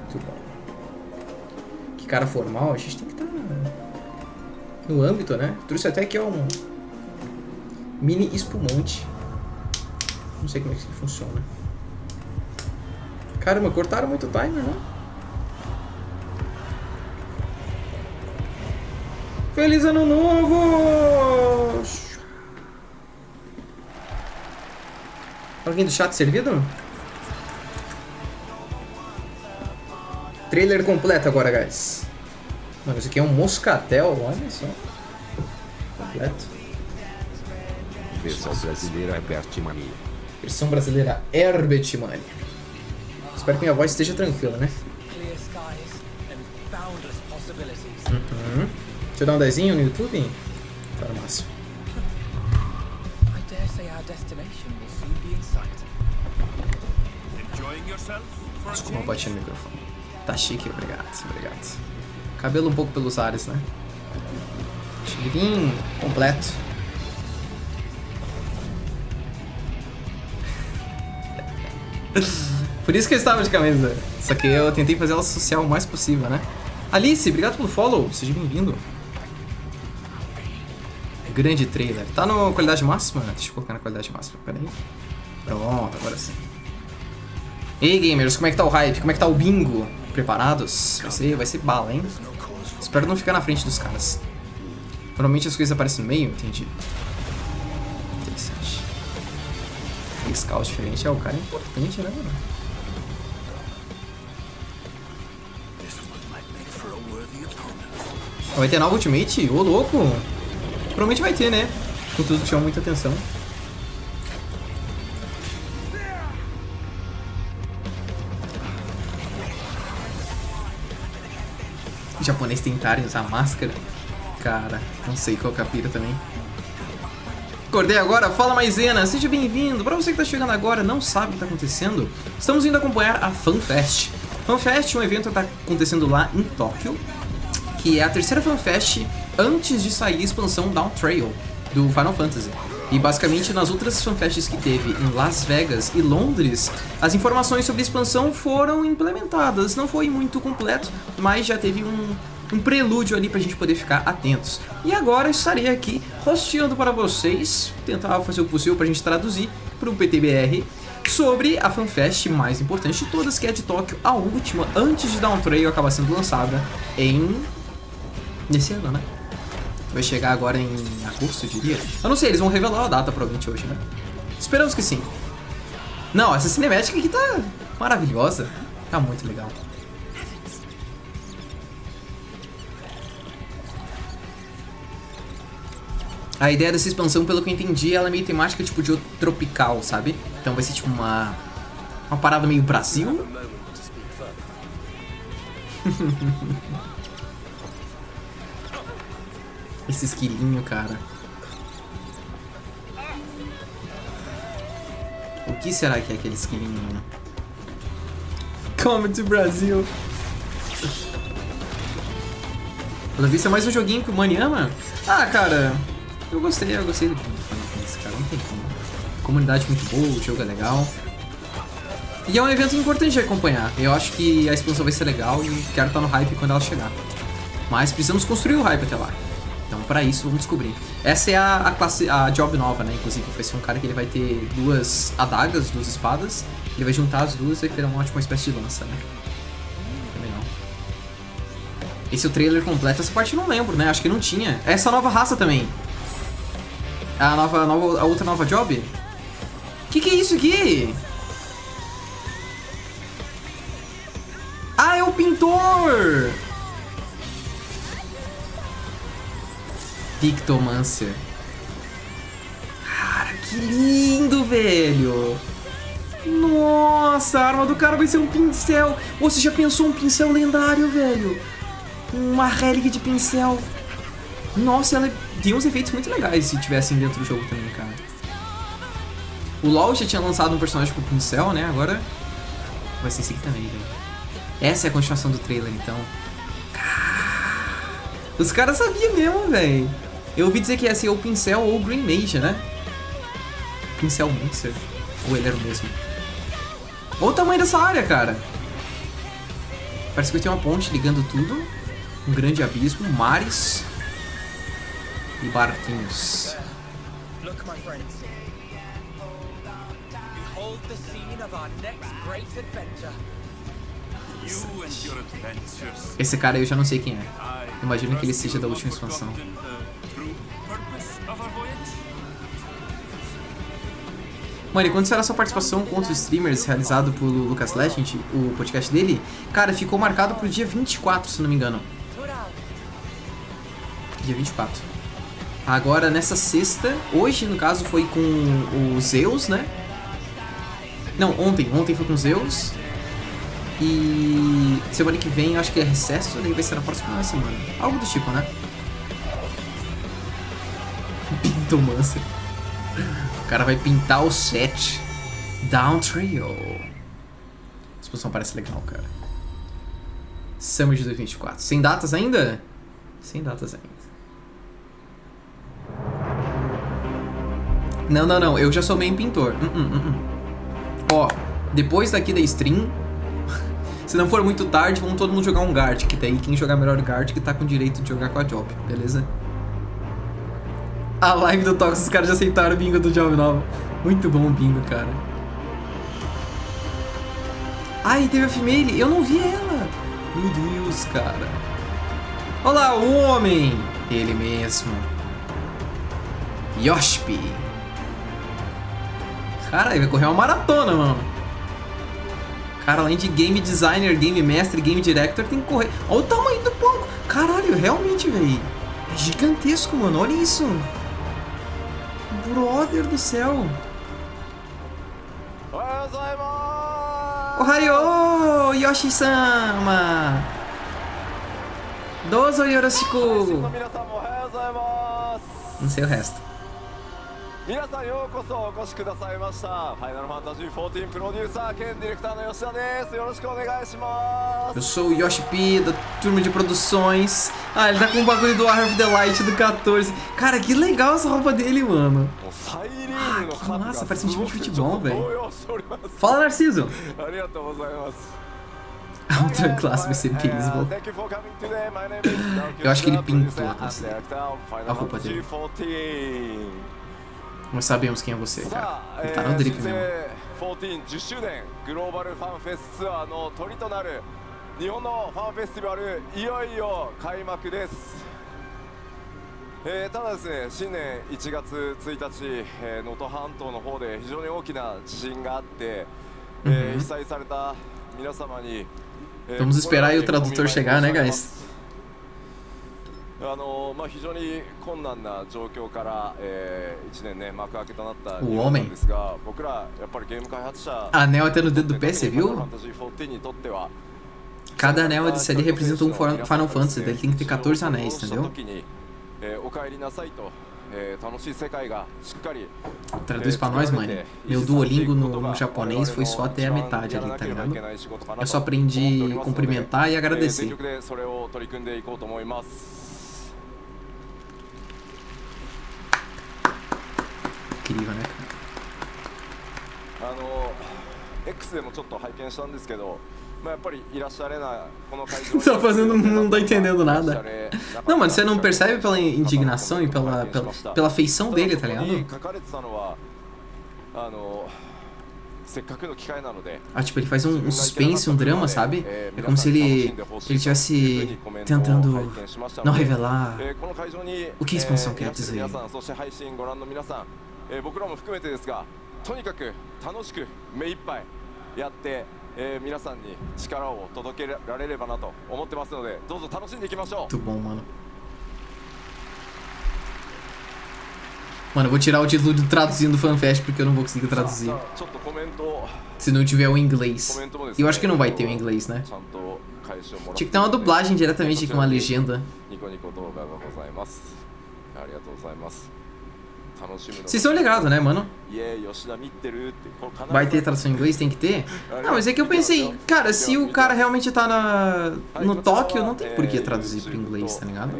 Muito bom. Que cara formal, a gente tem que estar no âmbito, né? Trouxe até aqui um mini espumante. Não sei como é que funciona. Caramba, cortaram muito o timer, né? Feliz Ano Novo! Alguém do chat servido? Trailer completo agora, guys. Mano, isso aqui é um moscatel, olha só. Completo. Versão brasileira Herbert Mania. Versão brasileira Herbert Mania. Espero que minha voz esteja tranquila, né? Deixa eu dar um dezinho no YouTube. Tá no máximo. Desculpa, bati no microfone. Tá chique, obrigado, obrigado. Cabelo um pouco pelos ares, né? Cheirinho completo. Por isso que eu estava de camisa. Só que eu tentei fazer ela social o mais possível, né? Alice, obrigado pelo follow. Seja bem-vindo. Grande trailer. Tá na qualidade máxima? Deixa eu colocar na qualidade máxima. Pera aí. Pronto, agora sim. Ei, gamers, como é que tá o hype? Como é que tá o bingo? Preparados? Vai ser bala, hein? Espero não ficar na frente dos caras. Normalmente as coisas aparecem no meio, entendi. Interessante. Scout diferente. É, o cara é importante, né, mano? Vai ter nova Ultimate? Ô, louco! Provavelmente vai ter, né? Contudo, chama muita atenção. Os japoneses tentarem usar máscara. Cara, não sei qual que é a pira também. Acordei agora, fala maisena, seja bem-vindo. Pra você que tá chegando agora, não sabe o que tá acontecendo, estamos indo acompanhar a FanFest. FanFest é um evento que tá acontecendo lá em Tóquio, que é a terceira FanFest antes de sair a expansão dawntrail do Final Fantasy. E basicamente nas outras fanfests que teve em Las Vegas e Londres, as informações sobre a expansão foram implementadas. Não foi muito completo, mas já teve um prelúdio ali pra gente poder ficar atentos. E agora estarei aqui hosteando para vocês, tentar fazer o possível pra gente traduzir pro PTBR sobre a fanfest mais importante de todas, que é de Tóquio, a última, antes de dawntrail acabar sendo lançada nesse ano, né? Vai chegar agora em agosto, eu diria. Eu não sei, eles vão revelar a data provavelmente hoje, né? Esperamos que sim. Não, essa cinemática aqui tá maravilhosa. Tá muito legal. A ideia dessa expansão, pelo que eu entendi, ela é meio temática tipo de tropical, sabe? Então vai ser tipo uma parada meio Brasil. Esse esquilinho, cara. O que será que é aquele esquilinho, mano? Come to Brasil. Pelo visto é mais um joguinho que o Mani ama. Ah, cara, eu gostei do Final Fantasy, cara, não tem como. Comunidade muito boa, o jogo é legal. E é um evento importante de acompanhar. Eu acho que a expansão vai ser legal e quero estar no hype quando ela chegar. Mas precisamos construir o hype até lá. Então, pra isso, vamos descobrir. Essa é a classe, a job nova, né? Inclusive, vai ser um cara que ele vai ter duas adagas, duas espadas. Ele vai juntar as duas e vai criar uma ótima espécie de lança, né? É legal. Esse é o trailer completo. Essa parte eu não lembro, né? Acho que não tinha. Essa nova raça também. A outra nova job? Que é isso aqui? Ah, é o pintor! Pictomancer. Cara, que lindo, velho! Nossa, a arma do cara vai ser um pincel. Você já pensou um pincel lendário, velho? Uma réplica de pincel. Nossa, ela tem uns efeitos muito legais se tivessem dentro do jogo também, cara. O LoL já tinha lançado um personagem com pincel, né? Agora vai ser esse aqui também, velho. Essa é a continuação do trailer, então. Os caras sabiam mesmo, velho. Eu ouvi dizer que ia ser o pincel ou o Green Mage, né? Pincel Mancer. Ou ele era o mesmo? Olha o tamanho dessa área, cara. Parece que tem uma ponte ligando tudo. Um grande abismo, mares e barquinhos. Look, my friends. Behold the scene of our next great adventure. You and your adventures. Esse cara aí eu já não sei quem é. Imagino que ele seja da última expansão. Mano, e quando será a sua participação com outros streamers realizado pelo Lucas Legend, o podcast dele? Cara, ficou marcado pro dia 24, se não me engano. Dia 24. Agora, nessa sexta, hoje, no caso, foi com o Zeus, né? Não, ontem foi com o Zeus. E semana que vem, eu acho que é recesso, daí vai ser na próxima semana. Algo do tipo, né? Pintomancer. O cara vai pintar o set. Dawntrail. A expansão parece legal, cara. Summer de 2024. Sem datas ainda? Sem datas ainda. Não. Eu já sou main pintor. Ó, depois daqui da stream, se não for muito tarde, vamos todo mundo jogar um guard. Que daí quem jogar melhor guard que tá com direito de jogar com a job, beleza? A live do Tox, os caras já aceitaram o bingo do job nova. Muito bom o bingo, cara. Ai, teve a female. Eu não vi ela. Meu Deus, cara. Olha lá, o homem. Ele mesmo. Yoshpi. Cara, ele vai correr uma maratona, mano. Cara, além de game designer, game master, game director, tem que correr. Olha o tamanho do palco. Caralho, realmente, velho. É gigantesco, mano. Olha isso. Brother do céu. Ohayou, Yoshi-sama. Dozo yoroshiku. Não sei o resto. Eu sou o Yoshi P da turma de produções. Ah, ele tá com o bagulho do Art of the Light do 14. Cara, que legal essa roupa dele, mano. Ah, que massa, parece um time de futebol, velho. Fala, Narciso. A outra classe vai ser beisebol. Eu acho que ele pintou a roupa dele. Nós sabemos quem é você, cara. Ele tá no drip mesmo. Vamos esperar aí o tradutor chegar, né, guys? O homem. Anel até no dedo do pé, você viu? Cada anel desse ali representa um Final Fantasy, daí tem que ter 14 anéis, entendeu? Traduz pra nós, mano. Meu Duolingo no japonês foi só até a metade ali, tá ligado? Eu só aprendi cumprimentar e agradecer. Incrível, né, cara? Tá fazendo, não tá entendendo nada. Não, mano, você não percebe pela indignação e pela feição dele, tá ligado? Ah, tipo, ele faz um suspense, um drama, sabe? É como se ele estivesse tentando não revelar o que a expansão quer dizer. Muito bom, mano. Mano, eu vou tirar o título de traduzindo fanfest porque eu não vou conseguir traduzir se não tiver o inglês. E eu acho que não vai ter o inglês, né? Tinha que ter uma dublagem diretamente com uma legenda. Vocês estão ligados, né, mano? Vai ter tradução em inglês? Tem que ter? Não, mas é que eu pensei, cara, se o cara realmente tá no Tóquio, não tem por que traduzir pro inglês, tá ligado?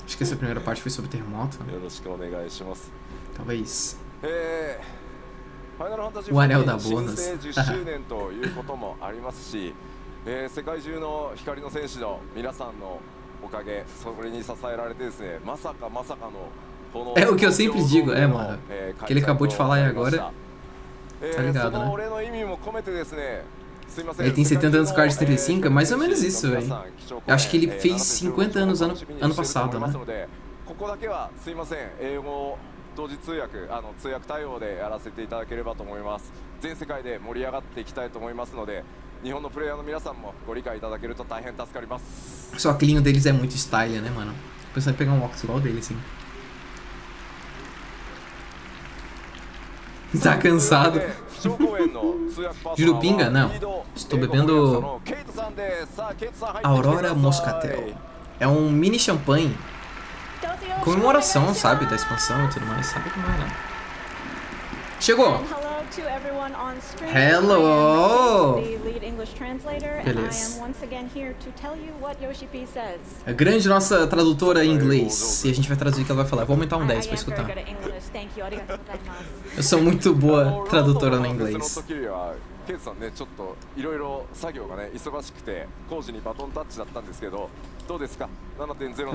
Acho que essa primeira parte foi sobre terremoto. Talvez. O anel da bônus. 世界中の光の戦士の皆さんのおかげ、それに支えられてですね、まさかのこの É o que eu sempre digo, mano. Que ele acabou de falar aí agora. Tá ligado, né? Ele tem 70 anos com a de 35, é mais ou menos isso, velho. Eu acho que ele fez 50 anos ano passado, né? 同時通訳対応でやらせていただければと思います。全世界で盛り上がっていきたいと思いますので、日本のプレイヤーの皆さんもご理解いただけると大変助かります。 Só que o linho deles é muito style, né, mano? Pensando em pegar um óculos igual dele, assim. Tá cansado? Jurupinga? Não. Estou bebendo Aurora Moscatel. É um mini champanhe. Comemoração, sabe? Da expansão e tudo mais. Sabe como é, né? Chegou! Hello! Beleza. A grande nossa tradutora em inglês. E a gente vai traduzir o que ela vai falar. Vou aumentar um 10 pra escutar. Eu sou muito boa tradutora no inglês. Tá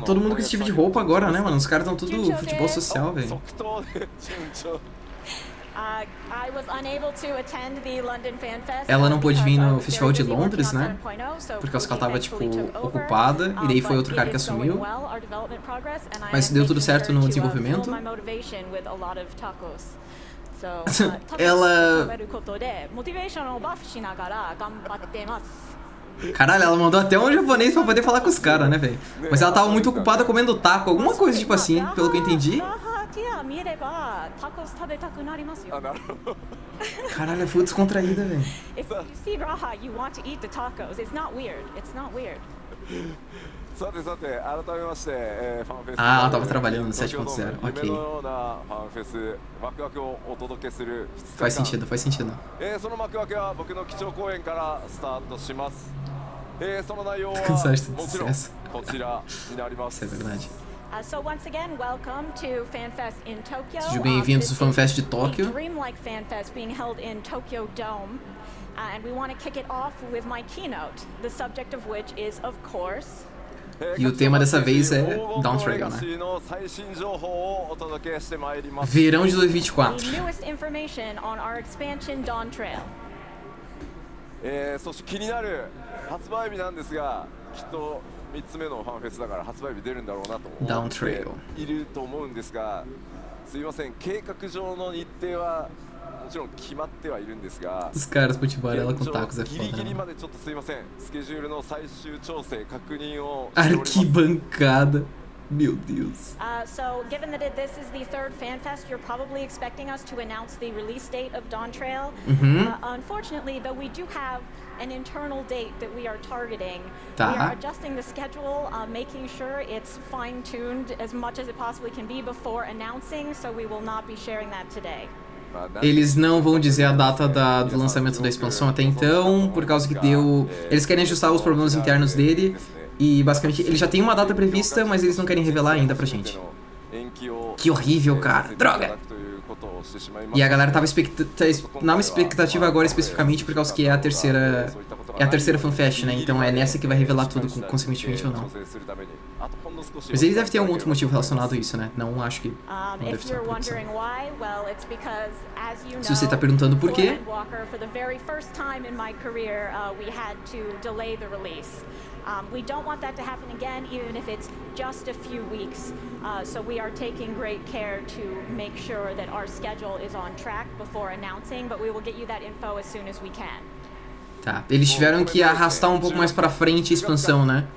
todo mundo com esse tipo de roupa agora, né, mano? Os caras estão tudo futebol social, velho. Ela não pôde vir no festival de Londres, né? Porque ela tava, tipo, ocupada. E daí foi outro cara que assumiu. Mas deu tudo certo no desenvolvimento. Ela... Caralho, ela mandou até um japonês pra poder falar com os caras, né, velho? Mas ela tava muito ocupada comendo taco, alguma coisa tipo assim, pelo que eu entendi. Caralho, ela foi descontraída, velho. Ah, ela tava trabalhando no 7.0, ok. Faz sentido, faz sentido. Tô cansado de tudo sucesso. Isso é verdade. Sejam bem-vindos ao FanFest de Tóquio. And we want to kick it off with my keynote, the subject of which is, of course... E o tema dessa vez é dawntrail, né? Verão de 2024. 3つ目のファンフェスだから発売日出るんだろうなと思っていると思うんですが、すいません、計画上の日程はもちろん決まってはいるんですが、Os caras motivaram ela com tacos é ギリギ foda, リ né? までちょっとすいません、スケジュールの最終調整確認をしております。 Arquibancada. Meu Deus. So, given that this is the third FanFest, you're probably expecting us to announce the release date of Dawntrail. Unfortunately, though, we do have an internal date that we are targeting. We are adjusting the schedule, making sure it's fine-tuned as much as it possibly can be before announcing, so we will not be sharing that today. Eles não vão dizer a data do lançamento da expansão até então, por causa que deu... Eles querem ajustar os problemas internos dele. E basicamente ele já tem uma data prevista, mas eles não querem revelar ainda pra gente. Que horrível, cara. Droga! E a galera tava na expectativa agora especificamente por causa que é a terceira fanfest, né? Então é nessa que vai revelar tudo, consequentemente ou não. Mas eles devem ter algum outro motivo relacionado a isso, né? Não acho que não deve ser uma produção. Se você tá perguntando por quê... We don't want that to happen again, even if it's just a few weeks. So we are taking great care to make sure that our schedule is on track before announcing, but we will get you that info as soon as we can. Tá, eles tiveram que arrastar um pouco mais pra frente a expansão, né?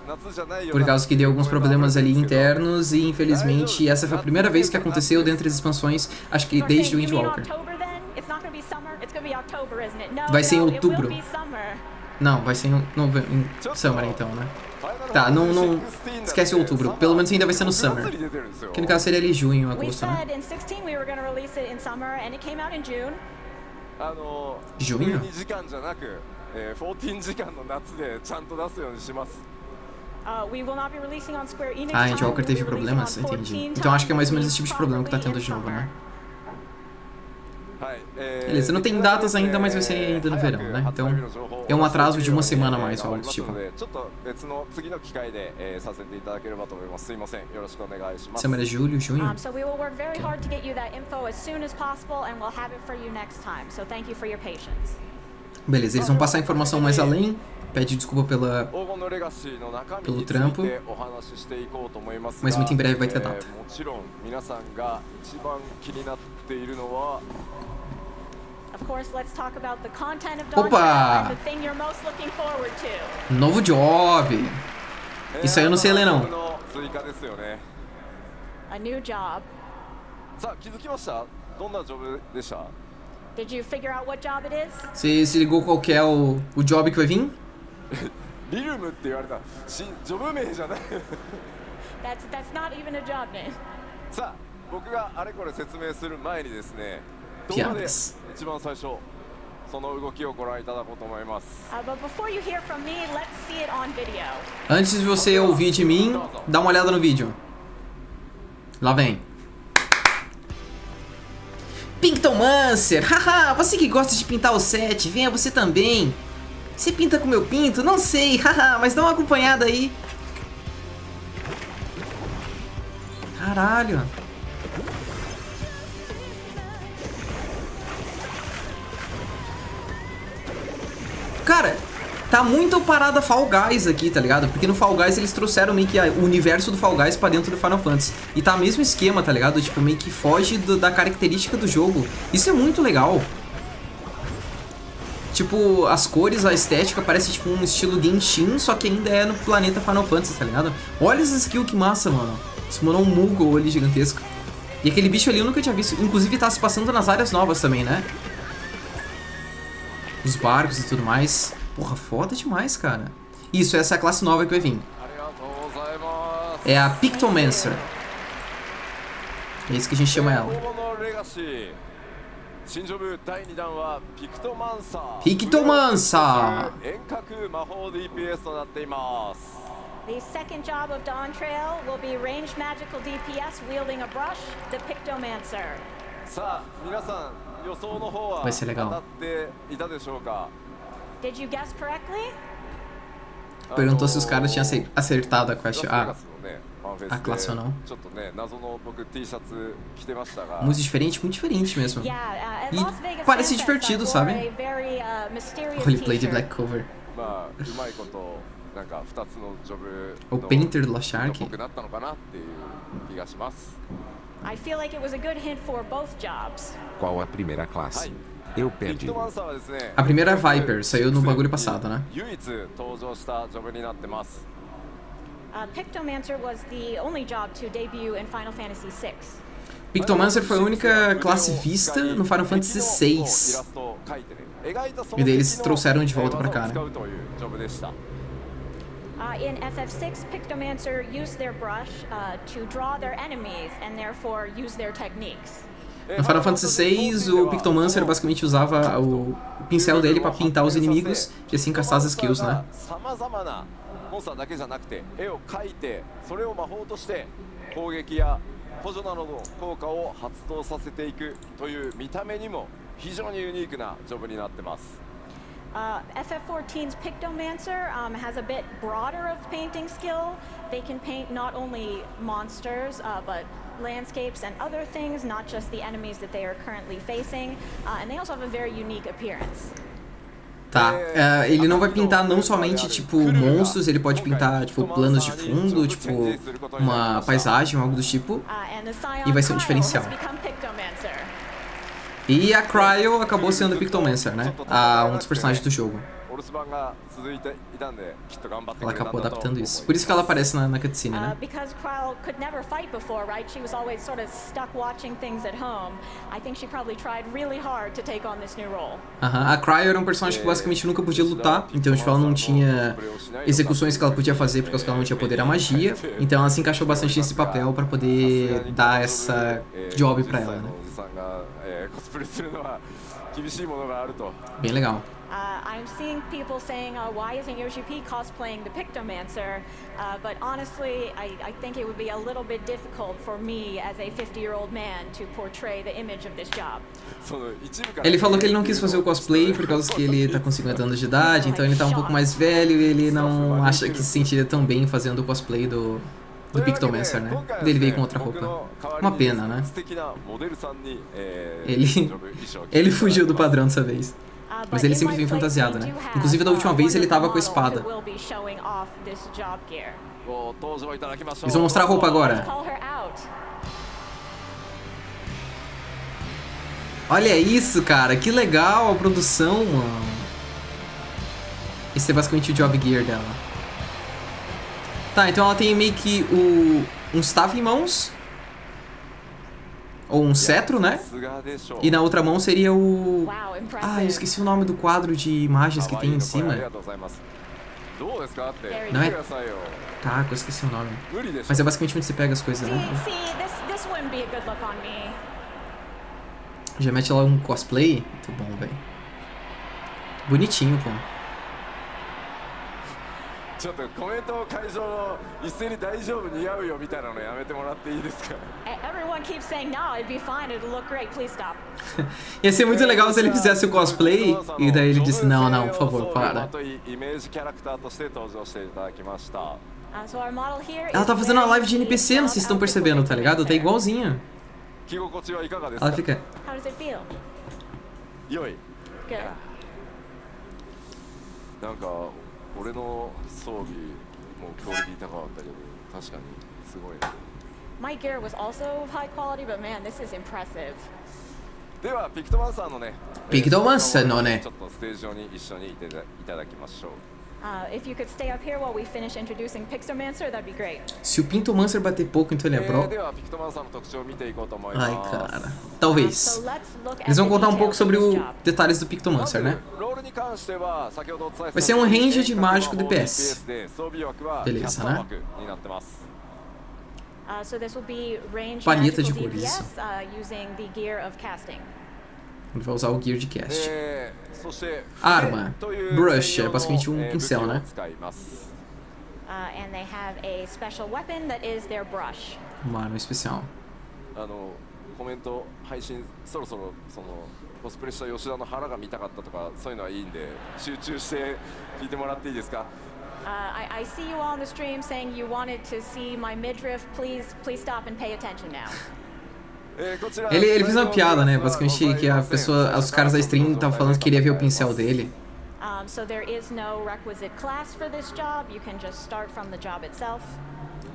Por causa que deu alguns problemas ali internos e infelizmente essa foi a primeira vez que aconteceu dentre as expansões, acho que desde o Windwalker. Vai ser em outubro. Não, vai ser em Summer então, né? Tá, não esquece o outubro. Pelo menos ainda vai ser no Summer. Que no caso seria ali junho, agosto, né? Junho? Ah, Windwalker teve problemas? Entendi. Então acho que é mais ou menos esse tipo de problema que tá tendo de novo, né? Beleza, não tem datas ainda, mas vai ser ainda no verão, né? Então é um atraso de uma semana a mais, algo do tipo. Semana de julho, junho? So we will work very hard to get you that info as soon as possible, and we'll have it for you next time. So thank you for your patience. Beleza, eles vão passar a informação mais além. Pede desculpa pelo trampo, mas muito em breve vai ter data. Opa! Novo job! Isso aí eu não sei ler, não. A new job. Did you figure out what job it is? Você se ligou qual que é o job que vai vir? That's not even a job name. Piadas. But before you hear from me, let's see it on video. Antes de você ouvir de mim, dá uma olhada no vídeo. Lá vem. Pintomancer! Haha, você que gosta de pintar o set, venha você também. Você pinta com meu pinto? Não sei, haha, mas dá uma acompanhada aí. Caralho. Cara, tá muito parada Fall Guys aqui, tá ligado? Porque no Fall Guys eles trouxeram meio que o universo do Fall Guys pra dentro do Final Fantasy. E tá o mesmo esquema, tá ligado? Tipo, meio que foge da característica do jogo. Isso é muito legal. Tipo, as cores, a estética parece tipo um estilo Genshin, só que ainda é no planeta Final Fantasy, tá ligado? Olha essa skill, que massa, mano. Summonou um Moogle ali gigantesco. E aquele bicho ali eu nunca tinha visto. Inclusive tá se passando nas áreas novas também, né? Os barcos e tudo mais. Porra, foda demais, cara. Isso, essa é a classe nova que vai vir. É a Pictomancer. É isso que a gente chama ela. Pictomancer! The second job of Dawntrail will be ranged magical DPS wielding a brush, the Pictomancer. Vai ser legal. Did you guess correctly? Perguntou se os caras tinham acertado a quest, a classe ou não. Muito diferente mesmo. E parece divertido, sabe? Roleplay de Black Cover. O Painter do Lost Ark. I feel like it was a good hint for both jobs. Qual a primeira classe? Eu perdi. A primeira é Viper, saiu no bagulho passado, né? Pictomancer was the only job to debut in Final Fantasy VI. Pictomancer foi a única classe vista no Final Fantasy VI. E daí eles trouxeram de volta pra cá, né? In FF6, Pictomancer used their brush to draw their enemies and therefore use their techniques. No Final Fantasy VI, o Pictomancer basicamente usava o pincel dele pra pintar os inimigos e assim caçar as skills, né? FF14's Pictomancer has a bit broader of painting skill. They can paint not only monsters, but landscapes and other things, not just the enemies that they are currently facing. And they also have a very unique appearance. Tá, ele não vai pintar não somente, tipo, monstros, ele pode pintar, tipo, planos de fundo, tipo, uma paisagem, algo do tipo. E vai ser um diferencial. E a Cryo acabou sendo a Pictomancer, né? Um dos personagens do jogo. Ela acabou adaptando isso. Por isso que ela aparece na cutscene, né? Because Cryo could never fight before, right? She was always sort of stuck watching things at home. I think she probably tried really hard to take on this new role. A Cryo era um personagem que basicamente nunca podia lutar, então tipo, ela não tinha execuções que ela podia fazer porque ela não tinha poder à magia. Então ela se encaixou bastante nesse papel pra poder dar essa job pra ela, né? Bem legal. I'm seeing people saying, why isn't Yoshi-P cosplaying the Pictomancer? But honestly, I think it would be a little bit difficult for me as a 50-year-old man to portray the image of this job. Ele falou que ele não quis fazer o cosplay por causa que ele tá com 50 anos de idade, então ele tá um pouco mais velho e ele não acha que se sentiria tão bem fazendo o cosplay do Pictomancer, né? Ele veio com outra roupa. Uma pena, né? Ele fugiu do padrão dessa vez. Mas ele sempre vem fantasiado, né? Inclusive, da última vez ele tava com a espada. Eles vão mostrar a roupa agora. Olha isso, cara. Que legal a produção, mano. Esse é basicamente o job gear dela. Tá, então ela tem meio que um staff em mãos. Ou um cetro, né? E na outra mão seria o... Ah, eu esqueci o nome do quadro de imagens que tem em cima. Não é? Tá, eu esqueci o nome. Mas é basicamente onde você pega as coisas, né? Já mete lá um cosplay. Muito bom, velho. Bonitinho, pô. Ia ser muito legal se ele fizesse o cosplay e daí ele disse, não, não, por favor, para. Ela tá fazendo uma live de NPC, não sei se estão percebendo, tá ligado? Tá igualzinha. Ela fica... My gear was also of high quality, but man, this is impressive. Pictomancer, não é? If you could stay up here while we finish introducing Pictomancer, that'd be great. Se o Pictomancer bater pouco, então ele é bro. Ai, cara. Talvez. Eles vão contar um pouco sobre os detalhes do Pictomancer, né? Vai ser um range de mágico DPS. Beleza, né? Palheta de cores, isso. Ele vai usar o gear de cast. Arma. Brush. É basicamente um pincel, né? Uma arma especial. I see you all on the stream saying you wanted to see my midriff. Please stop and pay attention now. Ele fez uma piada, né? Basicamente que a pessoa, os caras da stream estavam falando que queria ver o pincel dele. So there is no requisite class for this job. You can just start from the job itself.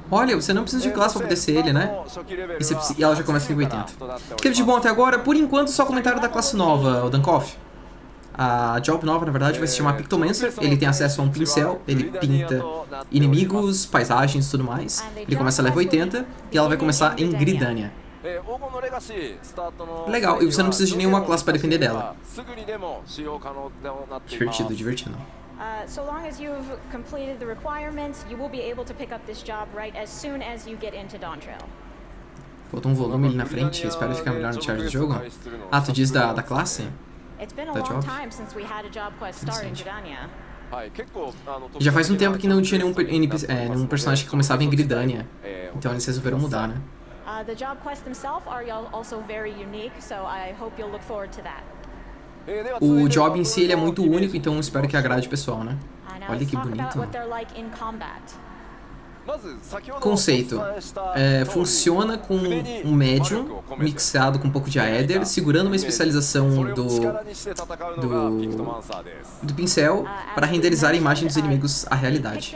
Olha, você não precisa de classe pra poder ser ele, né? E ela já começa em 80. O que teve de bom até agora? Por enquanto, só comentário da classe nova, o Dankoff. A job nova, na verdade, vai se chamar Pictomancer. Ele tem acesso a um pincel, ele pinta inimigos, paisagens e tudo mais. Ele começa a level 80 e ela vai começar em Gridania. Legal, e você não precisa de nenhuma classe para defender dela. Divertido, divertido. So long as you've completed the requirements, you will be able to pick up this job right as soon as you get into dawntrail. Falta um volume ali na frente, espero ficar melhor no charge do jogo. Ah, tu diz da classe? It's been a long time since we had a job quest start in Gridania. Já faz um tempo que não tinha nenhum personagem que começava em Gridania. Então eles resolveram mudar, né? The job quests themselves are also very unique, so I hope you'll look forward to that. O job em si ele é muito único, então espero que agrade o pessoal, né? Olha que bonito. Conceito. Funciona com um médium mixado com um pouco de aether, segurando uma especialização do pincel para renderizar a imagem dos inimigos à realidade.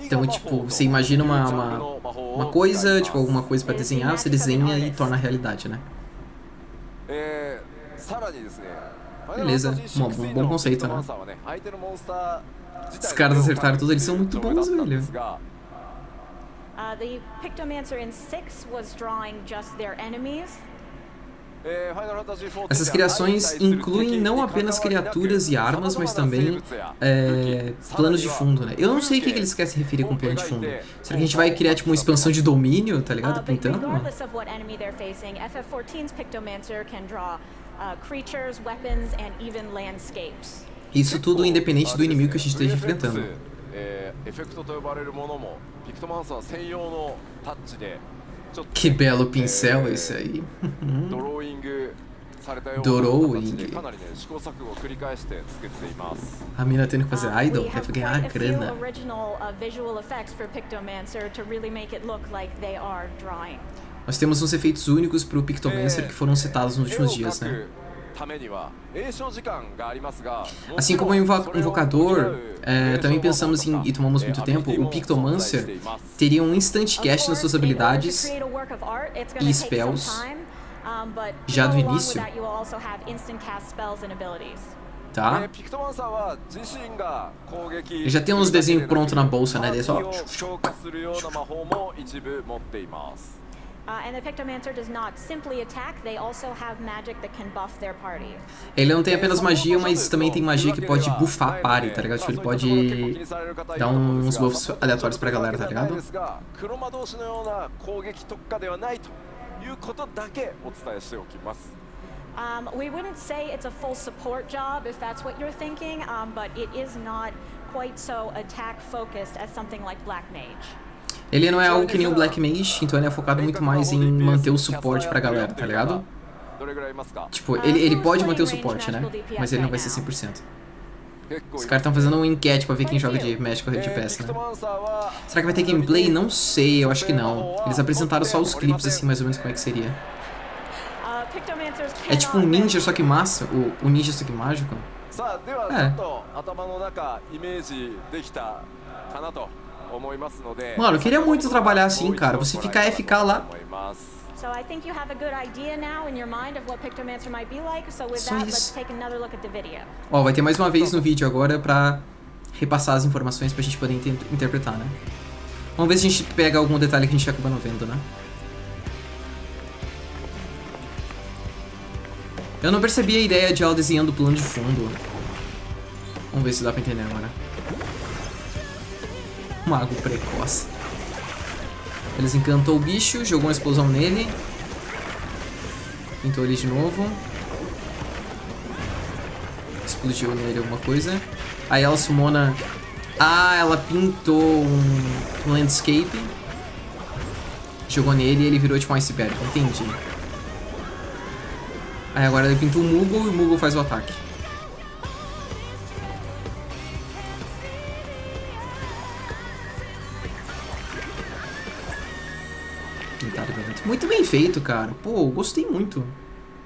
Então, tipo, você imagina uma coisa, tipo, alguma coisa para desenhar, você desenha e torna a realidade, né? Beleza, um bom conceito, né? Os caras acertaram tudo, eles são muito bons, velho. The Pictomancer in 6 was drawing just their enemies. Essas criações incluem não apenas criaturas e armas, mas também planos de fundo, né? Eu não sei o que eles querem se referir com plano de fundo. Será que a gente vai criar tipo uma expansão de domínio, tá ligado? Pintando? Isso tudo independente do inimigo que a gente esteja enfrentando. Que belo pincel esse aí. Drawing. A mina tendo que fazer idol quer ganhar grana. Nós temos uns efeitos únicos pro Pictomancer que foram setados nos últimos dias, né? Assim como o invocador, também pensamos em, e tomamos muito tempo, o Pictomancer teria um instant cast nas suas habilidades e spells já do início. Tá? Ele já tem uns desenhos prontos na bolsa, né? Só... Ele não tem apenas magia, mas também tem magia que pode buffar a party, tá ligado? Tipo, ele pode dar uns buffs aleatórios pra galera, tá ligado? We wouldn't say it's a full support job if that's what you're thinking, but it is not quite so attack focused as something like Black Mage. Ele não é algo que nem o Black Mage, então ele é focado muito mais em manter o suporte pra galera, tá ligado? Tipo, ele pode manter o suporte, né? Mas ele não vai ser 100%. Os caras estão fazendo uma enquete pra ver quem joga de Magical DPS, né? Será que vai ter gameplay? Não sei, eu acho que não. Eles apresentaram só os clipes, assim, mais ou menos como é que seria. É tipo um ninja, só que massa. O ninja, só que mágico. É. Mano, eu queria muito trabalhar assim, cara. Você ficar FK lá. Só isso. Ó, vai ter mais uma vez no vídeo agora pra repassar as informações pra gente poder interpretar, né? Vamos ver se a gente pega algum detalhe que a gente acaba não vendo, né? Eu não percebi a ideia de ela desenhando o plano de fundo. Vamos ver se dá pra entender agora. Mago precoce. Eles encantou o bicho, jogou uma explosão nele. Pintou ele de novo. Explodiu nele alguma coisa. Aí ela sumona... Ah, ela pintou um landscape. Jogou nele e ele virou tipo um iceberg. Entendi. Aí agora ele pinta o Moogle e o Moogle faz o ataque. Muito bem feito, cara. Pô, gostei muito.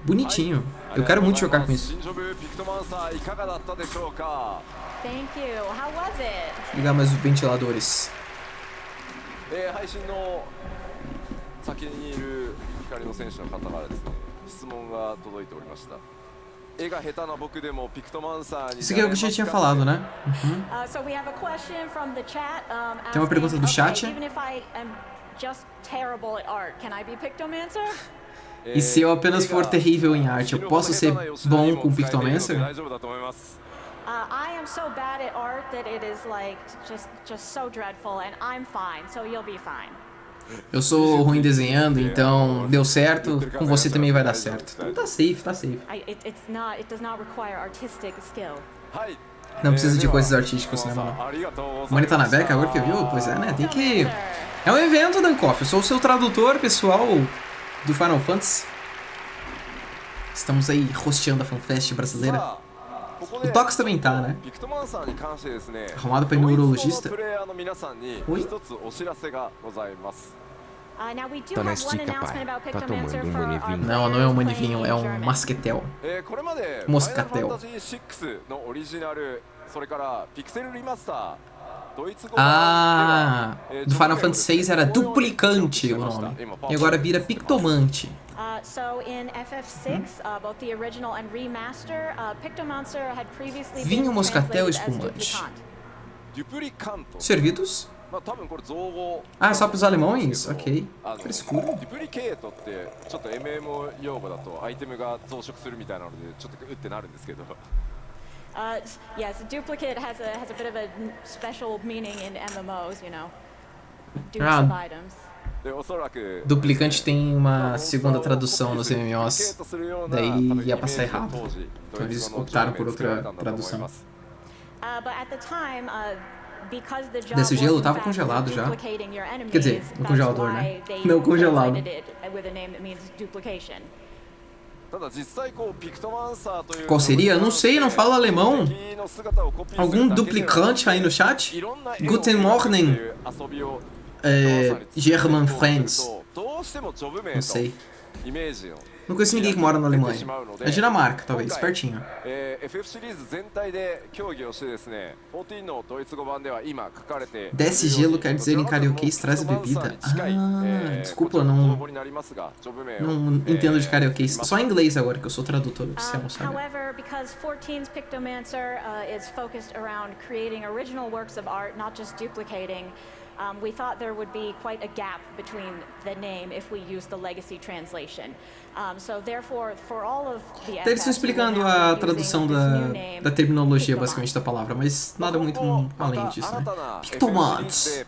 Bonitinho. Eu quero muito jogar com isso. Ligar mais os ventiladores. Isso aqui é o que eu já tinha falado, né? Uhum. Tem uma pergunta do chat. E se eu apenas for terrível em arte, eu posso ser bom com Pictomancer? I am so bad at art that it is like just so dreadful, and I'm fine, so you'll be fine. Eu sou ruim desenhando, então deu certo, com você também vai dar certo. Então tá safe, tá safe. Não precisa de coisas artísticas, né, mano? O Mani tá na beca agora que viu? Pois é, né? Tem que... É um evento, Dankoff. Eu sou o seu tradutor, pessoal, do Final Fantasy. Estamos aí rosteando a fanfest brasileira. O Tox também tá, né? Arrumado pra neurologista. Oi? Tá na estica, pai. Tá tomando um manivinho. Não, não é um manivinho, é um masquetel. Moscatel. Ah, do Final Fantasy VI era duplicante o nome. E agora vira pictomante. Vinho moscatel espumante. Servidos? Ah, só pros alemães? Ok. Frescura. Duplicate ってちょっと MM 用語だとアイテムが増殖するみたいなのでちょっとうってなるんですけど。Yes, duplicate has a bit of a special meaning in MMOs, you know. Dupes Ah. of items. Duplicante tem uma segunda tradução nos MMOs, daí ia passar errado. Então eles optaram por outra tradução. But at the time, because the job Desse gelo was, in tava fact, congelado já. duplicating your Quer dizer, enemies, no that's congelador, why né? they Não congelado. translated it with a name that means duplication. Qual seria? Não sei, não falo alemão. Algum duplicante aí no chat? Guten Morgen, German Friends. Não sei. Não conheço ninguém que mora na Alemanha. É Dinamarca, talvez, pertinho. Desce gelo quer dizer em karaokês traz bebida? Ah, desculpa, não entendo de karaokês. Só em inglês agora, que eu sou tradutor oficial, sabe? However, because 14's Pictomancer is focused around creating original works of art, not just duplicating, we thought there would be quite a gap between the name if we use the legacy translation. So therefore, for all of the Eles estão explicando a tradução da terminologia, basicamente, da palavra, mas nada muito além disso, né? Pictomancer.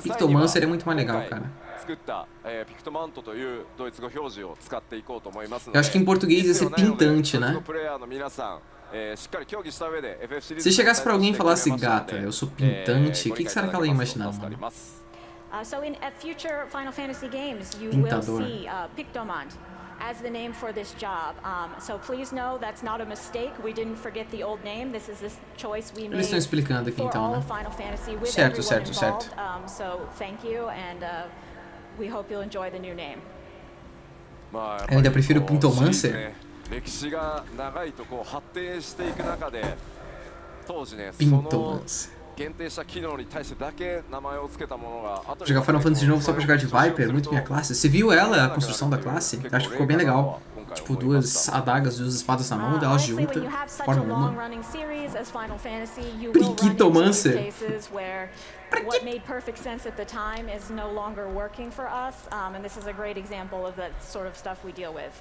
Pictomancer é muito mais legal, cara. Eu acho que em português ia ser pintante, né? Se chegasse pra alguém e falasse, gata, eu sou pintante, o que será que ela ia imaginar, mano? So in future Final Fantasy games, you will see Pictomant as the name for this job. So please know that's not a mistake. We didn't forget the old name. This is this choice we made. Eles estão explicando aqui então, all né? of Final Fantasy with Certo, everyone certo, involved. certo. So thank you, and we hope you'll enjoy the new name. Eu ainda prefiro Pintomancer. Pintomancer. Jogar Final Fantasy de novo só pra jogar de Viper, muito minha classe. Você viu ela, a construção da classe? Eu acho que ficou bem legal. Tipo, duas adagas, duas espadas na mão, elas juntas, formam uma. Priquitomancer. What made perfect sense at the time is no longer working for us, and this is a great example of the sort of stuff we deal with.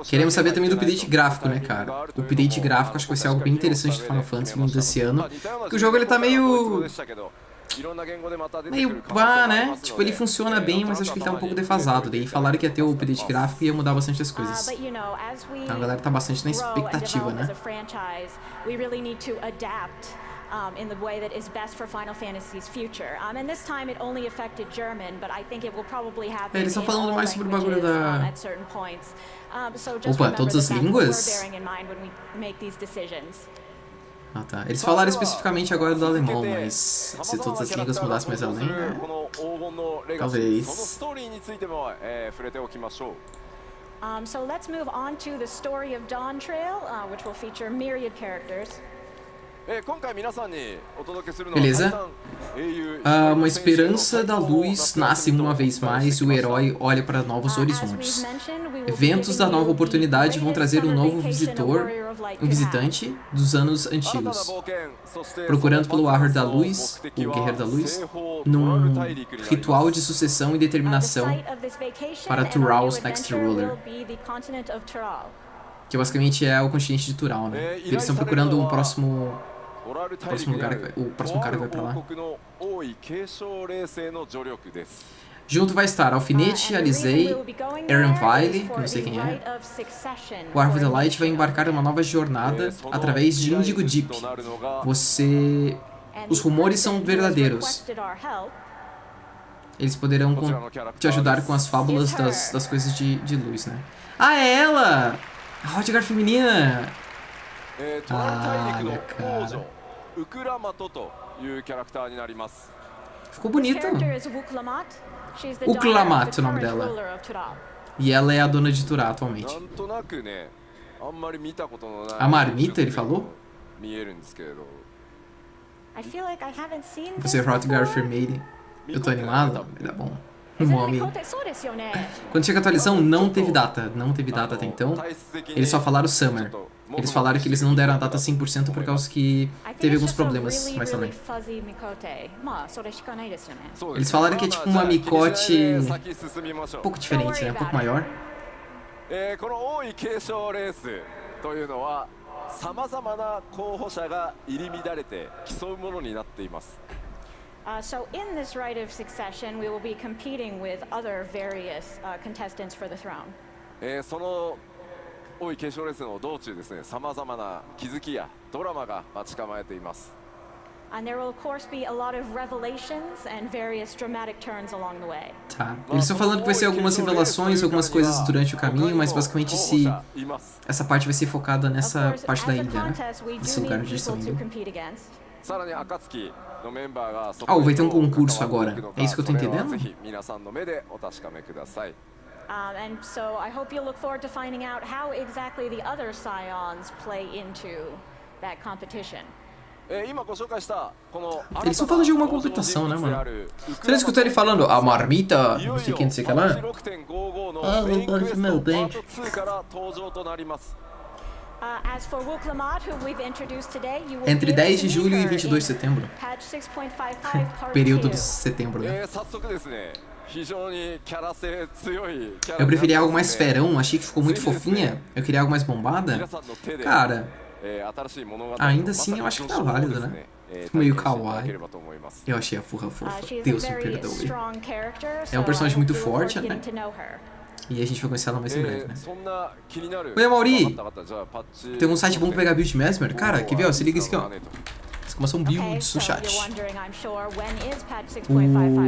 Queremos saber também do update gráfico, né, cara? O update gráfico acho que vai ser algo bem interessante do Final Fantasy vindo desse ano. Porque o jogo ele tá meio pá, né? Tipo, ele funciona bem, mas acho que ele tá um pouco defasado. Daí falaram que ia ter o update gráfico e ia mudar bastante as coisas. Então a galera tá bastante na expectativa, né? In the way that is best for Final Fantasy's future. And this time it only affected German, but I think it will probably happen Eles estão falando mais sobre o bagulho at certain points. So just Opa, todas as línguas? We're bearing in mind when we make these decisions. Ah, tá. Eles falaram especificamente agora do alemão, mas se todas as línguas mudassem mais além, né? Talvez. So let's move on to the story of Dawntrail, which will feature myriad characters. Beleza? Uma esperança da luz nasce uma vez mais e o herói olha para novos horizontes. Eventos da nova oportunidade vão trazer um novo visitante dos anos antigos. Procurando pelo ar da luz, o guerreiro da luz, num ritual de sucessão e determinação para Tural's Next Ruler. Que basicamente é o continente de Tural, né? Eles estão procurando o próximo cara que vai pra lá. Junto vai estar Alfinete, Alizei, Erenvile, que não sei quem é. O Arvo da Light vai embarcar em uma nova jornada através de Indigo Deep. Os rumores são verdadeiros. Eles poderão te ajudar com as fábulas das coisas de luz, né? Ah, é ela! A Hotgar feminina! Ah, minha cara. Ficou bonito. Uklamat é o nome dela. E ela é a dona de Turá atualmente. A marmita, ele falou? Você é Hotgar Fermeire. Eu tô animado? Vai dar bom. Nome. Quando chega a atualização, não teve data. Não teve data até então. Eles só falaram Summer. Eles falaram que eles não deram a data 100% por causa que teve alguns problemas mais além. Eles falaram que é tipo uma micote um pouco diferente, né? Um pouco maior. この多い継承レースというのはさまざまな候補者が入り乱れて競うものになっています。So in this rite of succession, we will be competing with other various contestants for the throne. その多い継承レースの道中ですね、さまざまな気づきやドラマが待ち構えています。And there will of course be a lot of revelations and various dramatic turns along the way. Tá. Eles estão falando que vai ser algumas revelações, algumas coisas durante o caminho, mas basicamente essa parte vai ser focada nessa parte da ilha, né? Esse lugar onde eles estão indo. Ah, vai ter um concurso agora. É isso que eu tô entendendo? And so I hope you look forward to finding out how exactly the other scions play into that competition. Eles estão falando de alguma completação, né, mano? Você não escutou ele falando a marmita, não sei quem, não sei o que lá? Ah, vou cortar meu dente. Entre 10 de julho e 22 de setembro. Período de setembro, né? Eu preferia algo mais ferão, achei que ficou muito fofinha. Eu queria algo mais bombada. Cara, ainda assim eu acho que tá válido, né? Ficou meio kawaii. Eu achei a Furra fofa. Deus me perdoe. É um personagem muito forte, né? E a gente vai conhecer ela mais em breve, né? Oi, Mauri! Tem um site bom pra pegar build mesmer? Cara, quer ver? Ó, se liga isso aqui, ó. Exclamação builds no chat.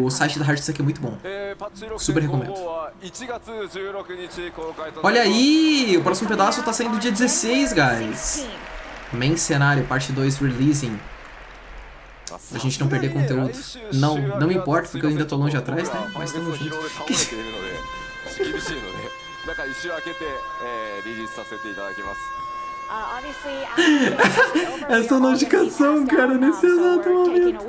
O site da Hearts aqui é muito bom. Super recomendo. Olha aí! O próximo pedaço tá saindo dia 16, guys. Main cenário, parte 2 releasing. Pra gente não perder conteúdo. Não me importa, porque eu ainda tô longe atrás, né? Mas tamo junto. Essa notificação, cara, nesse exato momento.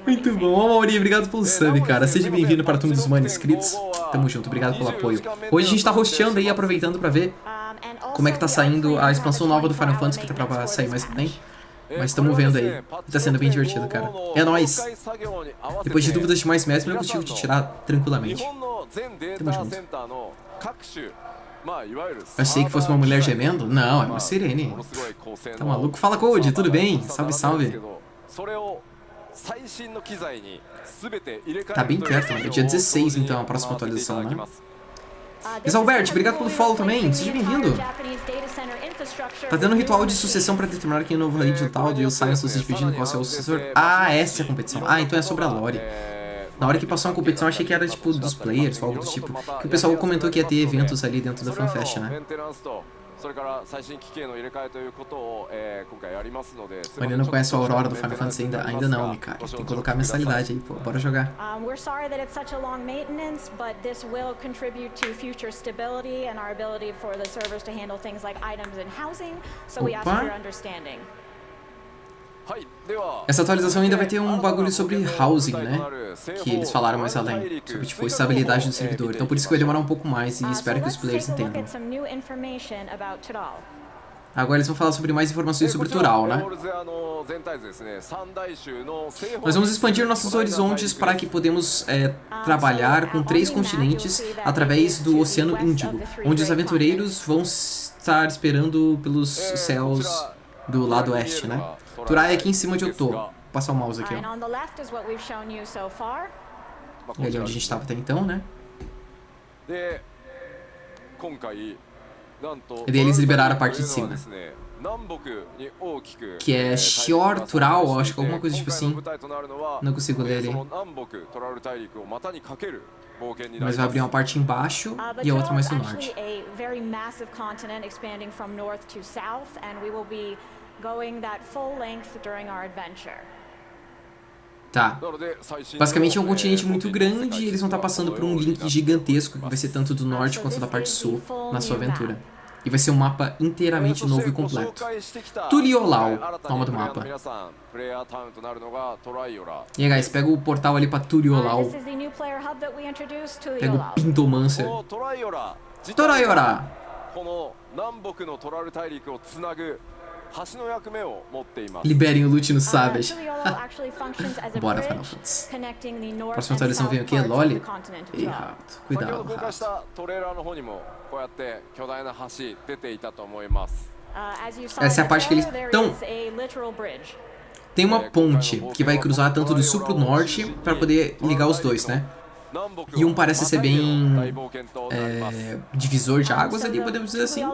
Muito bom. Ô, Mauri, obrigado pelo sub, cara. Seja bem-vindo para a turma dos inscritos. Tamo junto, obrigado pelo apoio. Hoje a gente tá hosteando aí, aproveitando pra ver como é que tá saindo a expansão nova do Final Fantasy, que tá pra sair mais tempo. Mas estamos vendo aí. Tá sendo bem divertido, cara. É nóis. Depois de dúvidas de mais mestre, eu consigo te tirar tranquilamente. Tamo junto. Eu achei que fosse uma mulher gemendo? Não, é uma sirene. Tá maluco? Fala, Code, tudo bem? Salve, salve. Tá bem perto, né? É dia 16, então, a próxima atualização, né? Exalbert, obrigado pelo follow também. Seja bem-vindo. Tá tendo um ritual de sucessão pra determinar quem é o novo rei digital e os Science se despedindo qual é o sucessor. Ah, essa é a competição. Ah, então é sobre a Lore. Na hora que passou uma competição, eu achei que era tipo dos players ou algo do tipo. Que o pessoal comentou que ia ter eventos ali dentro da fanfest, né? Ainda não conhece a Aurora do Final Fantasy ainda não, né, cara? Tem que colocar a mensalidade aí, pô. Bora jogar. We're sorry that it's such a long maintenance, but this will contribute to future stability and our ability for the servers to handle things like items and housing, so we ask for your understanding. Essa atualização ainda vai ter um bagulho sobre housing, né? Que eles falaram mais além. Sobre, tipo, estabilidade do servidor. Então por isso que vai demorar um pouco mais e espero que os players entendam. Agora eles vão falar sobre mais informações sobre Tural, né? Nós vamos expandir nossos horizontes para que podemos trabalhar com 3 continentes através do Oceano Índico, onde os aventureiros vão estar esperando pelos céus do lado oeste, né? Turai é aqui em cima onde eu tô. Vou passar o mouse aqui, ó. E ali onde a gente estava até então, né? E daí eles liberaram a parte de cima. Que é Shior Tural, acho que alguma coisa tipo assim. Não consigo ler ali. Mas vai abrir uma parte embaixo e a outra mais no norte. Tá. Basicamente é um continente muito grande e eles vão estar passando por um link gigantesco que vai ser tanto do norte quanto da parte sul na sua aventura. E vai ser um mapa inteiramente novo e completo. Turiolau, nome do mapa. E aí, guys, pega o portal ali pra Turiolau. Pega o Pintomancer. Toraiora! Liberem o loot no Savage. Bora, Final Fantasy. Próxima atualização vem o quê? Loli? Ei, rato. Cuidado, rato. Essa é a parte que eles estão... Tem uma ponte que vai cruzar tanto do sul pro norte para poder ligar os dois, né? E um parece ser bem divisor de águas ali, podemos dizer assim.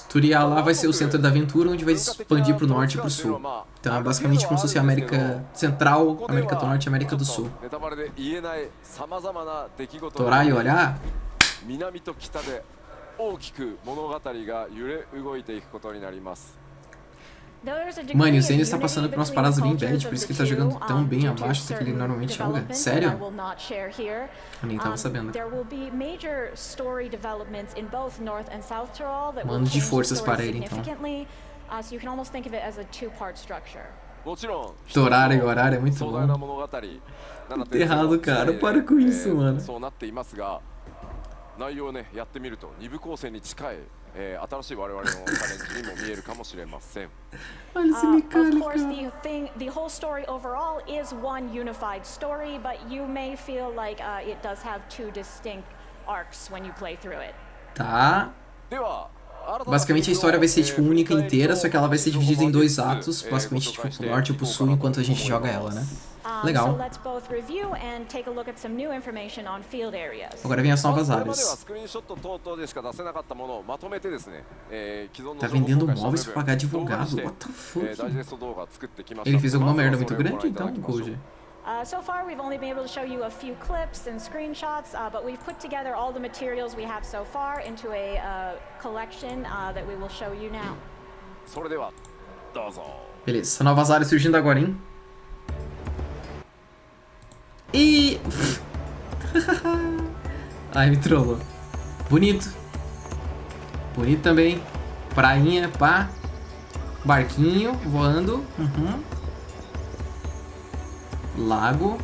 Turial lá vai ser o centro da aventura, onde vai expandir pro norte e pro sul. Então é basicamente como se fosse a América Central, América do Norte e América do Sul. Torar e olhar. Mano, o Esse está passando por umas paradas bem bad, por isso que ele tá jogando tão bem abaixo do que ele normalmente joga. Sério? Eu nem tava sabendo. Mano de forças para ele, então. Torar e orar é muito bom. Tá errado, cara. Para com isso, mano. Olha esse mecânico. Of course, the whole story overall is one unified story, but you may feel like it does have two distinct arcs when you play through it. Tá. Basicamente a história vai ser tipo única inteira, só que ela vai ser dividida em dois atos, basicamente tipo pro norte e pro sul, enquanto a gente joga ela, né? Legal. Agora vem as novas áreas. Tá vendendo móveis pra pagar advogado? What the fuck? Ele fez alguma merda muito grande então, Koji? So far, we've only been able to show you a few clips and screenshots, but we've put together all the materials we have so far into a collection that we will show you now. Beleza, novas áreas surgindo agora, hein? E... Ai, me trollou. Bonito. Bonito também. Prainha, pá. Barquinho voando. Lago.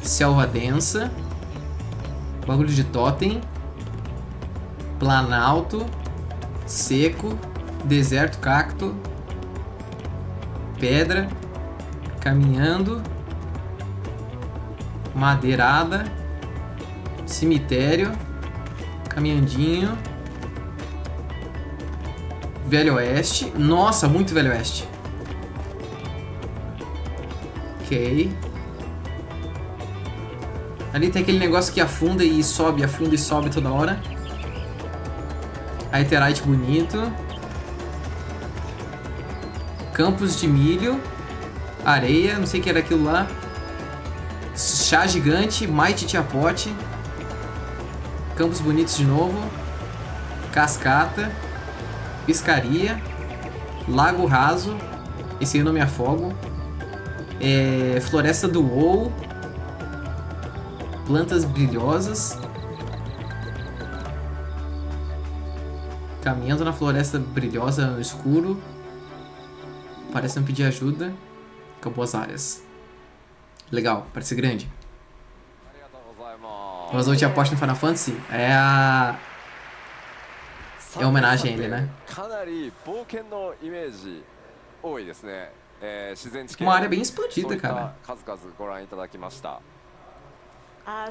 Selva densa. Bagulho de totem. Planalto. Seco. Deserto, cacto. Pedra. Caminhando. Madeirada. Cemitério. Caminhandinho. Velho Oeste. Nossa, muito Velho Oeste. Ok. Ali tem aquele negócio que afunda e sobe toda hora. Aeterite bonito. Campos de milho. Areia, não sei o que era aquilo lá. Chá gigante, Might Tia Pote. Campos bonitos de novo. Cascata. Pescaria. Lago raso. Esse aí eu não me afogo. Floresta do WoW. Plantas brilhosas. Caminhando na floresta brilhosa no escuro. Parece não pedir ajuda. Acabou as áreas. Legal, parece grande. Mas a última aposta no Final Fantasy é a homenagem a ele, né? Uma área bem expandida, cara.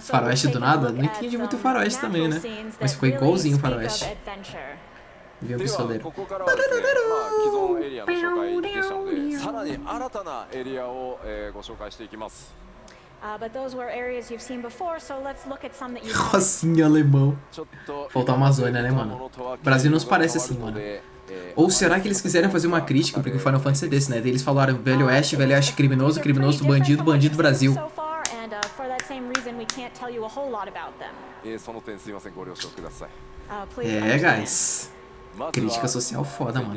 Faroeste do nada? Não entendi muito faroeste também, né? Mas ficou igualzinho o faroeste. Viu o pistoleiro. Rocinha alemão. Falta a Amazônia, né, mano? O Brasil não se parece assim, mano. Ou será que eles quiseram fazer uma crítica, porque o Final Fantasy é desse, né? Eles falaram Velho Oeste criminoso, criminoso bandido, bandido Brasil. Guys. Crítica social foda, mano.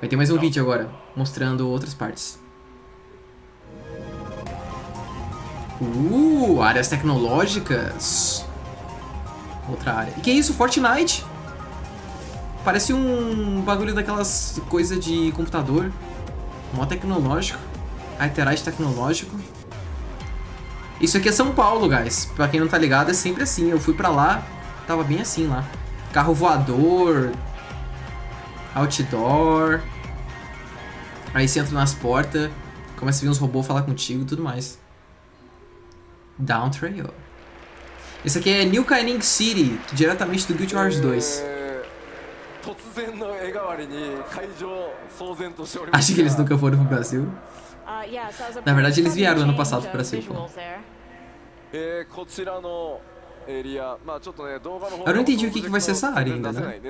Vai ter mais um vídeo agora, mostrando outras partes. Áreas tecnológicas. Outra área. E que isso? Fortnite? Parece um bagulho daquelas coisas de computador. Mó tecnológico. Aeterite tecnológico. Isso aqui é São Paulo, guys. Pra quem não tá ligado, é sempre assim. Eu fui pra lá, tava bem assim lá. Carro voador, outdoor. Aí você entra nas portas, começa a vir uns robôs falar contigo e tudo mais. Dawntrail. Esse aqui é New Kaining City, diretamente do Guild Wars 2. Acho que eles nunca foram pro Brasil. Na verdade, eles vieram ano passado pro Brasil. Eu não entendi o que vai ser essa área ainda, né?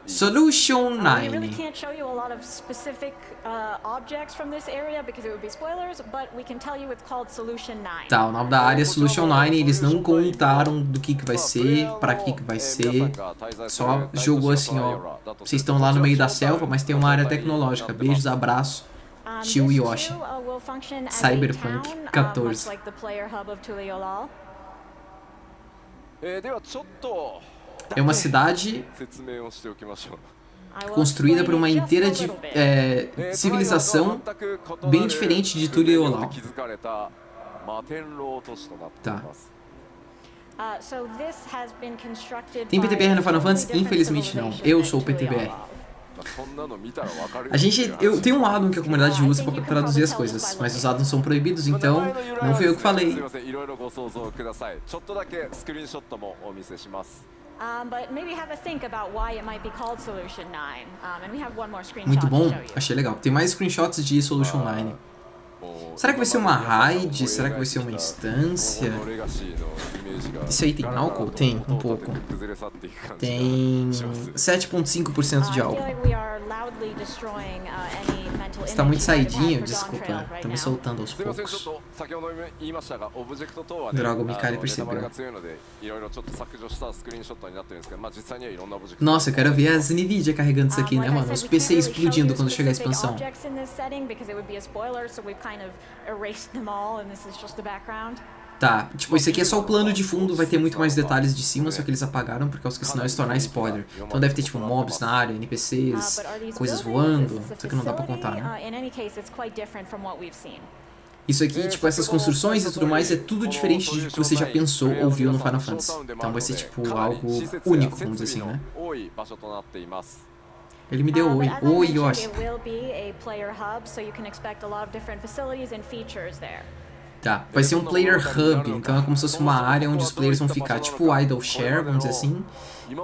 E Solution 9. really can't show you a lot of specific objects from this area because it would be spoilers, but we can tell you it's called Solution 9. Tá, o nome da área é Solution 9, eles não contaram do que vai ser, pra que vai ser. Só jogou assim, ó. Vocês estão lá no meio da selva, mas tem uma área tecnológica. Beijos, abraço. Tio Yoshi. Cyberpunk 14. É uma cidade construída por uma inteira civilização bem diferente de Tuliolau. Tá. Tem PTBR no Final Fantasy? Infelizmente não. Eu sou o PTBR. Eu tenho um addon que a comunidade usa para traduzir as coisas, mas os addons são proibidos, então não fui eu que falei. Muito bom, achei legal. Tem mais screenshots de Solution 9. Será que vai ser uma raid? Será que vai ser uma instância? Isso aí tem álcool? Tem, um pouco. Tem 7,5% de álcool. Está muito saidinho, desculpa. Tô me soltando aos poucos. Droga, o Mikali percebeu. Nossa, eu quero ver as NVIDIA carregando isso aqui, né, mano? Os PC explodindo quando chegar a expansão. Tá, tipo, esse aqui é só o plano de fundo, vai ter muito mais detalhes de cima, só que eles apagaram por causa que senão ia se tornar spoiler. Então deve ter tipo mobs na área, NPCs, coisas voando, só que não dá pra contar, né? Isso aqui, tipo, essas construções e tudo mais, é tudo diferente de que você já pensou ou viu no Final Fantasy. Então vai ser tipo algo único, vamos dizer assim, né? Ele me deu oi. Oi, Yoshi. Tá, vai ser um player hub, então é como se fosse uma área onde os players vão ficar tipo idle share, vamos dizer assim,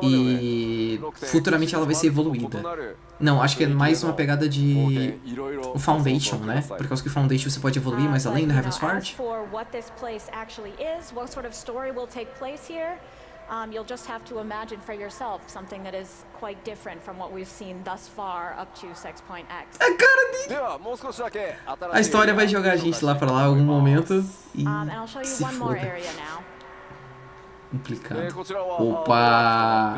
e futuramente ela vai ser evoluída. Não, acho que é mais uma pegada de o Foundation, né? Por causa que o Foundation você pode evoluir mais além do Heavensward. You'll just have to imagine for yourself something that is quite different from what we've seen thus far up to 6.x. A cara dele! A história vai jogar a gente lá pra lá em algum momento e se foda. Complicado. Opa!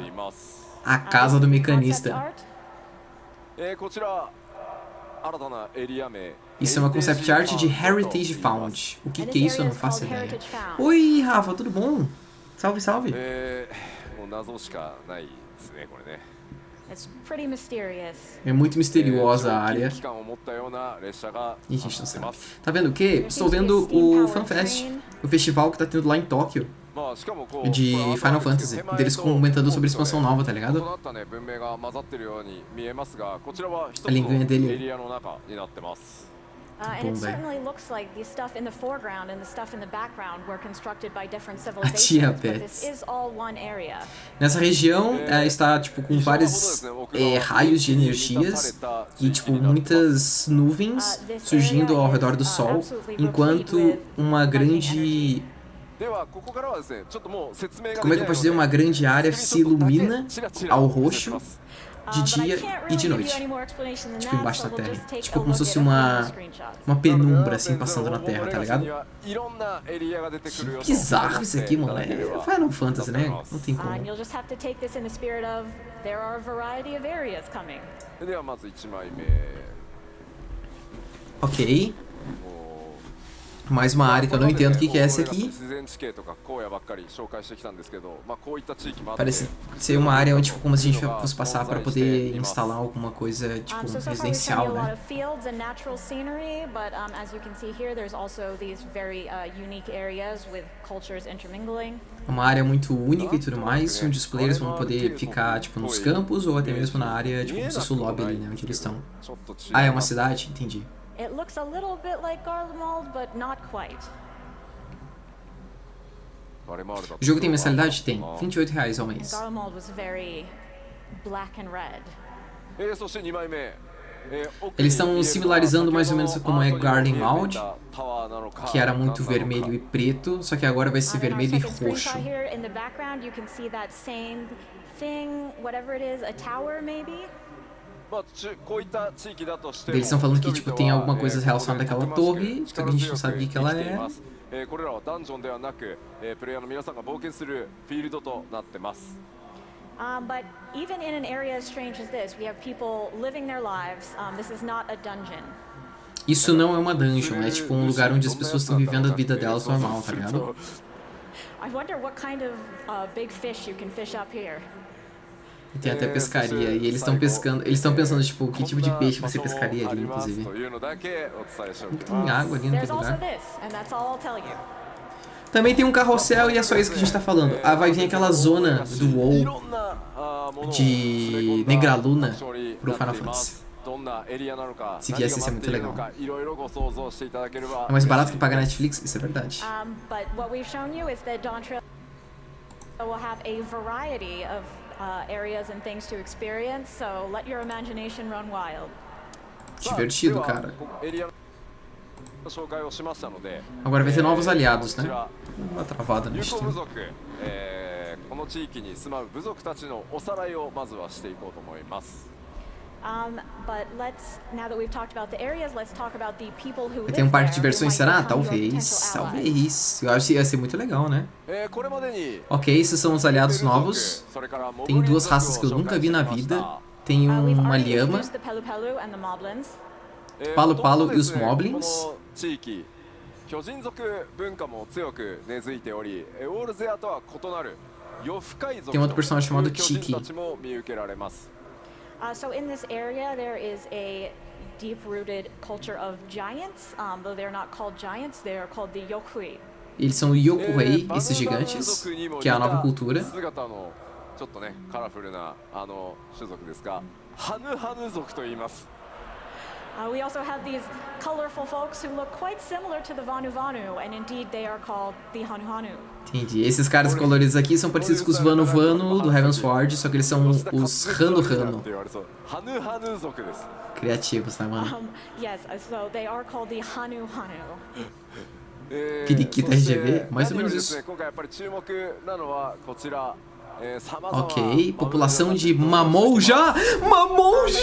A casa do mecanista. Isso é uma concept art de Heritage Found. O que é isso? Eu não faço ideia. Oi, Rafa, tudo bom? Salve, salve. É muito misteriosa a área. E a gente não sabe. Tá vendo o quê? Estou vendo o FanFest, o festival que tá tendo lá em Tóquio, de Final Fantasy, deles comentando sobre a expansão nova, tá ligado? A linguinha dele. And it certainly looks like the stuff in the foreground and the stuff in the background were constructed by different A tia civilizations, but Pets. this is all one area. Nessa região está tipo com vários raios de energias e tipo muitas nuvens surgindo ao redor do sol, enquanto uma grande, como é que eu posso dizer, uma grande área se ilumina ao roxo de dia e de noite, tipo embaixo da terra, tipo como se fosse uma penumbra assim passando na terra, tá ligado? Que bizarro isso aqui, mano, é Final Fantasy, né? Não tem como. Ok. Mais uma área que eu não entendo o que é essa aqui. Parece ser uma área onde, tipo, como se a gente fosse passar para poder instalar alguma coisa, tipo, residencial, né? É uma área muito única e tudo mais, onde os players vão poder ficar, tipo, nos campos ou até mesmo na área, tipo, como se fosse o lobby ali, né, onde eles estão. Ah, é uma cidade? Entendi. It looks a little bit like Garlemald, but not quite. O jogo tem mensalidade? Tem. R$28 ao mês. Garlemald was very black and red. Eles estão similarizando mais ou menos como é Garlemald, que era muito vermelho e preto, só que agora vai ser vermelho e roxo. Eles estão falando que, tipo, tem alguma coisa relacionada àquela torre, só que a gente não sabe o que ela é. But even in an area as strange as this, we have people living their lives. This is not a dungeon. Isso não é uma dungeon, é tipo um lugar onde as pessoas estão vivendo a vida delas normal, tá ligado? I wonder what kind of big fish you can fish up here. E tem até pescaria, e eles estão pescando, eles estão pensando, tipo, que tipo de peixe você pescaria ali, inclusive. Tem água ali naquele lugar. Também tem um carrossel e é só isso que a gente tá falando. Ah, vai vir aquela zona do WoW de Negraluna pro Final Fantasy. Se viesse, ia ser muito legal. É mais barato que pagar Netflix, isso é verdade. But what we've shown you is that dawntrail will have a variety of areas and things to experience, so let your imagination run wild. Divertido, cara. Agora vai ter novos aliados, né? Uma travada no Steam. Vai ter um parque de diversões, será? Talvez. Talvez. Eu acho que ia ser muito legal, né? Ok, esses são os aliados novos. Tem duas raças que eu nunca vi na vida. Tem uma lhama, Palo-Palo e os Moblins. Tem outro personagem chamado Tiki. So in this area there is a deep-rooted culture of giants, though they're not called giants, they are called the Yokuei. Eles são Yokuei, esses gigantes, que é a nova cultura. We also have these colorful folks who look quite similar to the Vanu Vanu, and indeed they are called the Hanu Hanu. Entendi. Esses caras coloridos aqui são parecidos com os Vanu Vanu do Heavensward, só que eles são os Hanu Hanu. Criativos, né, mano? Yes, so they are called the Hanu Hanu. Periquita RGB, mais ou menos isso. Ok, população de Mamouja! Mamouja!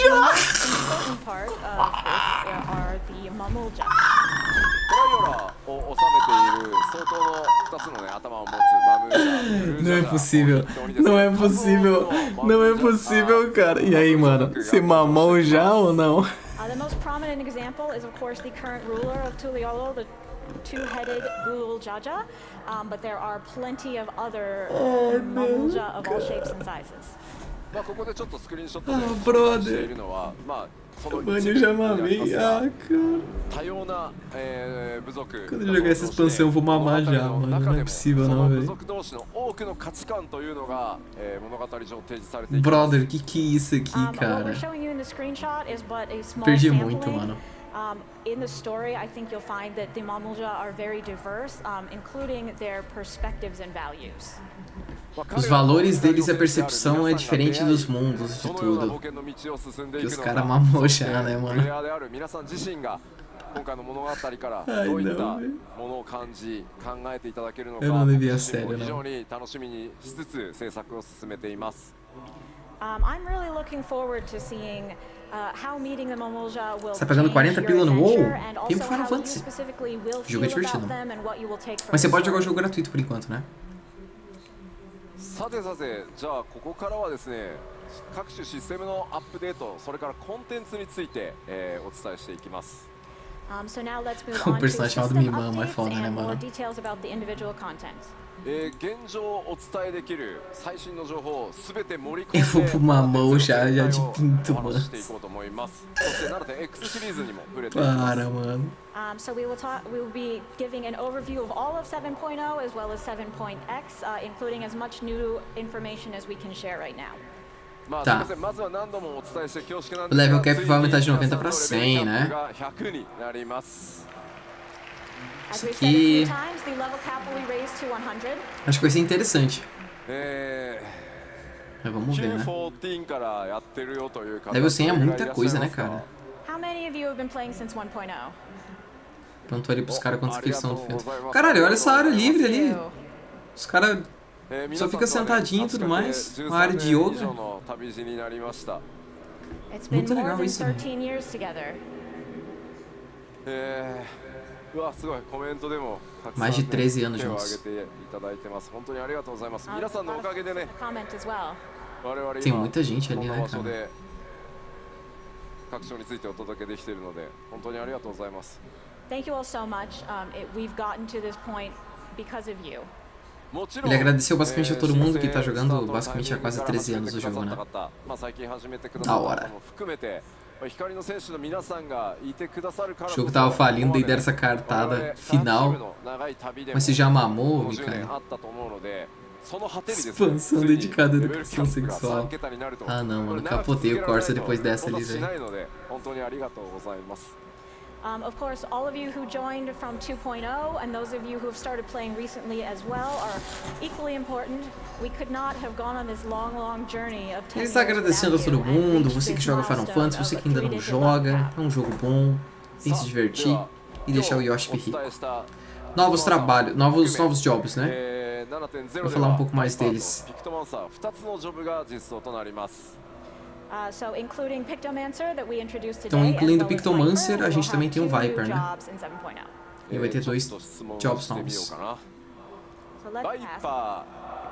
Não é possível, não é possível, não é possível, cara. E aí, mano, você mamou já ou não? The most prominent example is of course the current ruler of Tuliolo, the two-headed Ghoul Jaja, but there are plenty of other Mamulja of all shapes and sizes. Brother. Mano, eu já mamei. Ah, cara. Quando eu jogar essa expansão eu vou mamar já, mano. Não é possível não, velho. Brother, que é isso aqui, cara? Perdi muito, mano. In the story, I think you'll find that the Mamulja are very diverse, including their perspectives and values. Os valores deles e a percepção é diferente dos mundos, de tudo. Que os caras mamou já, né, mano? Ai, não, velho. Eu não levei a sério, não. I'm really looking forward to seeing how meeting the Mamulja will Você tá pagando 40 pila no WoW? Tem pro Final Fantasy. O jogo é divertido. Mas você pode jogar o jogo gratuito por enquanto, né? さてさて、じゃあここからはですね、各種システムのアップデート、それからコンテンツについて、お伝えしていきます。So now let's move O on to personagem chamado system Mimama é updates foda, né, and more mano? details about the individual content. 現状お伝えできる最新の情報をすべて盛り込ん Eu で vou pro mamão já de お pinto, 話 mano. ししていこうと思いますそして 7.X シリーズにも触れていき Para, ます mano. So we will be giving an overview of all of 7.0 as well as 7.x, including as much new information as we can share right now. まあ、たすみませんまずは何度もお伝えして恐縮なん O ですが level cap vai aumentar de 90 ついに pra 皆さんのレベルキャ 100, ップ né? が100になります As Isso we've said a few aqui- times, the level cap will be raised to 100. Acho que vai ser interessante. 9 Mas vamos ver, né? 14からやってるよという方 Level 100 é どれぐらい muita いらっしゃい coisa, ま né, すか cara? How many of you have been playing since 1.0? Perguntou ali pros caras quantos que eles são no filme. Caralho, olha essa área livre ali. Two. Os caras 皆 só さんとは fica ね sentadinho e tudo 20 mais. 13 Uma área de 年以 yoga. 上の旅路になりました It's been Muito more legal than isso, né? 13 years together. うわすごいコメントでもたくさん、 Mais de ね、 13 anos 手を juntos. 挙げていただいてます本当にありがとうございます A 皆さんのお lot かげで of ね comment as well. 我々 Tem 今 muita gente こ ali, んな né, 場所 cara? で各所についてお届けできているので本当にありがとうございます Thank you all so much. We've gotten to this point because of you. もちろん Ele agradeceu basicamente a todo mundo que tá 申請 jogando スタートの basicamente há quase 13 anos o タイミン jogo, グ né? から始めてくださった方まあ最近始めてくだ Da さった hora. 方も含めて光の選手の皆さんがいてくださるから O こそ jogo tava falindo, daí ここまで deram essa 我 cartada 々 final. 30の長い旅でも Mas você já mamou, 50年 Mika? あったと思うのでその果てにですね Expansão ついに dedicada à レベルキャ educação ップが sexual. 3桁になると Ah, não, これ mano. 長く続 Capotei け o られない Corsa と depois dessa 到 ali, 達し velho. ないので本当にありがとうございます Of course, all of you who joined from 2.0 and those of you who have started playing recently as well are equally important. We could not have gone on this long journey of 10 Ele está years agradecendo a without todo you and mundo, reached você que this joga Final milestone Fantasy, você of que ainda a não 3-digit level joga, cap. é um jogo bom, tem que se で divertir は e deixar o 今 Yoshi 日お rico. 伝えした Novos trabalhos, novos jobs, né? 7.0 Vou で falar は um pouco mais パイパー deles. とピクトマンサー2つのジョブが実装となります So including Pictomancer that we introduced today. Então, incluindo as well as Pictomancer, Viper, a gente we'll também have tem o 2 new Viper, né? jobs in 7.0. E vai ter ちょっ dois と質問 jobs してみよう novos. かな So let's バイ ask,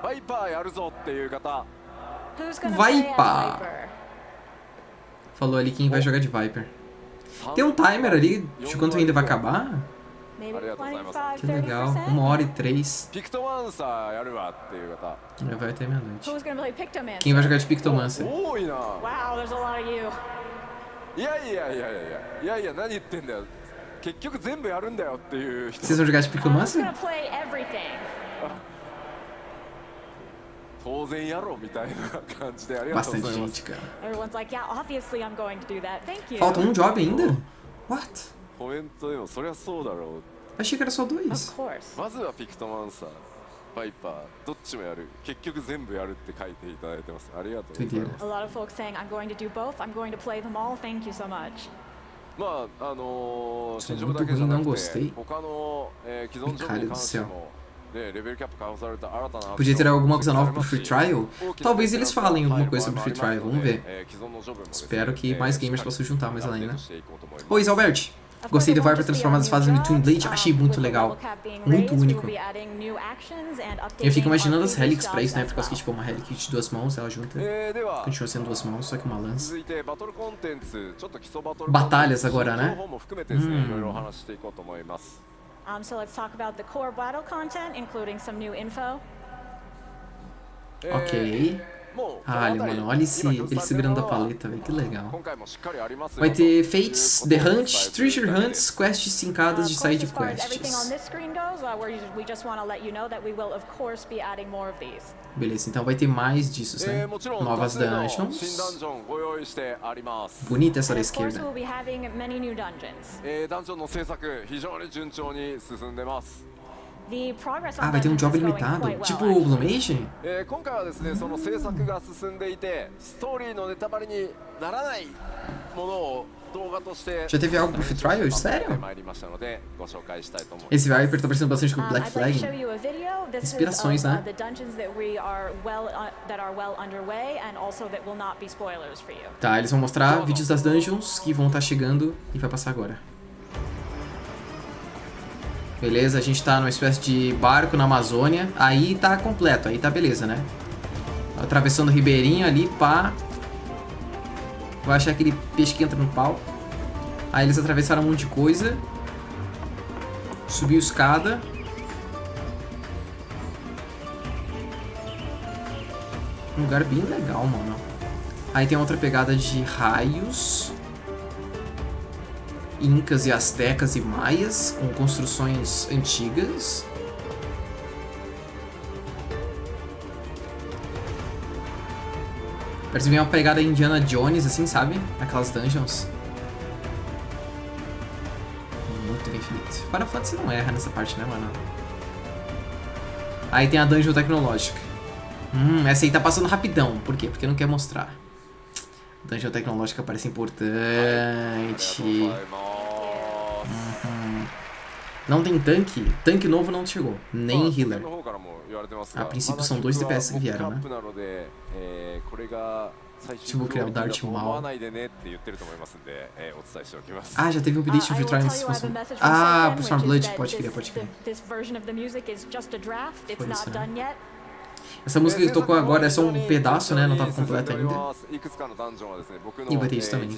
バイパーやるぞっていう方 who's going to play as Viper. Viper? Falou ali quem vai jogar de Viper. Tem um timer ali de quanto ainda vai acabar? Maybe ありがとうございます。 25, Que legal, 30%? 1 hora e 3. ピクトマンサーやるわっていう方 Vai até meia-noite. Who's going to play Pictomancer? Quem vai jogar de Pictomancer? 多いな Wow, there's a lot of you. いやいや何言ってんだよ結局全部やるんだよっていう人 Vocês vão jogar de Who's Pictomancer? going to play everything? 当然やろうみたいな感じでありがとうご Bastante ざいます gente, cara. Everyone's like, yeah, obviously I'm going to do that. Thank you. Falta um job ainda? What? コメントでもそりゃそうだろ Achei que era só of 2. course. うまずはピクトマンサーバイパーどっちもやる結局全部やるって書いていただいてますありがとうございま Doideira. す A lot of folks saying, I'm going to do both. I'm going to play them all. Thank you so much. まあ新ジョブ muito だけじゃな ruim, não く gostei. て他の、既存ジョブに関してもでレベルキャップ解放された新たな Podia ter alguma coisa nova pro Free Trial? Talvez eles falem alguma coisa sobre Free Trial, vamos ver. Espero que mais gamers possam juntar mais além, né? Oi, Albert! Of course, Gostei it da won't Viper just be our transformada as new fases em Twin jobs. Blade, achei muito With the legal. level cap being Muito raised, único. we'll be adding new actions and Eu fico updating imaginando our as previous Helix pra isso, jobs né? as Por causa que, well. tipo, uma Helix de 2 mãos, ela junta. では Continua sendo 2 mãos, só que uma lança. 続いてバトルコンテンツちょっと基礎バトル Batalhas agora, né? 情報も含めてですねいろいろお話ししていこうと思います So let's talk about the core battle content, including some new info. Ok. もう Ah, olha, mano, olha ele segurando a paleta, velho, que legal. 今回もしっかりありますよ Vai という ter Fates, The Hunt, Treasure Hunts, quests sincadas de Of course, side as far as everything on quests. this screen goes, we just want to let you know that we will, of course, be adding more of these. Beleza, então vai ter mais disso, né? もちろん Novas 多数の新ダン dungeons. ジョンご用意してあります Bonita essa And da of course, esquerda. we'll be having many new dungeons. ダンジョンの制作非常に順調に進んでます The progress Ah, on vai ter um dungeons job is going limitado. quite well, Tipo actually. o Blumage? 今回はですねその制作が進んでいてストーリーのネタバレにならないものを動画として Já teve algo pro Free Trial? Sério? 参りましたのでご紹介したいと思います Esse Viper tá parecendo bastante com o Black I'd like to show Flag. you a video. This Inspirações, is of, né? the dungeons that we are well underway, and also that will not be spoilers for you. Tá, eles vão mostrar vídeos das dungeons que vão estar chegando e vai passar agora. Beleza, a gente tá numa espécie de barco na Amazônia. Aí tá completo, aí tá beleza, né? Atravessando o ribeirinho ali, pá. Vai achar aquele peixe que entra no pau. Aí eles atravessaram um monte de coisa. Subiu escada. Um lugar bem legal, mano. Aí tem outra pegada de raios. Incas e astecas e maias, com construções antigas. Parece bem uma pegada Indiana Jones, assim, sabe? Aquelas dungeons. Muito bem feito. Final Fantasy não erra nessa parte, né, mano? Aí tem a dungeon tecnológica. Essa aí tá passando rapidão. Por quê? Porque não quer mostrar. Dungeon tecnológica parece importante. Não tem tanque. Tanque novo não chegou. Nem healer. A princípio são 2 DPS que vieram, né? Deixa eu criar o Dart mal. Ah, já teve um update de Virtual nessa expansão. Ah, pro Stormblood, pode crer, pode crer. Foi isso, né? Essa música que tocou agora é só um pedaço, né? Não tava completa ainda. E vai ter isso também.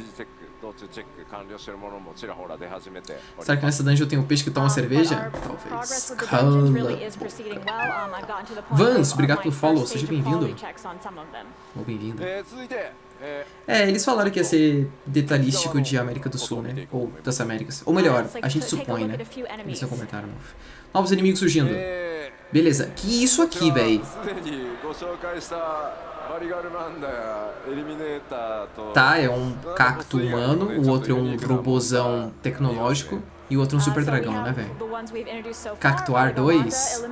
Será que nessa dungeon tem um peixe que toma cerveja? Talvez. Vans, obrigado pelo follow, seja bem-vindo. Ou bem-vindo. Eles falaram que ia ser detalhístico de América do Sul, né? Ou das Américas. Ou melhor, a gente supõe, né? Eles não comentaram. Novos inimigos surgindo. Beleza, que isso aqui, véi? Tá, é um cacto humano, o outro é um robozão tecnológico e o outro é um super dragão, né, velho? Cactuar 2?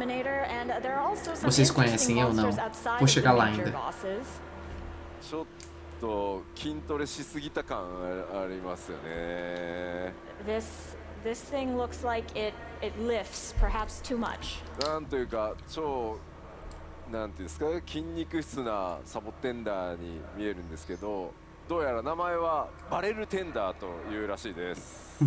Vocês conhecem, eu não. Vou chegar lá ainda. This thing looks like it lifts perhaps too much. なんというか超なんていうんですか筋肉質なサボテンダーに見えるんですけど、どうやら名前はバレルテンダーというらしいです。So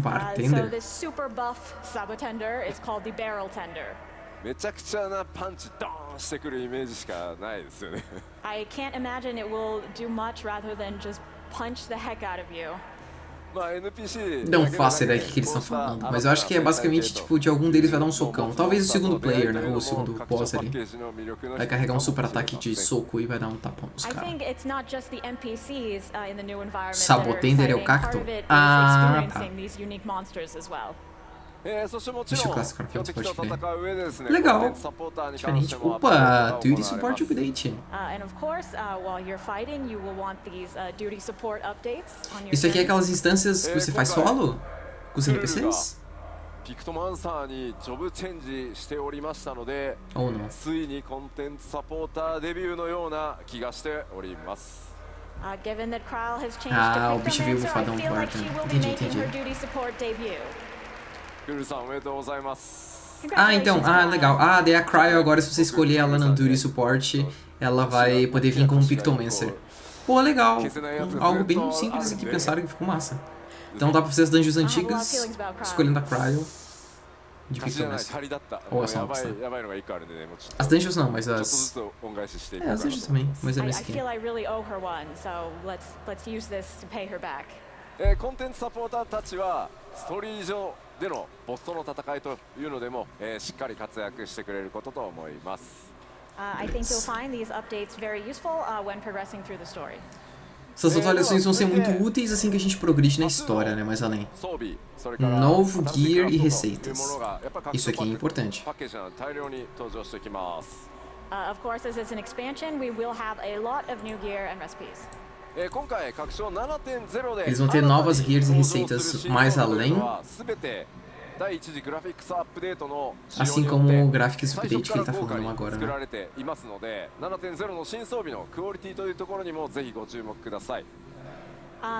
this super buff sabotender is called the barrel tender. めちゃくちゃなパンチドーンしてくるイメージしかないですよね。I can't imagine it will do much rather than just punch the heck out of you. Não faço ideia do que eles estão falando, mas eu acho que é basicamente tipo de algum deles vai dar um socão. Talvez o segundo player, né? Ou o segundo boss ali. Vai carregar um super ataque de soco e vai dar um tapão nos caras. Sabotender é o cacto? Ah, tá. Deixa eu classificar aqui, você pode ver. Legal. Diferente. Opa, Duty Support Update. Isso aqui é aquelas instâncias que você faz solo? Com os NPCs? Ou não? Ah, o bicho veio bufadão no quarto. Entendi, entendi. Ah, então, legal. Ah, daí a Cryo agora, se você escolher ela no Duty Support, ela vai poder vir como um Pictomancer. Pô, legal. Algo bem simples aqui, pensaram que ficou massa. Então dá pra fazer as dungeons antigas, escolhendo a Cryo de Pictomancer. Ou essa nova. As dungeons não, mas as... as dungeons também, mas é mais aqui. コンテンツサポーターたちはストーリー上でのボスとの戦いというのでも、しっかり活躍してくれることと思います。I think you'll find these updates very useful when progressing through the story. Essas atualizações vão ser muito úteis assim que a gente progride na história, né? Mais além. Novo gear e receitas. Isso aqui é importante. Of course, as it's an expansion, we will have a lot of new gear and recipes. Eles vão ter novas gears e receitas mais além, assim como o Graphics Update que ele tá falando agora, né?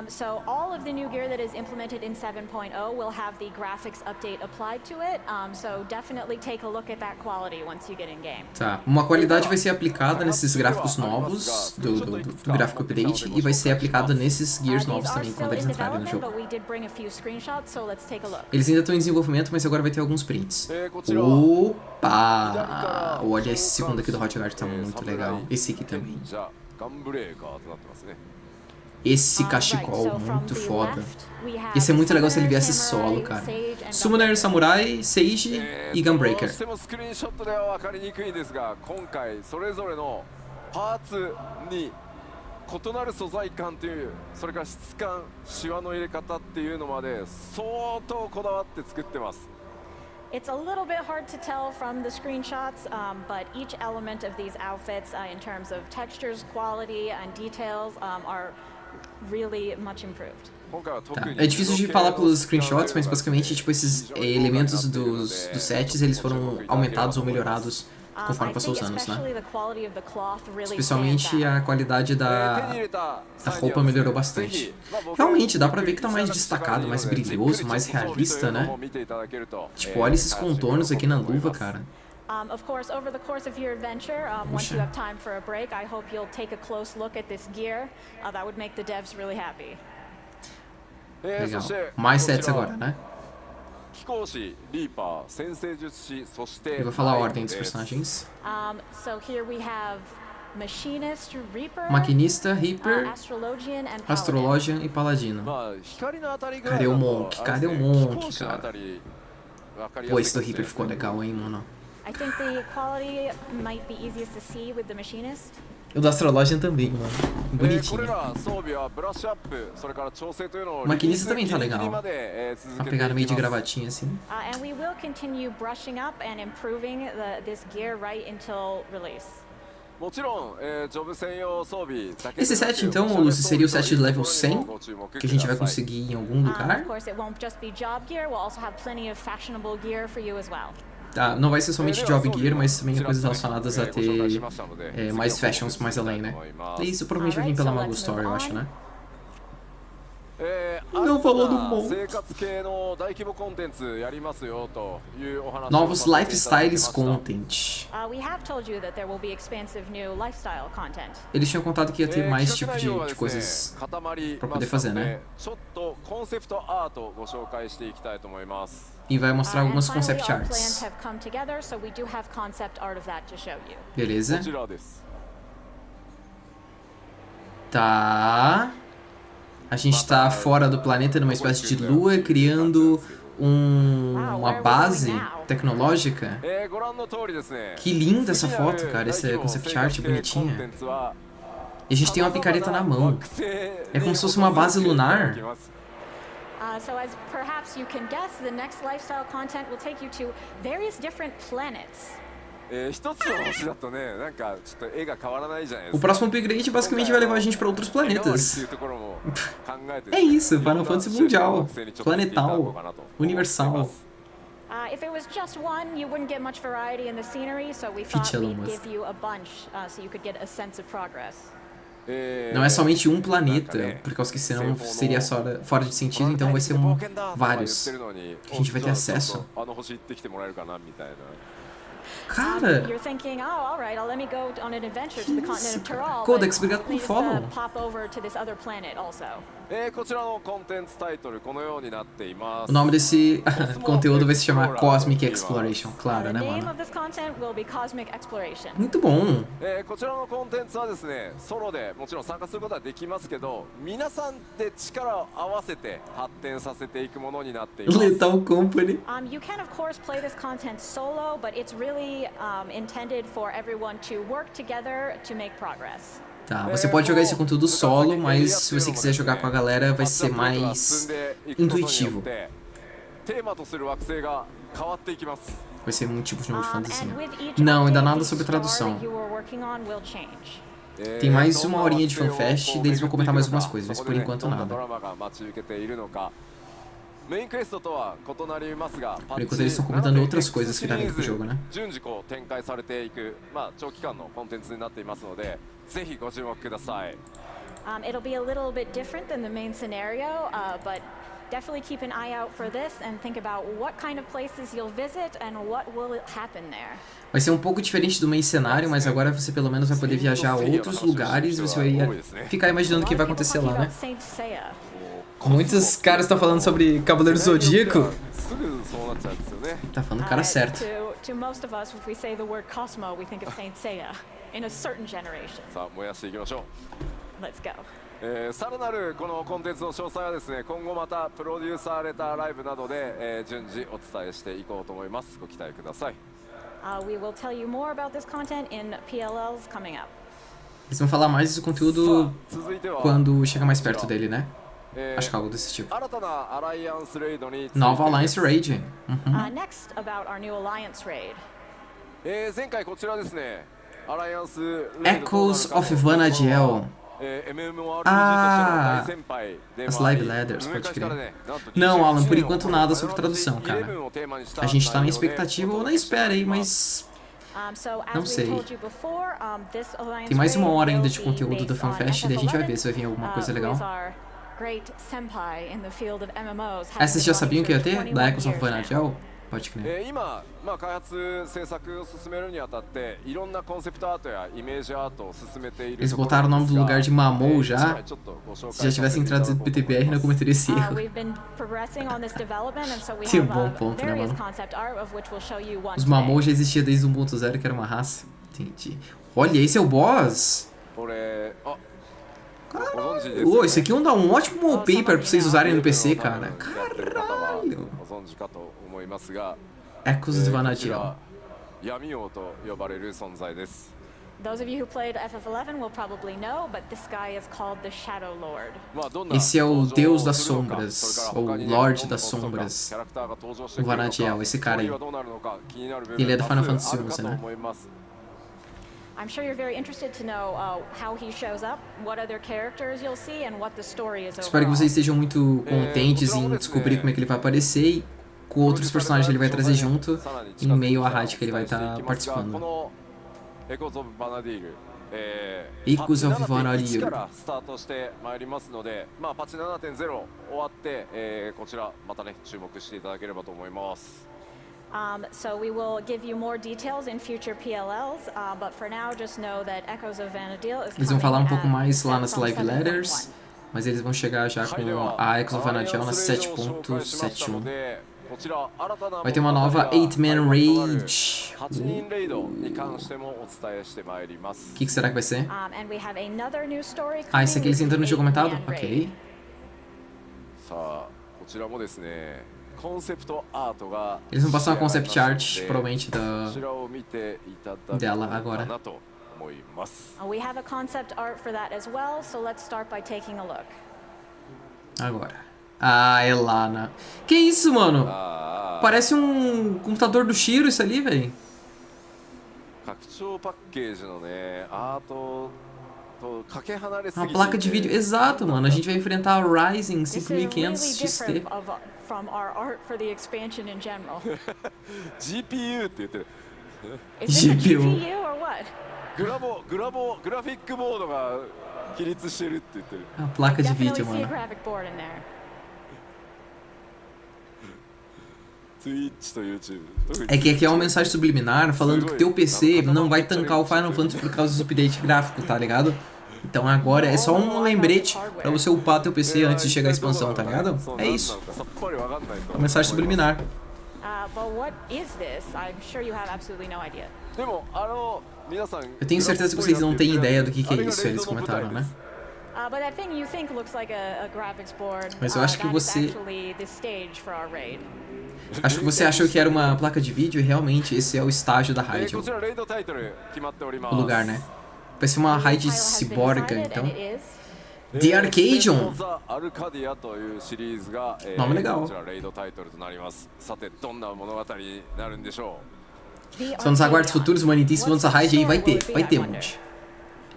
So all of the new gear that is implemented in 7.0 will have the graphics update applied to it. So definitely take a look at that quality once you get in game. Tá, uma qualidade vai ser aplicada nesses gráficos novos do Graphic Update e vai ser aplicada nesses gears novos também quando eles entrarem no jogo. Eles ainda estão em desenvolvimento, mas agora vai ter alguns prints. Opa! Olha, esse segundo aqui do Hotguard tá muito legal. Esse aqui também. Esse cachecol, muito foda. Esse é muito legal se ele viesse solo, cara. Summoner, Samurai, Sage e Gunbreaker. スクリーンショットでは分かりにくいんですが、今回それぞれのパーツに異なる素材感という、それから質感、シワの入れ方っていうのまで相当こだわって作ってます。It's a little bit hard to tell from the screenshots, but each element of these outfits, in terms of textures, quality, and details, are really much improved. Tá. É difícil de falar pelos screenshots, mas basicamente tipo, esses elementos dos sets eles foram aumentados ou melhorados conforme passou os anos, né? Especialmente a qualidade da roupa melhorou bastante. Realmente, dá pra ver que tá mais destacado, mais brilhoso, mais realista, né? Tipo, olha esses contornos aqui na luva, cara. Of course, over the course of your adventure, once you have time for a break, I hope you'll take a close look at this gear. That would make the devs really happy. Legal. Mais sets agora, né? Eu vou falar a ordem dos personagens. So here we have Machinist, Reaper, Maquinista, Reaper, Astrologian e Paladino. Cadê o Monk? Cadê o Monk, cara? Pô, esse do Reaper ficou legal, hein, mano? I think the quality might be easiest to see with the Machinist. O do Astrologian também, mano. Bonitinho. O Maquinista também tá legal. Uma pegada meio de gravatinha assim. And we will continue brushing up and improving this gear right until release. Esse set, então, Lucy, seria o set de level 100 que a gente vai conseguir em algum lugar? Of course, it won't just be job gear. We'll also have plenty of fashionable gear for you as well. Tá, não vai ser somente job gear, mas também coisas relacionadas a ter mais fashions mais além, né? E isso provavelmente vai vir pela Mago Story, eu acho, né? Não falou do Monk. Novos Lifestyles Content. Eles tinham contado que ia ter mais tipo de coisas pra poder fazer, né? E vai mostrar algumas concept arts. Beleza. Tá. A gente tá fora do planeta numa espécie de lua, criando uma base tecnológica. Que linda essa foto, cara. Essa concept art bonitinha. E a gente tem uma picareta na mão. É como se fosse uma base lunar. So as perhaps you can guess, the next lifestyle content will take you to various different planets. O próximo upgrade basicamente vai levar a gente para outros planetas. É isso, Final Fantasy mundial, planetal, universal. If it was just one, you wouldn't get much variety in the scenery, so we thought we'd give you a bunch so you could get a sense of progress. Não é somente um planeta, por causa que senão seria fora de sentido, então vai ser vários que a gente vai ter acesso. Cara! Codex, obrigado pelo follow. O nome desse conteúdo vai se chamar Cosmic Exploration, claro, né, mano? Muito bom! Lethal Company. You can of course play this content solo, but it's really intended for everyone to work together to make progress. Tá, você pode jogar esse conteúdo solo, mas se você quiser jogar com a galera vai ser mais intuitivo. Vai ser um tipo de novo de fantasia. Não, ainda nada sobre tradução. Tem mais uma horinha de fanfest e eles vão comentar mais algumas coisas, mas por enquanto nada. Por enquanto eles estão comentando outras coisas que devem pro jogo, né? It'll be a little bit different than the main scenario, but definitely keep an eye out for this and think about what kind of places you'll visit and what will happen there. Vai ser um pouco diferente do main cenário, mas agora você pelo menos vai poder viajar a outros lugares e você vai ficar imaginando o que vai acontecer lá, né? Muitos caras estão falando sobre Cavaleiro do Zodíaco. Tá falando o cara certo. To most of us, if we say the word Cosmo, we think of Saint Seiya in a certain generation. Let's go. さらなるこのコンテンツの詳細はですね、今後またプロデューサーレターライブなどで、順次お伝えしていこうと思います。ご期待ください。We will tell you more about this content in PLLs coming up. Eles vão falar mais do conteúdo quando chegar mais perto dele, né? Acho que é algo desse tipo. Nova Alliance Raid. Next, about our new Alliance Raid. 前回こちらですね、アライアンス Echoes of Vanadiel. Ah, as live ladders, pode crer. Não, Alan, por enquanto nada sobre tradução, cara. A gente tá na expectativa ou na espera aí, mas... não sei. Tem mais 1 hora ainda de conteúdo do FanFest e daí a gente vai ver se vai vir alguma coisa legal. Essas já sabiam que ia ter? Da Echoes of Vanadiel? Pode crer. Eles botaram o nome do lugar de Mamou já. Se já tivessem traduzido PTBR, não cometeria esse erro. Tem um bom ponto, né, mano? Os Mamou já existiam desde o 1.0, que era uma raça. Entendi. Olha, esse é o boss? Caralho, esse aqui dá um ótimo wallpaper pra vocês usarem no PC, cara. Caralho. Echoes of Vanadiel. Those of you who played FF11 will probably know, but this guy is called the Shadow Lord. Esse é o Deus das Sombras, ou Lorde das Sombras. O Vanadiel, esse cara aí. Ele é do Final Fantasy XI, né? I'm sure you're very interested to know how he shows up, what other characters you'll see, and what the story is overall. Espero que vocês estejam muito contentes em descobrir como é que ele vai aparecer e com outros personagens que ele vai trazer junto em meio à raid que ele vai estar participando. Echoes of Vanadiel. スタートしてまいりますので、パッチ 7.0 終わって、こちらまたね注目していただければと思います。So we will give you more details in future PLLs, but for now just know that Echoes of Vanadiel is coming. Eles vão falar um pouco mais lá nas live letters, mas eles vão chegar já com a Echoes of Vanadiel na 7.71. Vai ter uma nova 8-man raid. O que será que vai ser? Ah, esse aqui eles entram no jogo comentado? Ok. Eles vão passar uma concept art, provavelmente, dela agora. We have a concept art for that as well, so let's start by taking a look. Agora. Ah, Elana. Que isso, mano? Parece um computador do Shiro isso ali, velho. Uma placa de vídeo. Exato, mano. A gente vai enfrentar a Ryzen 5500 XT. GPU って言ってる。GPU グラフィックボードが起立してるって言ってる。A placa de vídeo, mano. É que aqui é uma mensagem subliminar falando que teu PC não vai tancar o Final Fantasy por causa do update gráfico, tá ligado? Então agora é só um lembrete pra você upar teu PC antes de chegar a expansão, tá ligado? É isso. É uma mensagem subliminar. Eu tenho certeza que vocês não têm ideia do que é isso, eles comentaram, né? Mas eu acho que você... Acho que você achou que era uma placa de vídeo e realmente esse é o estágio da raid. O lugar, né? Vai ser uma raid ciborga, então. The Arcadian! Nome legal. Só nos aguardos futuros, humanitíssimos, vamos a raid aí, vai ter, monte.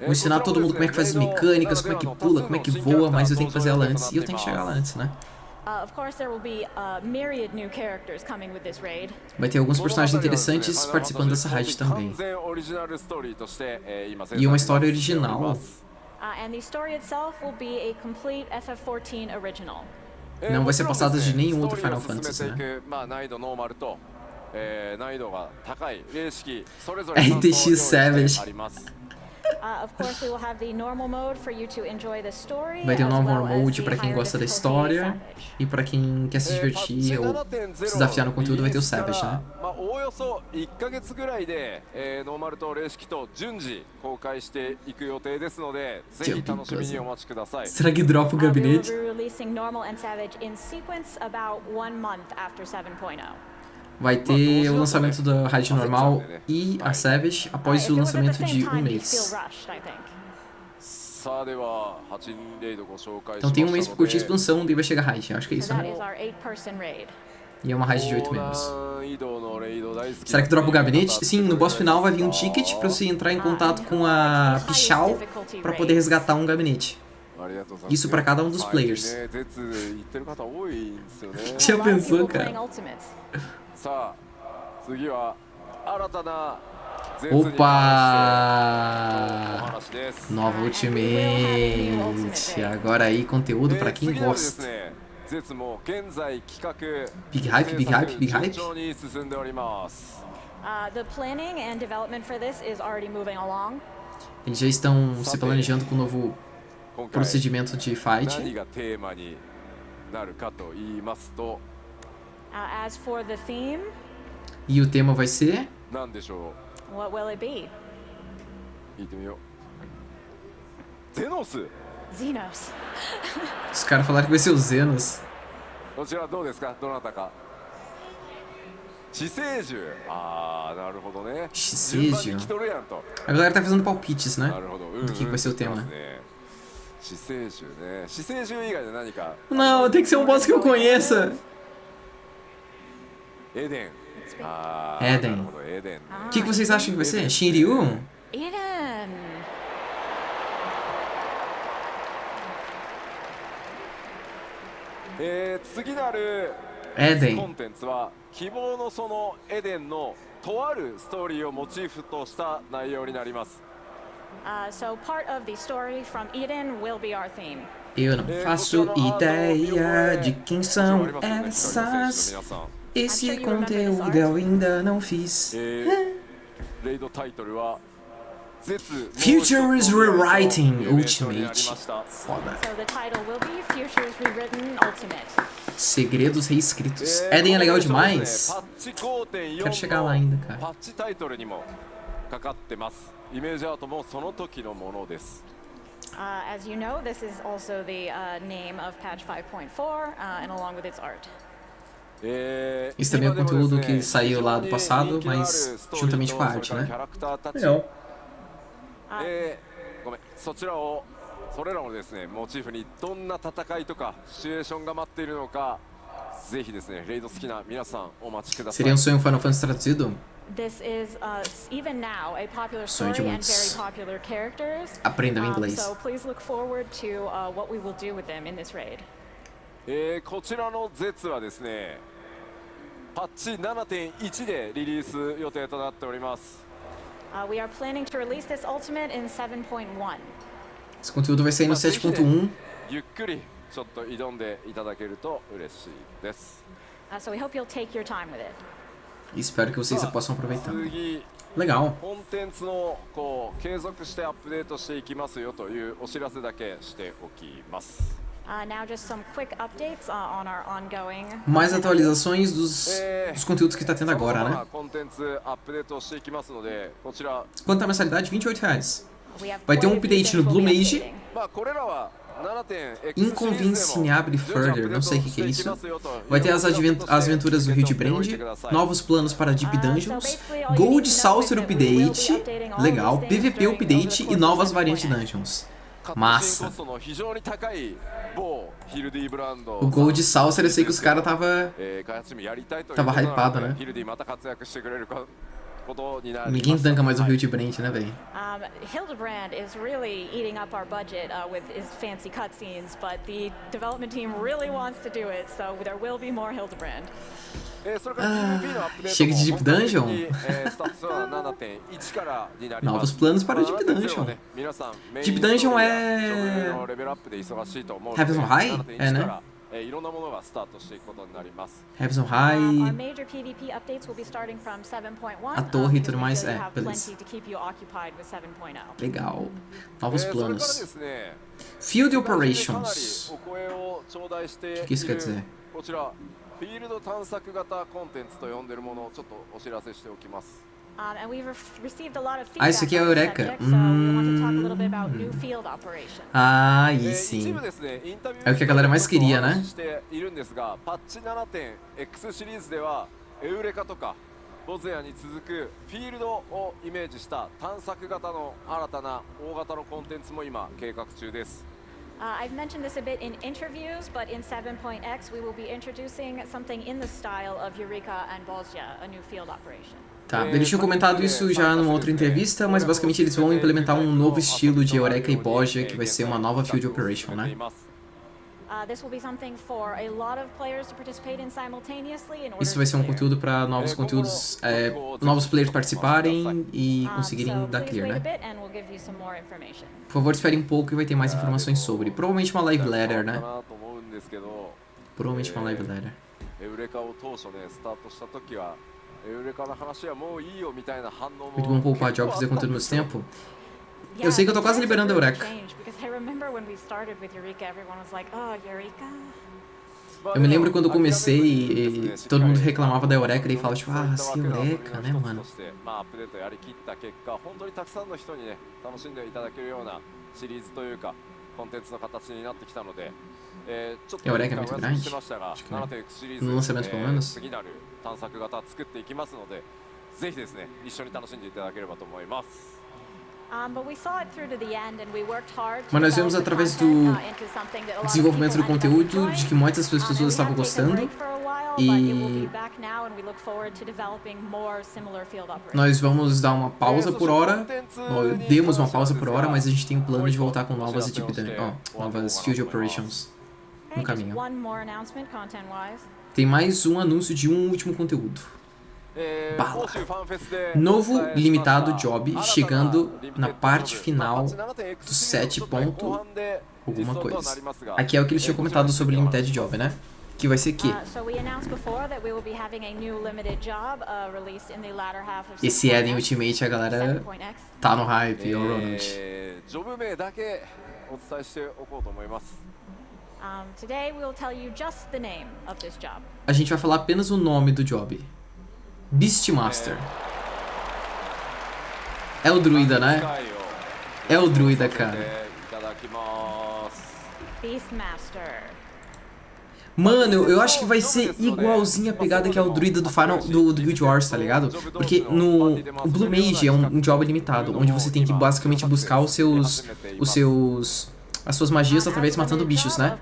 Vou ensinar todo mundo como é que faz as mecânicas, como é que pula, como é que voa, mas eu tenho que fazer ela antes e eu tenho que chegar lá antes, né? Vai ter alguns personagens interessantes participando dessa raid também. E uma história original. Não vai ser passada de nenhum outro Final Fantasy, né? RTX Savage. Vai ter um normal mode pra quem gosta da história e pra quem quer se divertir ou se desafiar no conteúdo vai ter o Savage, né? Será que dropa o gabinete? Vai ter o lançamento da raid normal e a Savage após o lançamento de um mês. Então tem um mês pra curtir a expansão, daí vai chegar a raid. Acho que é isso, né? E é uma raid de 8 membros. Será que dropa o gabinete? Sim, no boss final vai vir um ticket pra você entrar em contato com a Pichal pra poder resgatar um gabinete. Isso pra cada um dos players. Já pensou, cara? Opa! Nova Ultimate. Agora aí, conteúdo pra quem gosta. Big hype, big hype, big hype. Eles já estão se planejando com o novo procedimento de fight. E o tema vai ser? What will it be? Xenos. Os caras falaram que vai ser o Xenos. Shiseju. A galera tá fazendo palpites, né? Do que vai ser o tema. Não, tem que ser um boss que eu conheça. Eden. O que vocês acham que vai ser? Shiryu? Eden. Eden. So part of the story from Eden will be our theme. Eu não faço ideia de quem são essas. Esse conteúdo eu ainda não fiz. Future is Rewriting Ultimate. Foda. Segredos reescritos. Eden é legal demais. Quero chegar lá ainda, cara. As you know, this is also the name of patch 5.4 and along with its art. Isso também é um conteúdo que saiu lá do passado, mas juntamente com a arte, né? Legal. Seria um sonho Final Fantasy traduzido? This is even now a popular Sonho de story and muitos. very popular characters. Aprendam inglês. So please look forward to what we will do with them in this raid. こちらの ZETS はですね、パッチ 7.1 でリリース予定となっております。We are planning to release this ultimate in 7.1. Esse conteúdo vai sair no 7.1. ゆっくりちょっと挑んでいただけると嬉しいです。So we hope you'll take your time with it. E espero que vocês possam aproveitar. 次 Legal. コンテンツのこう継続してアップデートしていきますよというお知らせだけしておきます。 Now just some quick updates on our ongoing. Mais atualizações dos conteúdos que tá tendo agora, né? コンテンツアップデートしていきますので、こちら Quanto à mensalidade? R$28. We have Vai ter um quite a few update things no we'll Blue be Mage. updating. まあこれらは Inconvenciable Further, não sei o que é isso. Vai ter as aventuras do Rio de Brand, novos planos para Deep Dungeons, Gold Saucer Update, legal, PVP Update e novas variantes de Dungeons. Massa. O Gold Saucer eu sei que os caras tava hypado, né? Ninguém tanca mais o Rio de Brand, né, velho? Hildebrand is really eating up our budget with his fancy cutscenes, but the development team really wants to do it, so there will be more Hildebrand. Chega de Deep Dungeon? Novos planos para Deep Dungeon. Deep Dungeon é... Heaven's on High? É, né? いろんなものがスタートしていくことになります。Have some high. Our major PvP updates will be starting from 7.1. A torre e tudo because we mais, really have beleza. plenty to keep you occupied with 7.0. Legal. Novos それからで planos. すね、 Field かなり Operations. お声を頂戴してい O que isso quer る dizer? こちらフィールド探索型コンテンツと呼んでいるものをちょっとお知らせしておきます。And we've received a lot of Ah, isso feedback aqui é a on this Eureka. subject, so we want to talk a little bit about new field operations. Ah, aí 一 sim. 部ですね、インタビュー É o que a galera mais queria, né? しているんですが、パッチ 7.X シリーズではエウレカとかボズヤに続くフィールドをイメージした探索型の新たな大型のコンテンツも今計画中です。I've mentioned this a bit in interviews, but in 7.x we will be introducing something in the style of Eureka and Bosnia, a new field operation. Tá, eles tinham comentado isso já numa outra entrevista, mas basicamente eles vão implementar um novo estilo de Eureka e Bosnia, que vai ser uma nova Field Operation, né? This will be something for a lot of players to participate in simultaneously in order Isso vai ser um to clear. conteúdo para novos conteúdos, novos players participarem e conseguirem So dar please clear, wait a né? bit and we'll give you some more information. Por favor, espere um pouco e vai ter mais informações sobre. Provavelmente uma live letter, né? Provavelmente uma live letter. エウレカを当初ねスタートした時はエウレカの話はもういいよみたいな反応も Muito bom poupar job e fazer conteúdo no nosso tempo. Yeah, Eu sei que eu tô quase the liberando a trends Eureka. have really changed, because I remember when we started with Eureka, everyone was like, "Oh, Eureka." Eu me lembro quando eu comecei e todo mundo reclamava da Eureka e falava tipo, ah, se Eureka, né, mano? まあアップデートやりきった結果本当にたくさんの人にね楽しんでいただけるようなシリーズというかコンテンツの形になってきたのでちょっとお休みしてましたが 7.X シリーズ次なる探索型作っていきますのでぜひですね一緒に楽しんでいただければと思います。Mas nós vemos através do desenvolvimento do conteúdo de que muitas pessoas estavam gostando e nós vamos dar uma pausa por hora, demos uma pausa por hora, mas a gente tem um plano de voltar com novas novas Field Operations no caminho. Tem mais um anúncio de um último conteúdo. Bala. Novo limitado job chegando na parte final do 7 ponto alguma coisa. Aqui é o que eles tinham comentado sobre limited job, né? Que vai ser que esse Eden Ultimate a galera tá no hype, o Ronald. A gente vai falar apenas o nome do job. Beastmaster. É o druida, né? É o druida, cara. Mano, eu acho que vai ser igualzinho a pegada que é o druida do Final do Guild Wars, tá ligado? Porque no Blue Mage é um job limitado, onde você tem que basicamente buscar as suas magias através de matando bichos, né?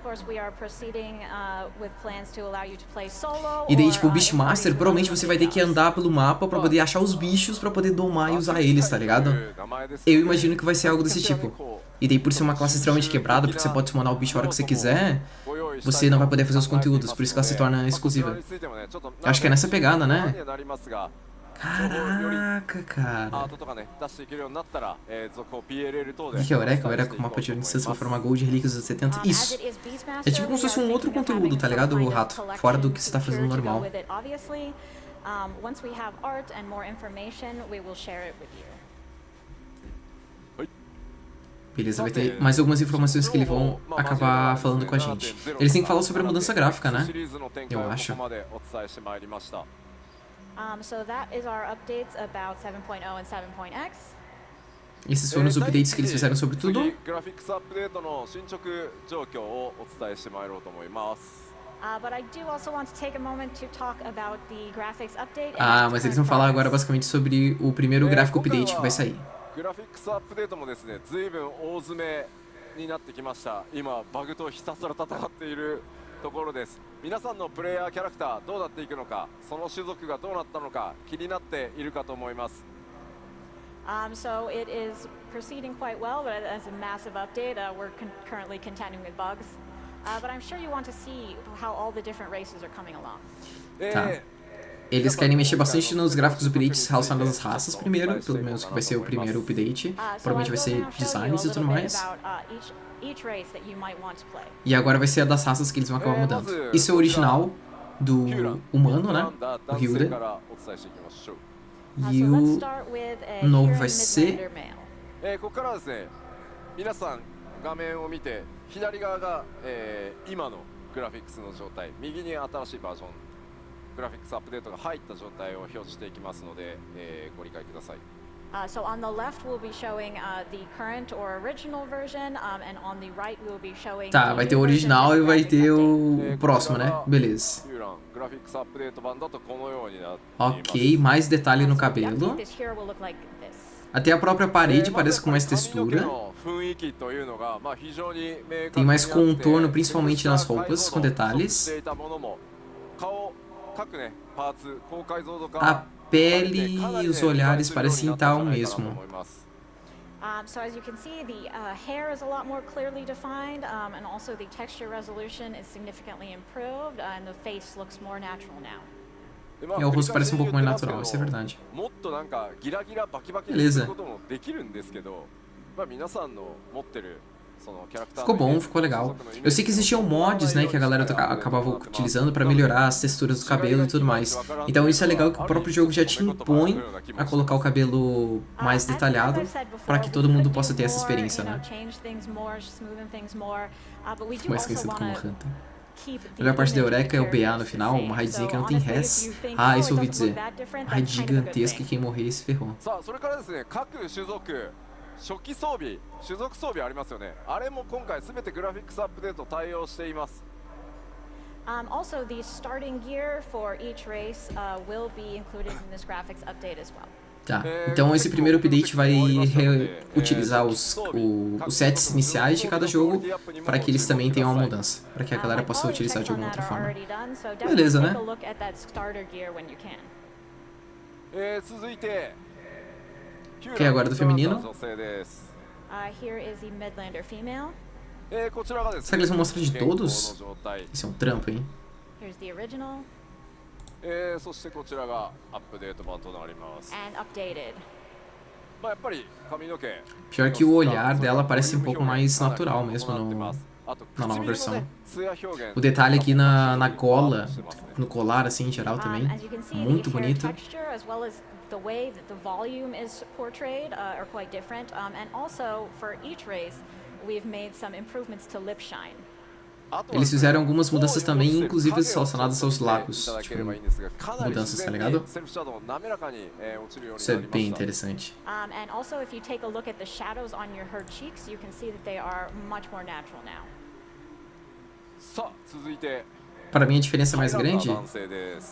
E daí, tipo, o Beastmaster, provavelmente você vai ter que andar pelo mapa pra poder achar os bichos pra poder domar e usar eles, tá ligado? Eu imagino que vai ser algo desse tipo. E daí, por ser uma classe extremamente quebrada, porque você pode summonar o bicho a hora que você quiser, você não vai poder fazer os conteúdos, por isso que ela se torna exclusiva. Acho que é nessa pegada, né? Caraca, cara. O que é Eureka? O Eureka com mapa de instância pra formar gold, relíquias dos 70. Isso. É tipo como se fosse um outro conteúdo, tá ligado, o rato? Fora do que você tá fazendo normal. Beleza, vai ter mais algumas informações que eles vão acabar falando com a gente. Eles têm que falar sobre a mudança gráfica, né? Eu acho. So that is our updates about 7.0 and 7.x. Esses foram os updates que eles fizeram sobre tudo. But I do also want to take a moment to talk about the graphics update. Mas eles vão falar agora basicamente sobre o primeiro gráfico update que vai sair. グラフィックスアップデートもですね、随分大詰めになってきました。今バグとひたすら戦っているところです。皆さんのプレイヤーキャラクターどうなっていくのか、その種族がどうなったのか気になっているかと思います。So it is proceeding quite well, but as a massive update, we're currently contending with bugs. But I'm sure you want to see how all the different races are coming along. Tá. Eles querem mexer bastante nos gráficos updates relacionados às raças primeiro, pelo menos que vai ser o primeiro update. Provavelmente vai ser designs e tudo mais. each race that you might want to play. E agora vai ser a das raças que eles vão acabar mudando. Isso é o original do humano, né? O Hyude. E o novo vai ser... ここからはですね、皆さん画面を見て、左側が、今のグラフィックスの状態、右に新しいバージョン、グラフィックスアップデートが入った状態を表示していきますので、ご理解ください。So on the left we'll be showing the current or original version, and on the right we'll be showing. Tá, vai ter o original e vai ter o próximo, né? Beleza. Ok, mais detalhe no cabelo. Até a própria parede parece com mais textura. Tem mais contorno, principalmente nas roupas, com detalhes. A pele e os olhares parecem estar o mesmo. So as you can see, the hair is a lot more clearly defined, and also the texture resolution is significantly improved, and the face looks more natural now. E o rosto parece um pouco mais natural, isso é verdade. Beleza. Ficou bom, ficou legal. Eu sei que existiam mods, né, que a galera acabava utilizando pra melhorar as texturas do cabelo e tudo mais. Então isso é legal que o próprio jogo já te impõe a colocar o cabelo mais detalhado pra que todo mundo possa ter essa experiência, né? Mais conhecido como Hunter. A melhor parte da Eureka é o BA no final, uma raidzinha que não tem res. Ah, isso eu ouvi dizer. Uma raid gigantesca e quem morrer se ferrou. 初期装備、種族装備ありますよね。あれも今回すべてグラフィックスアップデート対応しています。Also, the starting gear for each race will be included in this graphics update as well. Tá, então esse primeiro update vai reutilizar os sets iniciais de cada jogo para que eles também tenham uma mudança, para que a galera possa utilizar de alguma outra forma. Beleza, né? 続いて Ok, agora do feminino. Here is the Midlander female. Será que eles vão mostrar de todos? Isso é um trampo, hein? Here's the original. そしてこちらがアップデート版となります。 And updated. やっぱり髪の毛 Pior que o olhar dela parece um pouco mais natural mesmo na nova versão. O detalhe aqui na gola, no colar assim em geral também, muito bonito. The way that the volume is portrayed are quite different, and also for each race we've made some improvements to lip shine. Eles fizeram algumas mudanças também, inclusive relacionadas aos lábios, tipo, mudanças, tá ligado? Isso é bem interessante. And also if you take a look at the shadows on her cheeks, you can see that they are much more natural now. さあ続いて Para mim a diferença mais grande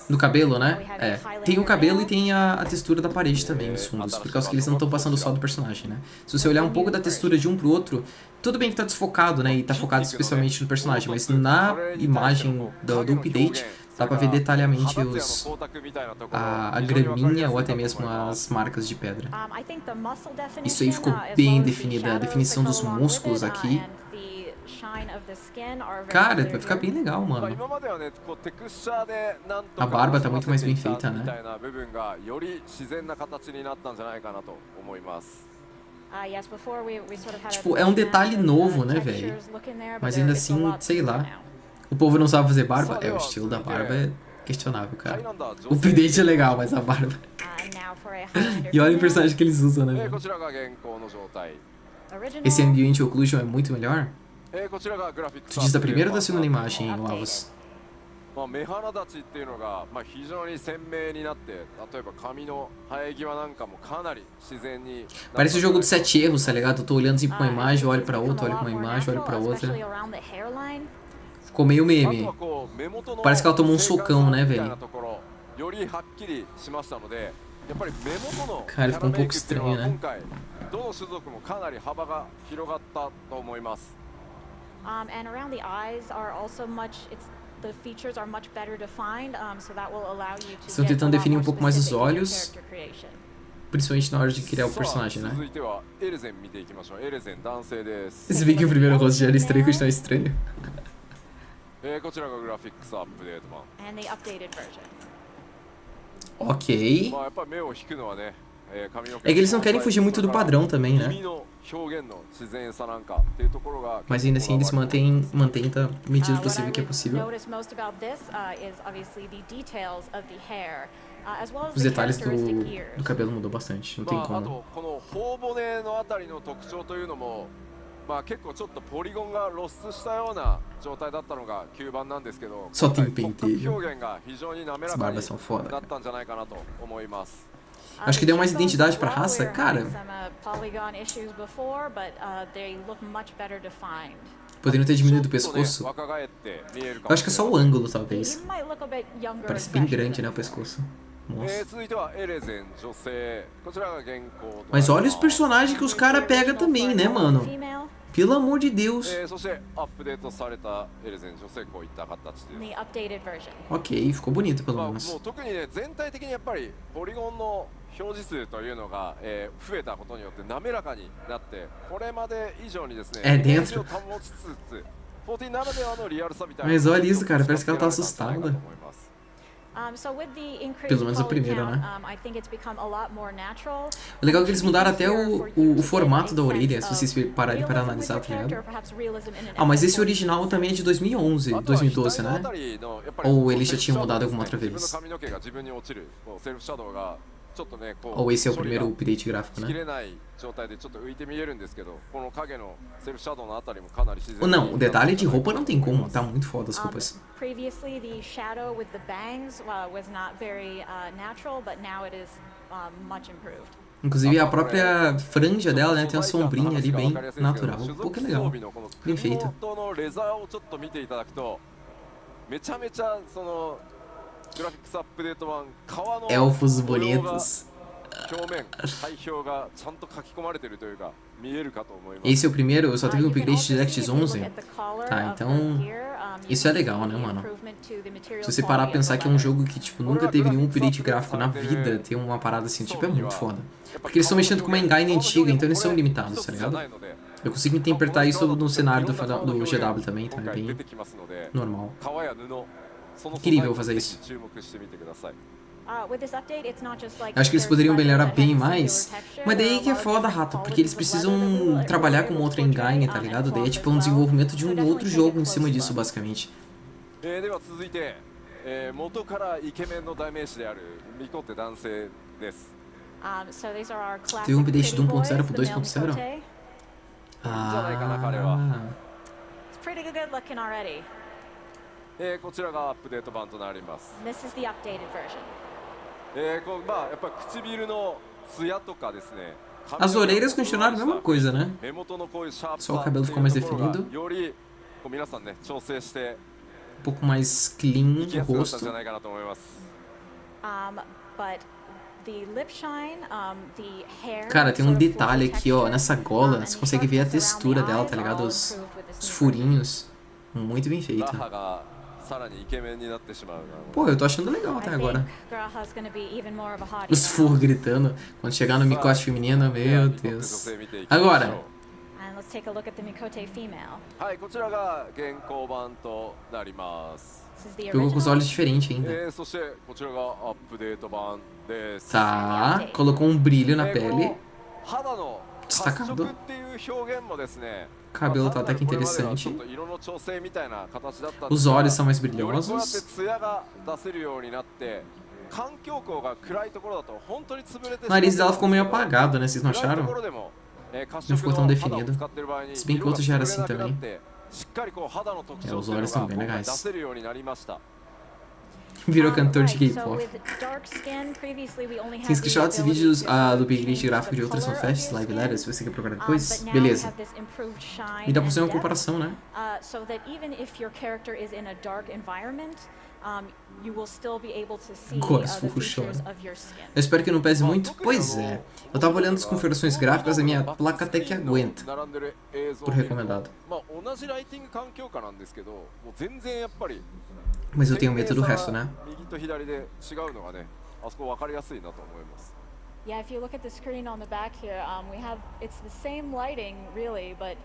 no cabelo, né? Tem o cabelo e tem a textura da parede também, os fundos, por causa que eles não estão passando só do personagem, né? Se você olhar um pouco da textura de um pro outro, tudo bem que tá desfocado, né? E tá focado especialmente no personagem, mas na imagem do update dá pra ver detalhadamente a graminha ou até mesmo as marcas de pedra. Isso aí ficou bem definido, a definição dos músculos aqui. Cara, vai ficar bem legal, mano. A barba tá muito mais bem feita, né? Tipo, é um detalhe novo, né, velho? Mas ainda assim, sei lá. O povo não sabe fazer barba? É, o estilo da barba é questionável, cara. O update é legal, mas a barba... E olha o personagem que eles usam, né, velho? Esse Ambient Occlusion é muito melhor? Tu diz da primeira ou da segunda imagem, Lavos? Parece o jogo de 7 erros, tá ligado? Eu tô olhando assim pra uma imagem, olho pra outra, olho pra uma imagem, olho pra outra. Ficou meio meme. Parece que ela tomou um socão, né, velho? Cara, ficou um pouco estranho, né? And around the eyes are also the features are much better defined, so that will allow you to. Estão tentando definir um pouco mais os olhos, principalmente na hora de criar o personagem, né? Se bem que o primeiro rosto já era estranho, continua estranho. Ok. É que eles não querem fugir muito do padrão também, né? Mas ainda assim eles mantêm da medida possível que é possível. Os detalhes do cabelo mudou bastante, não tem como. まあ結構ちょっとポリゴンが露出したような状態だったのが吸盤なんですけど、 Só tem 骨 penteio. 格表現が非常に滑ら As かに barbas são foda. なったんじゃないかなと思います。 Acho que deu mais identidade pra raça, cara. Poderiam ter diminuído o pescoço. Eu acho que é só o ângulo, talvez. Parece bem grande, né, o pescoço. Nossa. Mas olha os personagens que os caras pegam também, né, mano? Pelo amor de Deus. Ok, ficou bonito pelo menos. 表示数というのが、増えたことによって滑らかになって、これまで以上にですね、イメージを保ちつつ、14ならではのリアルさみたいな。 Mas olha isso, cara, parece que ela tá assustada. Pelo menos o primeiro, né? O legal é que eles mudaram até o formato da orelha, se vocês pararem para analisar, tá ligado? Ah, mas esse original também é de 2011, 2012, né? Ou eles já tinham mudado alguma outra vez? Ou esse é o primeiro update gráfico, né? Ou não, o detalhe de roupa não tem como, tá muito foda as roupas. Inclusive a própria franja dela, né, tem uma sombrinha ali bem natural. Pô, que legal. Bem feito. Elfos bonitos. Esse é o primeiro, eu só teve um upgrade de DirectX 11. Tá, então isso é legal, né, mano? Se você parar a pensar que é um jogo que, tipo, nunca teve nenhum update gráfico na vida, ter uma parada assim, tipo, é muito foda. Porque eles estão mexendo com uma engine antiga, então eles são limitados, tá ligado? Eu consigo interpretar isso no cenário do GW também, então é bem normal. Incrível fazer isso. Acho que eles poderiam melhorar bem mais, mas daí que é foda, rato, porque eles precisam trabalhar com outra engine, tá ligado? Daí é tipo um desenvolvimento de um outro jogo em cima disso, basicamente. Teve um update de 1.0 pro 2.0? Ah... こちらがアップデート版となります。 This is the updated version. まあやっぱ唇のツヤとかですね。 As orelhas continuaram a mesma coisa, né? Só o cabelo ficou mais definido. Um pouco mais clean o rosto. Cara, tem um detalhe aqui, ó, nessa gola. Você consegue ver a textura dela, tá ligado? Os furinhos. Muito bem feito. Pô, eu tô achando legal até agora. Os furros gritando. Quando chegar no Mikoshi feminino, meu Deus. Agora. Pegou com os olhos diferentes ainda. Tá, colocou um brilho na pele. Destacado. O cabelo tá até que interessante. Os olhos são mais brilhosos. O nariz dela ficou meio apagado, né? Vocês não acharam? Não ficou tão definido. Se bem que o outro já era assim também. Os olhos são bem legais. Virou cantor de K-pop. Tem screenshots e vídeos do upgrade gráfico de outras fanfests, live letters, se você quer procurar depois. Beleza. E dá pra fazer uma comparação, né? Agora os furros choram. Eu espero que não pese muito. Pois é. Eu tava olhando as configurações gráficas, a minha placa até que aguenta. Por recomendado. Mas eu tenho medo do resto, né? Yeah, if you look at the screen on the back here, we have it's the same lighting really, but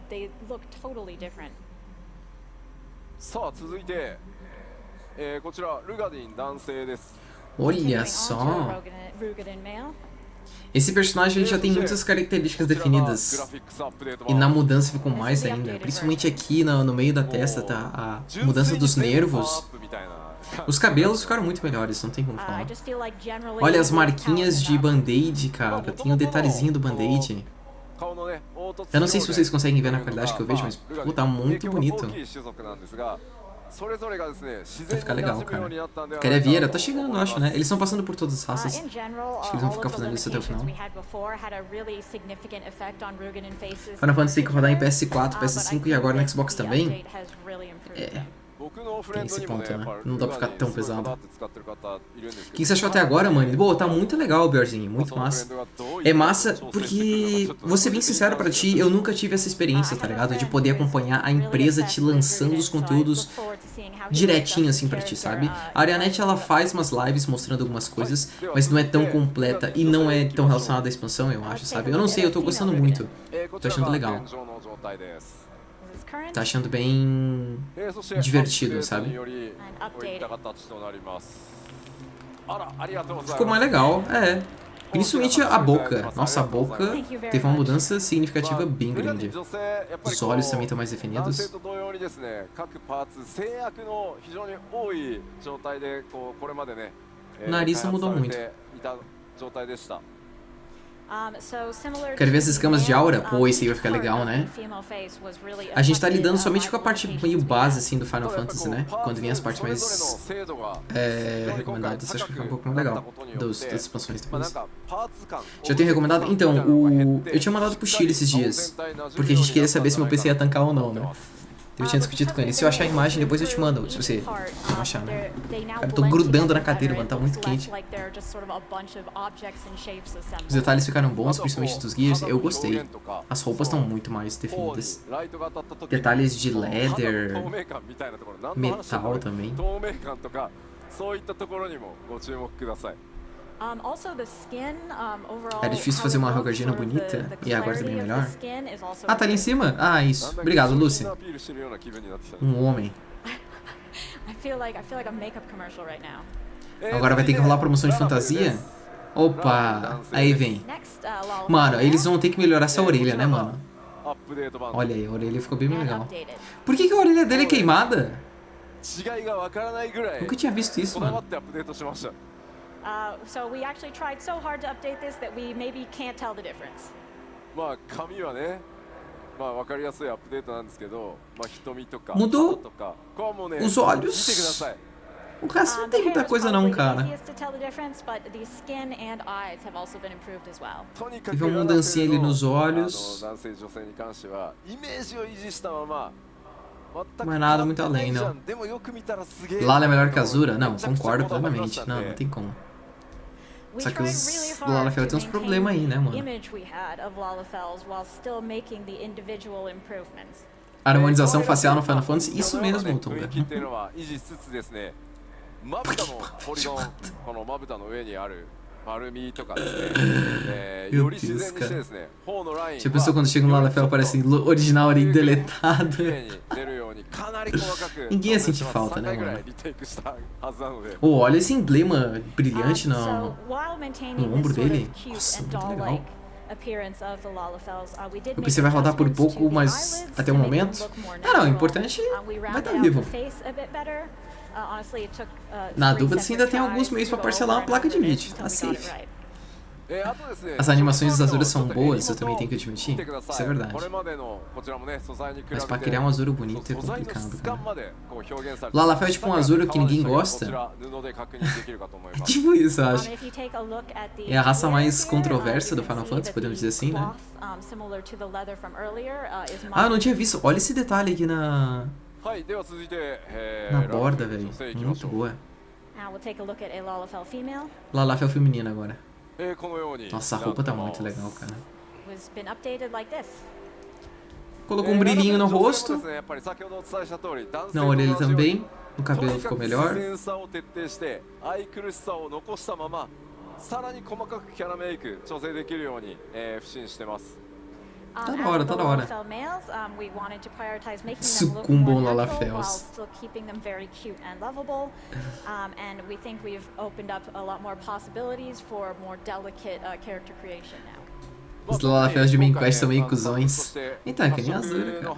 they look totally different. さあ続いて、こちらルガディン男性です。Olha só. Esse personagem ele já tem muitas características definidas. E na mudança ficou mais ainda. Principalmente aqui no meio da testa, tá? A mudança dos nervos. Os cabelos ficaram muito melhores, não tem como falar. Olha as marquinhas de band-aid, cara. Tem um detalhezinho do band-aid. Eu não sei se vocês conseguem ver na qualidade que eu vejo, mas pô, tá muito bonito. Vai ficar legal, cara. Queria ver, tá chegando, acho, né? Eles estão passando por todas as raças. Acho que eles vão ficar fazendo isso até o final. Final Fantasy tem que rodar em PS4, PS5 e agora no Xbox também. Tem esse ponto, né? Não dá pra ficar tão pesado. O que você achou até agora, mano? Pô, tá muito legal o Biorzinho, muito massa. É massa porque, vou ser bem sincero pra ti, eu nunca tive essa experiência, tá ligado? De poder acompanhar a empresa te lançando os conteúdos direitinho assim pra ti, sabe? A Arianete, ela faz umas lives mostrando algumas coisas, mas não é tão completa e não é tão relacionada à expansão, eu acho, sabe? Eu não sei, eu tô gostando muito. Tô achando legal. Tá achando bem divertido, sabe? Ficou mais legal, principalmente a boca. Nossa, a boca teve uma mudança significativa bem grande. Os olhos também estão mais definidos. O nariz não mudou muito. Quero ver as escamas de aura? Pô, esse aí vai ficar legal, né? A gente tá lidando somente com a parte meio base, assim, do Final Fantasy, né? Quando vem as partes mais recomendadas, acho que fica um pouco mais legal das expansões depois. Já tenho recomendado? Então, eu tinha mandado pro Chile esses dias, porque a gente queria saber se meu PC ia tancar ou não, né? Eu tinha discutido com ele. Se eu achar a imagem, depois eu te mando. Se você não achar, né? Cara, eu tô grudando na cadeira, mano. Tá muito quente. Os detalhes ficaram bons, principalmente dos gears. Eu gostei. As roupas estão muito mais definidas. Detalhes de leather. Metal também. Era difícil fazer uma rogagina bonita e agora tá bem melhor. Ah, tá ali em cima? Ah, isso. Obrigado, Lucy. Um homem. Agora vai ter que rolar promoção de fantasia? Opa, aí vem. Mano, eles vão ter que melhorar essa orelha, né, mano? Olha aí, a orelha ficou bem legal. Por que a orelha dele é queimada? Nunca tinha visto isso, mano. So we actually tried so hard to update this that we maybe can't tell the difference. Mudou os olhos. O resto não tem muita coisa não, cara. Teve uma mudancinha ali nos olhos. Não é nada muito além, não. Lala é melhor que Azura? Não, concordo plenamente. Não tem como. Só que os Lalafell tem uns problemas aí, né, mano? Harmonização facial no Final Fantasy? Isso mesmo, Tonga. Meu Deus, cara. Já pensou quando chega no Lalafell aparece original ali deletado? Ninguém ia sentir falta, né, mano? Oh, olha esse emblema brilhante no ombro dele. Nossa, muito legal. Eu pensei vai rodar por pouco, mas até o momento... Não, o importante vai estar vivo. Na dúvida, você ainda tem alguns meios pra parcelar uma placa de vídeo, tá safe. As animações das Azuras são boas, eu também tenho que admitir. Isso é verdade. Mas pra criar um Azuro bonito é complicado, cara. Lalafell é tipo um Azuro que ninguém gosta. É tipo isso, eu acho. É a raça mais controversa do Final Fantasy, podemos dizer assim, né? Ah, eu não tinha visto. Olha esse detalhe aqui na borda, velho. Muito boa. Lalafell feminina agora. Nossa, a roupa tá muito legal, cara. Colocou um brilhinho no rosto. Na orelha também. No cabelo ficou melhor. Tá da hora, tá da hora. Sucumbam Lalafels. Os Lalafels de main quest são meio cuzões. Então, é que nem a Azura, cara.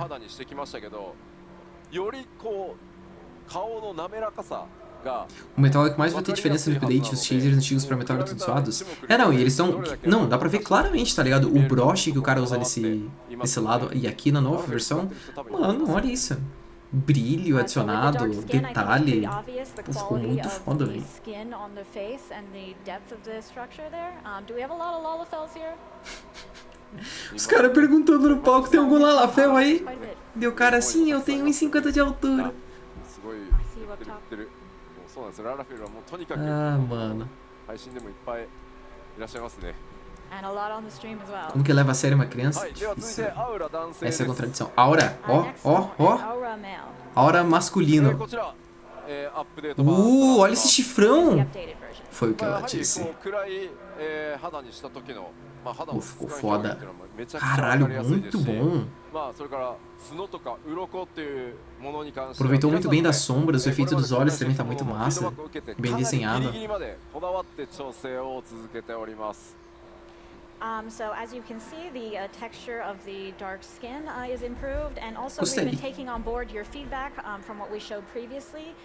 O Metal é que mais vai ter diferença no update, os shaders antigos pra Metal todos suados. Não, e eles estão... Não, dá pra ver claramente, tá ligado? O broche que o cara usa nesse lado e aqui na nova versão. Mano, olha isso. Brilho adicionado, detalhe. Pô, ficou muito foda, velho. Os caras perguntando no palco, tem algum Lalafel aí? Deu cara assim, eu tenho 1,50 de altura. Ah, mano. Como que leva a sério uma criança? Difícil. Essa é a contradição. Aura, ó. Aura masculino. Olha esse chifrão. Foi o que ela disse. Ficou foda. Caralho, muito bom. Aproveitou muito bem das sombras, o efeito dos olhos também tá muito massa. Bem desenhado. So as you can see, the texture of the dark skin is improved, and also we've been taking on board your feedback from what we showed previously.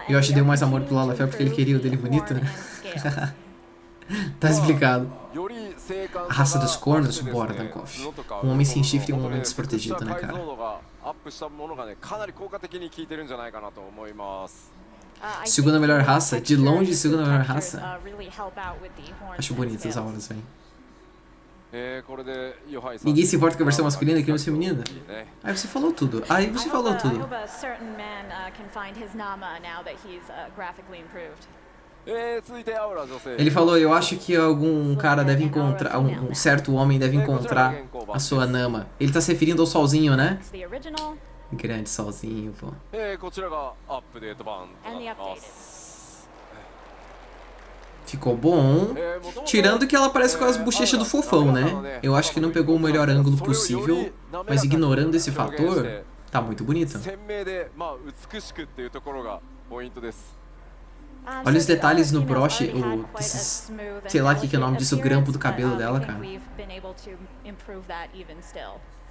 Eu acho que deu mais amor pro Lalafel porque ele queria o dele bonito, né? Tá explicado. A raça dos cornos, bora, Dankoff. Um homem sem chifre e um homem desprotegido, né, cara? Segunda melhor raça, de longe, segunda melhor raça. Acho bonito as auras, velho. Ninguém se importa com a versão masculina e a versão feminina? Aí você falou tudo. Ele falou, eu acho que algum cara deve encontrar, um certo homem deve encontrar a sua Nama. Ele tá se referindo ao solzinho, né? Grande solzinho, pô. Ficou bom. Tirando que ela parece com as bochechas do fofão, né? Eu acho que não pegou o melhor ângulo possível, mas ignorando esse fator, tá muito bonita. Olha os detalhes no broche, sei lá o que é o nome disso, o grampo do cabelo dela, cara.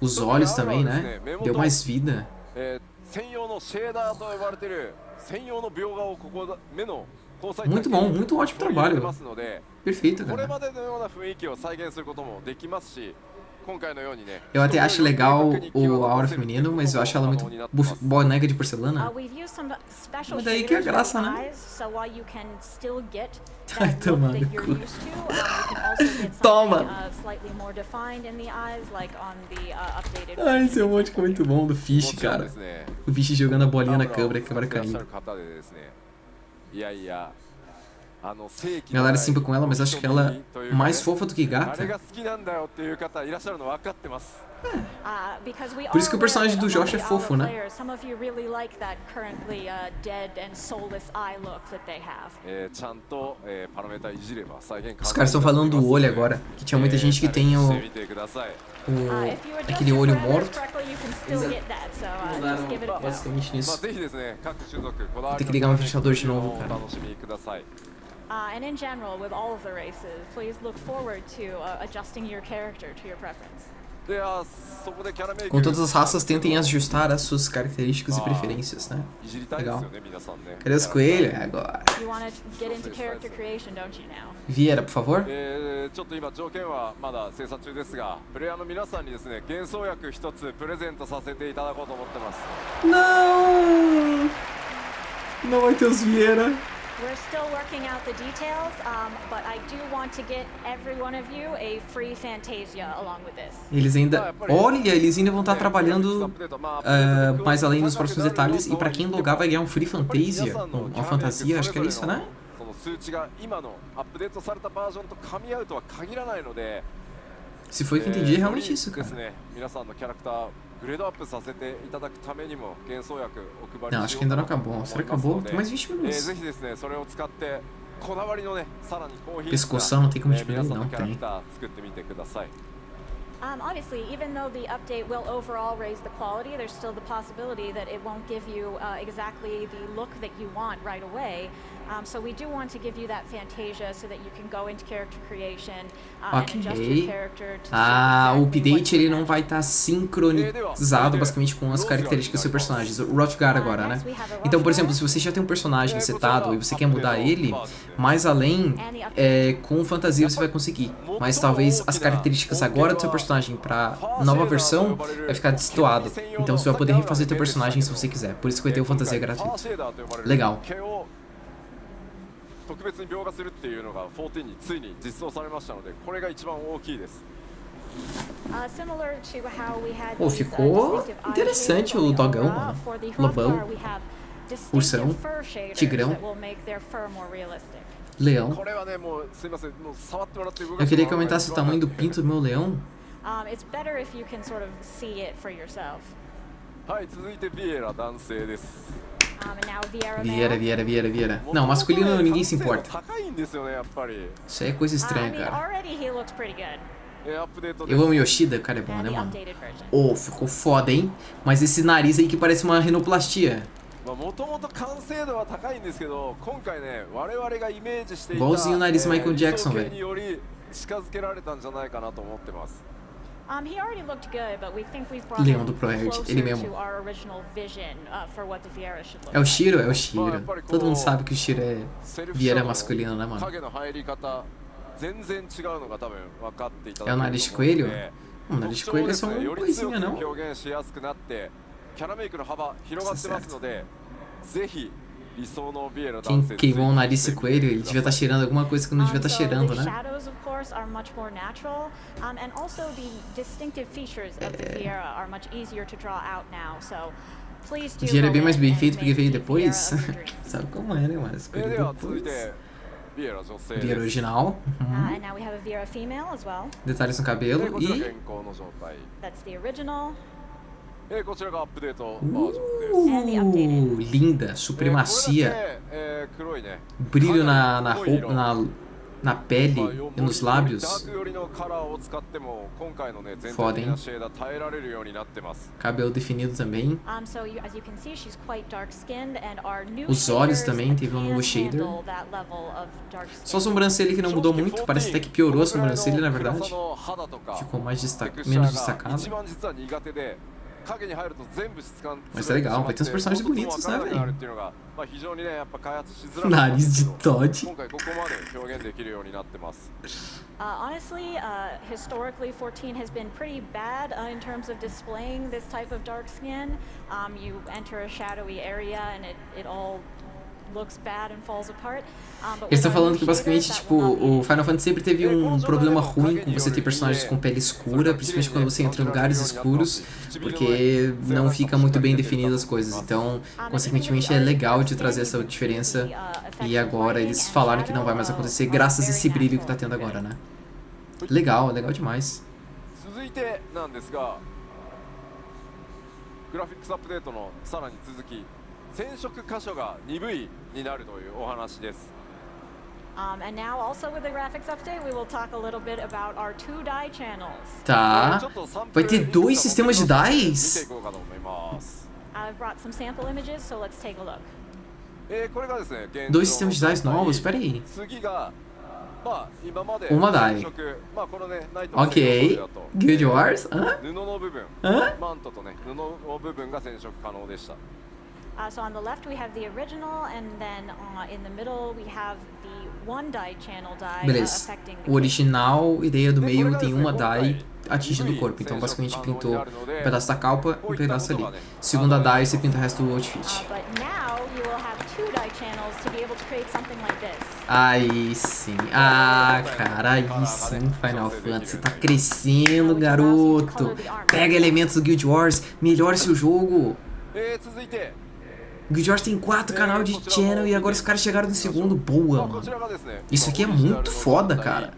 Os olhos também, né? Deu mais vida. Muito bom, muito ótimo trabalho. Perfeito, cara. Eu até acho legal o aura feminino, mas eu acho ela muito boneca de porcelana. Mas daí que é a graça, né? Ai, toma no cu. Toma! Ai, esse emote ficou muito bom do Fish, cara. O Fish jogando a bolinha na câmera e a câmera caindo. A galera simpa com ela, mas acho que ela é mais fofa do que gata. Por isso que o personagem do Josh é fofo, né? Os caras estão falando do olho agora, que tinha muita gente que tem aquele olho morto. Mudaram basicamente nisso. Vou ter que ligar meu fechador de novo, cara. And in general, with all of the races, please look forward to adjusting your character to your preference. Com todas as raças, tentem ajustar as suas características e preferências, né? Legal. Cadê os coelhos? Agora. Viera, por favor. Não! Não vai ter os Vieira. We're still working out the details, but I do want to get every one of you a free Fantasia along with this. Eles ainda, olha, eles ainda vão estar trabalhando mais além dos próximos detalhes, e pra quem logar vai ganhar um free Fantasia, uma fantasia, acho que é isso, né? Se foi o que entendi, é realmente isso, cara. Não, acho que ainda não acabou. Será que acabou? Tem mais 20 minutos. Pescoção não tem como diminuir? Não tem. Obviously, even though the update will overall raise the quality, there's still the possibility that it won't give you exactly the look that you want right away. So we do want to give you that fantasia so that you can go into character creation and adjust your character to o update ele não vai estar sincronizado basicamente com as características do seu personagem. O rough guard agora, né? Então, por exemplo, se você já tem um personagem setado e você quer mudar ele, mais além, com fantasia você vai conseguir. Mas talvez as características agora do seu personagem para nova versão vai ficar destoado. Então você vai poder refazer teu personagem se você quiser. Por isso que vai ter o fantasia gratuito. Legal. 特別に描画するっていうのが14についに実装されましたので、これが一番大きいです。Pô, ficou interessante o dogão, mano. Lobão, ursão, tigrão, leão. Eu queria que aumentasse o tamanho do pinto do meu leão. はい、続いてビエラ男性です。 Vieira. Não, masculino ninguém se importa. Isso aí é coisa estranha, cara. Eu amo Yoshida, o cara é bom, né, mano? Oh, ficou foda, hein? Mas esse nariz aí que parece uma rinoplastia. Igualzinho o nariz Michael Jackson, velho. Leão do ProRed, ele mesmo. É o Shiro? É o Shiro. Todo mundo sabe que o Shiro é Vieira masculino, né, mano? É o nariz de coelho? O nariz de coelho é só uma coisinha, não? Quem queimou o nariz de coelho, ele devia estar cheirando alguma coisa que não devia estar cheirando, né? Vieira é bem mais bem feito porque veio depois. Sabe como é, né, mano? Vieira original. Detalhes no cabelo e... linda, supremacia, brilho na roupa, na pele e nos lábios. Foda, hein? Cabelo definido também. Os olhos também, teve um novo shader. Só a sobrancelha que não mudou muito, parece até que piorou a sobrancelha, na verdade. Ficou mais menos destacado. Mas é legal, vai ter uns personagens bonitos, né, velho? Nariz de Todd. Honestly, historically 14 has been pretty bad in terms of displaying this type of dark skin. You enter a shadowy area and it all looks bad and falls apart. Eles estão falando que basicamente, tipo, o Final Fantasy sempre teve um problema ruim com você ter personagens com pele escura, principalmente quando você entra em lugares escuros, porque não fica muito bem definidas as coisas. Então, consequentemente, é legal de trazer essa diferença. E agora eles falaram que não vai mais acontecer graças a esse brilho que tá tendo agora, né? Legal, legal demais. And now also with the graphics update, we will talk a little bit about our 2-die channels. Tá. Vai ter 2 sistemas de dies? I've brought some sample images, so let's take a look. 2 sistemas de dies novos? Espera aí. Uma die. Ok. Guild Wars? Hã? So on the left we have the original, and then in the middle we have the 1-die channel die. Beleza. O original, ideia do meio, tem uma die atingindo o corpo. Então basicamente pintou um pedaço da calpa e um pedaço ali. Segunda die, você pinta o resto do outfit. Aí sim. Ah, cara, aí sim, Final Fantasy tá crescendo, garoto. Pega elementos do Guild Wars, melhore seu jogo. O Guild Wars tem 4 canais de channel e agora os caras chegaram no segundo. Boa, mano. Isso aqui é muito foda, cara.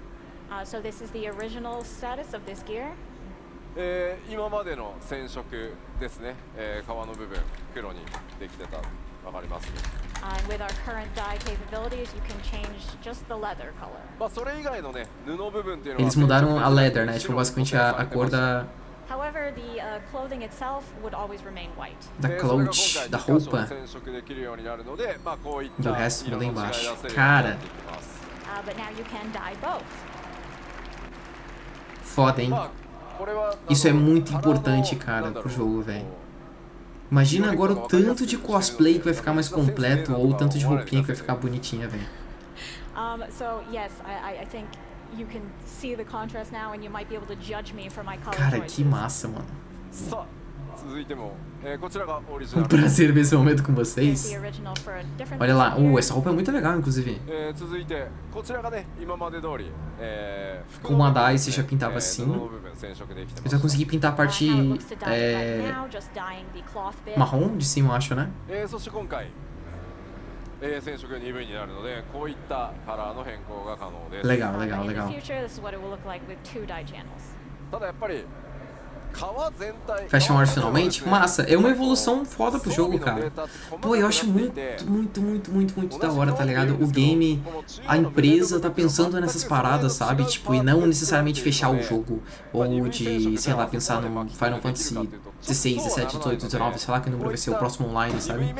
And with our current dye capabilities, you can change just the leather color. まあそれ以外のね布部分っていうのは Eles mudaram a leather, né? Tipo, basicamente a cor da However, the clothing itself would always remain white. cloth, da roupa. 染色できるようになるので、まあこういった Do resto muda 色の違い embaixo. 出せるようにな Cara, っていきます But now you can dye both. foda, hein? まあこれは Isso é muito importante, cara, pro jogo, velho. Imagina agora o tanto de cosplay que vai ficar mais completo ou o tanto de roupinha que vai ficar bonitinha, velho. So yes, I think you can see the contrast now, and you might be able to judge me for my color Cara, choices. que massa, mano. さあ続いても、こちらがオリジナ Um ル prazer ver esse momento com Here's vocês. the original for a different Olha lá, version here. essa roupa é muito legal, inclusive. 続いてこちらがね今まで通り、Como a da Esse já pintava assim. 布の部分染色できて Eu ま já す consegui pintar a parte How it looks to dye right now, just dyeing the cloth bit. marrom de cima, eu acho, né? そして今回、染色が2分になるのでこういったカラーの変更が可能です Legal, But legal, in the legal. future, this is what it will look like with 2 dye channels. ただやっぱり革全体 Fashion Art finalmente? Massa, é uma evolução foda pro jogo, cara. Pô, eu acho muito da hora, tá ligado? O game, a empresa tá pensando nessas paradas, sabe? Tipo, e não necessariamente fechar o jogo. Ou de, sei lá, pensar no Final Fantasy 16, 17, 18, 19, sei lá que número vai ser o próximo online, sabe?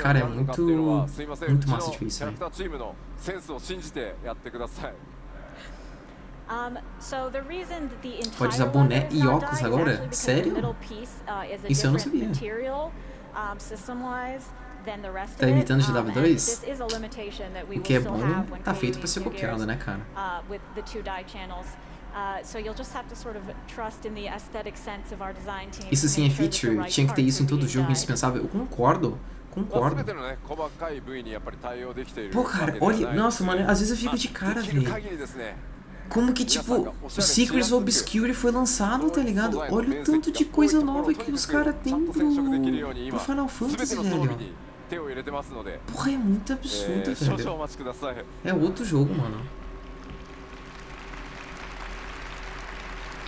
Cara, é muito massa de ver isso, velho. So the reason that the entire Pode usar boné leather is e not óculos dyed is agora? actually because Sério? the middle piece is a Isso eu não different sabia. material, system-wise than the rest Tá of it. imitando And GW2? this is a limitation that we O will que é still bom, have when tá feito creating pra ser new copiado, gears, né, cara? with the 2 dye channels. So you'll just have to sort of trust in the aesthetic sense of our design team. Isso to sim é make sure that the feature, right tinha que ter parts isso em are todo being jogo, dyed. indispensável. Eu concordo. 全 Concordo. てのね細かい部位にやっぱり対応できている Pô, cara, olha, nossa, mano, às vezes eu fico de cara, できる velho. 限りですね Como que, tipo, o Secrets of Obscure foi lançado, tá ligado? Olha o tanto de coisa nova que os caras têm pro Final Fantasy, 全ての装備 velho. に手を入れてますので Porra, é muito absurdo, 少々 velho. お待ちください É outro jogo, mano.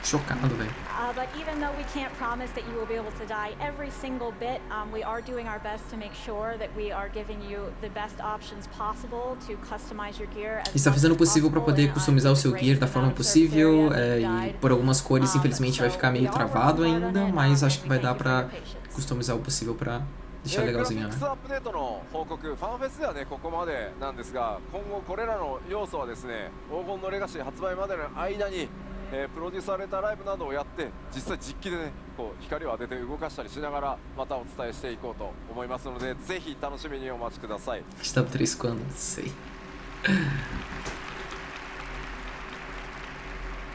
Chocado, velho. But even though we can't promise that you will be able to dye every single bit, we are doing our best to make sure that we are giving you the best options possible to customize your gear. Está fazendo o possível para poder customizar o seu gear da forma possível, e por algumas cores infelizmente vai ficar meio travado ainda, mas acho que vai dar pra customizar o possível pra deixar グラフィ legalzinho, ッ né? クスアップデートの報告ファンフェスではねここまでなんですが今後これらの要素はですね黄金のレガシー発売までの間に、プロデュースされたライブなどをやって実際実機でねこう光を当てて動かしたりしながらまたお伝えしていこうと思いますのでぜひ楽しみにお待ちください Estava 3 quando? Não sei.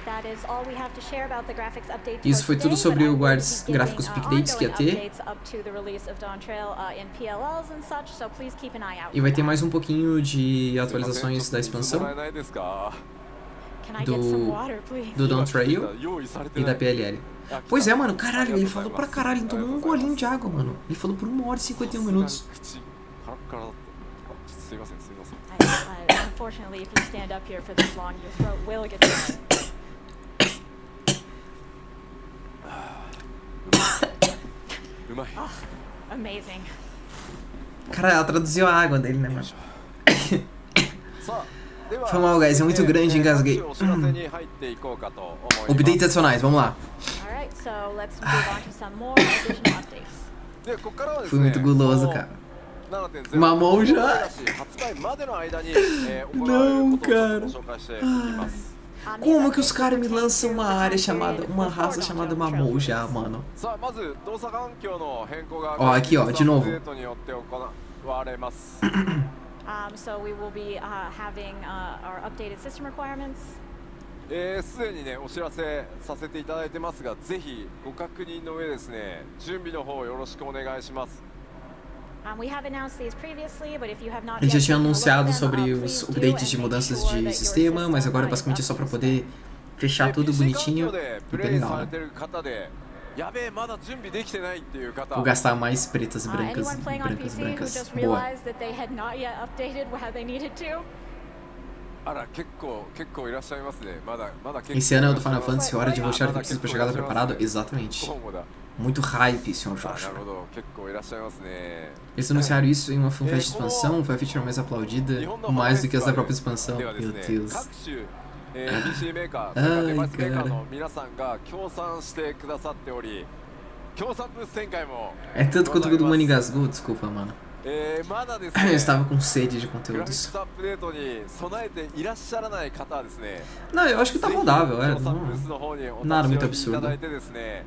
That is all we have to share about the graphics update. Isso foi tudo sobre o guards gráficos updates que ia ter. E vai ter mais um pouquinho de atualizações da expansão, もらえないですか do dawntrail e da PLL. Pois é, mano, caralho, ele falou pra caralho, ele tomou um golinho de água, mano. Ele falou por 1 hora e 51 minutos. カラッカラだったすいませんすいません Unfortunately, if you stand up here for this long, your throat will get dry. うまい Amazing. Caralho, ela traduziu a água dele, né, mano? さあでは Foi mal, guys, é muito grande, engasguei. お知らせに入っていこうかと思います Updates adicionais, vamos lá. Alright, so let's move on to some more additional updates. でここからはですね Fui muito guloso, cara. 7.0 Mamou já? 発売までの間に、行 Não, われることを cara. ご紹介していきます Como que os caras me lançam uma área chamada, uma raça chamada Mamou já, mano? さあまず動作環境の変更が Ó, aqui, ó, de novo. アップデートによって行われます So we will be having our updated system requirements. すでにねお知らせさせていただいてますがぜひご確認の上ですね準備の方よろしくお願いします We have announced these previously, but if you have not Ele já yet tinha taken a look at anunciado them, sobre please os do updates de and make mudanças sure de that your sistema, mas system agora is basicamente é só up pra to poder fechar tudo で PC bonitinho 環境で e プ bem レイ legal, され né? てる方でやべえまだ準備できてないっていう方 Vou gastar mais pretas e brancas, anyone playing on brancas, PC who brancas. just Boa. realized that they had not yet updated how they needed to? あら結構いらっしゃいますねまだ結構 Esse ano é o do Final Fantasy, hora de roxar o que precisa pra chegar lá preparado? Exatamente. comoだ Muito hype, Sr. な Joshua. るほど、結構いらっしゃいますね。 Eles anunciaram isso em uma fanfest de expansão, foi a feature mais aplaudida, mais do que as da própria expansão. ではです Meu ね、 Deus. 各種、PC メーカー、それからデバイスメーカーの皆さんが協賛してくださっており、協賛ブース展開も É tanto quanto o do Mano engasgou, desculpa, mano. まだです Eu ね、 estava com sede de グラフィック conteúdos. スアップデートに備えていらっしゃらない方はですね、 Não, eu acho que tá rodável, é. 協賛ブースの方にお Nada muito 立ち寄りい absurdo. ただいてですね、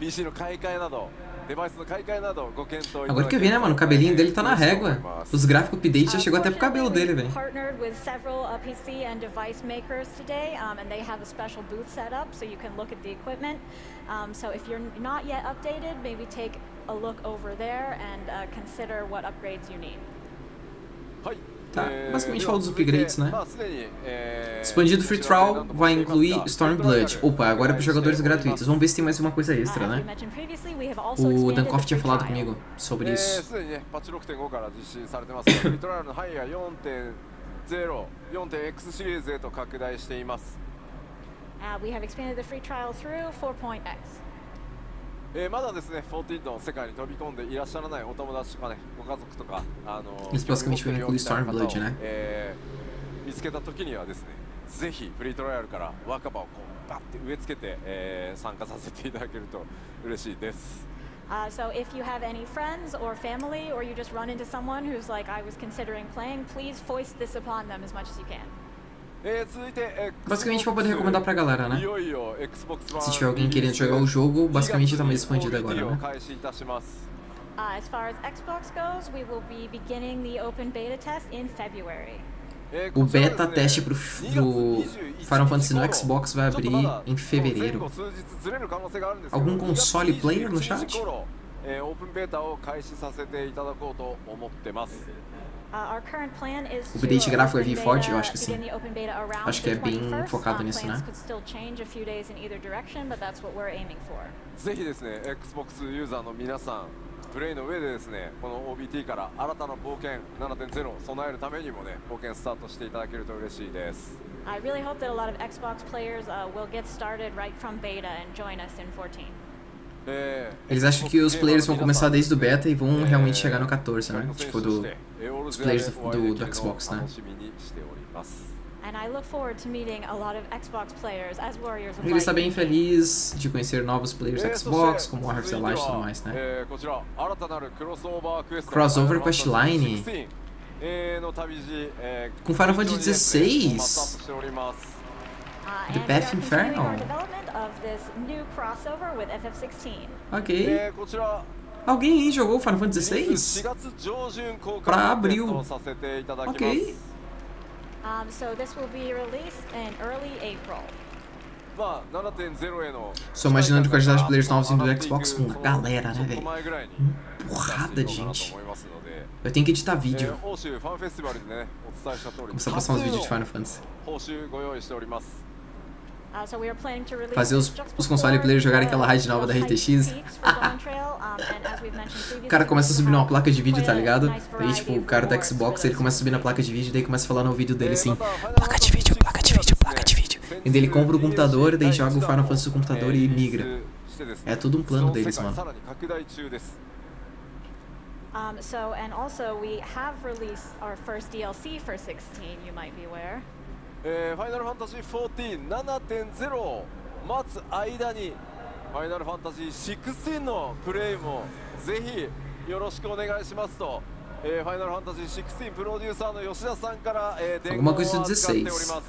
PC の買い替えなど、デバイスの買い替えなどご検討いただ Agora け que eu vi, né, mano? O cabelinho dele tá na régua. Os gráficos update já chegou até pro cabelo dele, velho. Partnered with several PC and device makers today, and they have a special booth set up so you can look at the equipment. So if you're not yet updated, maybe take a look over there and consider what upgrades you need. はい。 Tá, basicamente falou dos upgrades, né? まあすでに Expandido Free Trial vai incluir Stormblood. Opa, agora é para jogadores gratuitos. Vamos ver se tem mais uma coisa extra, As we né? mentioned previously, we have also O expanded Dankoff the tinha free falado trial. comigo sobre isso. すでにね、パッチ 6.5 から実施されてますが、フリートライアルの範囲が 4.0、4.x シリーズへと拡大しています。We have expanded the free trial through 4.x. まだですね、14の世界に飛び込んでいらっしゃらないお友達とかね、ご家族とか、Eles basicamente vão incluir Stormblood, né? 見つけた時にはですね、ぜひフリートライアルから若葉をこうバッて植え付けて、参加させていただけると嬉しいです。So if you have any friends or family, or you just run into someone who's like, I was considering playing, please foist this upon them as much as you can. 続いて Basicamente pra poder recomendar pra galera, né? いよいよ Xbox One Se tiver alguém querendo jogar o jogo, basicamente tá mais expandido agora, né? 開始いたします。 As far as Xbox goes, we will be beginning the open beta test in February. O beta teste pro Final Fantasy no Xbox vai abrir em fevereiro. Algum console player no chat? オープンベータを開始させていただこうと思ってます。 Our current plan is O update to gráfico é open V-Forte? beta- Eu acho que sim. begin the open beta around Acho que é the bem 21st. focado nisso, Plans né? could still change a few days in either direction, but that's what we're aiming for. ぜひですね、Xbox ユーザーの皆さん、プレイの上でですね、この OBT から新たな冒険 7.0 備えるためにもね、冒険スタートしていただけると嬉しいです。I really hope that a lot of Xbox players will get started right from beta and join us in 14. Eles acham que os players vão começar desde o beta e vão realmente chegar no 14, né? Tipo, os players do Xbox, né? And I look forward to meeting a lot of Xbox players as warriors of Ele está light. bem feliz de conhecer novos players do Xbox, como Warriors of the Light e tudo mais, né? Crossover Questline com Final Fantasy XVI. The And Path we are continuing Infernal. our development of this new crossover with FF16. Ok. Alguém aí jogou Final Fantasy XVI? Pra abril. Ok. So this will be released in early April. Só imaginando a quantidade de players novos vindo do Xbox com uma galera, né, velho? Porrada de gente. Eu tenho que editar vídeo. Começar a passar uns vídeos de Final Fantasy. So we are planning to release Fazer this os just console before players jogarem the aquela raid nova da RTX. peaks for dawntrail, and as we've mentioned previously, O cara começa a subir numa placa de vídeo, tá play a ligado? nice Daí, tipo, o variety cara of do rewards Xbox, for ele those começa a subir na placa de vídeo, daí começa a falar no vídeo dele assim, placa de vídeo, placa de vídeo, placa de vídeo. E daí ele compra o computador, daí joga o Final Fantasy no computador e migra. É tudo um plano deles, mano. So, and also we have released our first DLC for 16, you might be aware. ファイナルファンタジー14 7.0 を待つ間にファイナルファンタジー16のプレイもぜひよろしくお願いしますと、ファイナルファンタジー16プロデューサーの吉田さんから、電話を預かっております。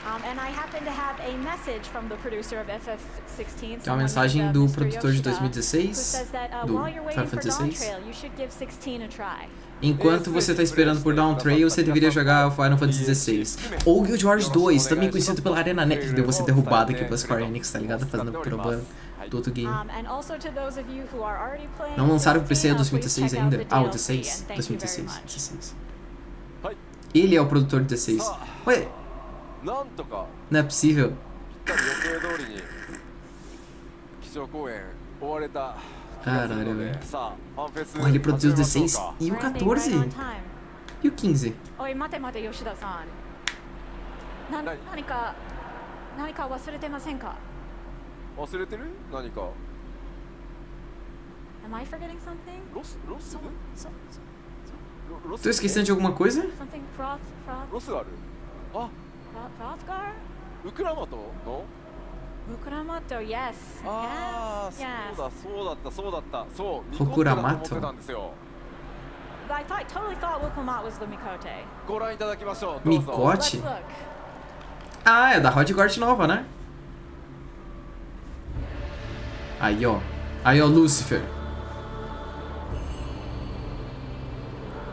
And I happen to have a message from the producer of FF16. É uma mensagem do produtor de 2016, do Final Fantasy XVI. You should give 16 a try. Enquanto você está esperando por Dawntrail, você deveria jogar Final Fantasy XVI. Ou Guild Wars 2, também conhecido pela Arena Net, que deu você derrubado aqui pela Square Enix, tá ligado? Fazendo problema do outro game. Não lançaram o PC 2016 ainda? Ah, o 16? 2016. Ele é o produtor do 16. Ué, não é possível. Caralho, velho. Porra, ele produziu o 16 e o 14? E o 15? 何か忘れてませんか? 忘れてる？何か。 Am I forgetting something? ロス？ロス？ Tô esquecendo de alguma coisa? Something froth? ロスがある。あ、 Frothgar? ウクラマトの？ Wukuramato, yes. ああ、 Yes. そうだった。そう、ホクラマト。ミコッテだと思ってたんですよ。 I totally thought Wukumat was the Mikote. ご覧いただきましょう。どうぞ。 Micote? Let's look. Ah, é da Rodgort nova, né? Aí, ó. Aí, ó, Lucifer.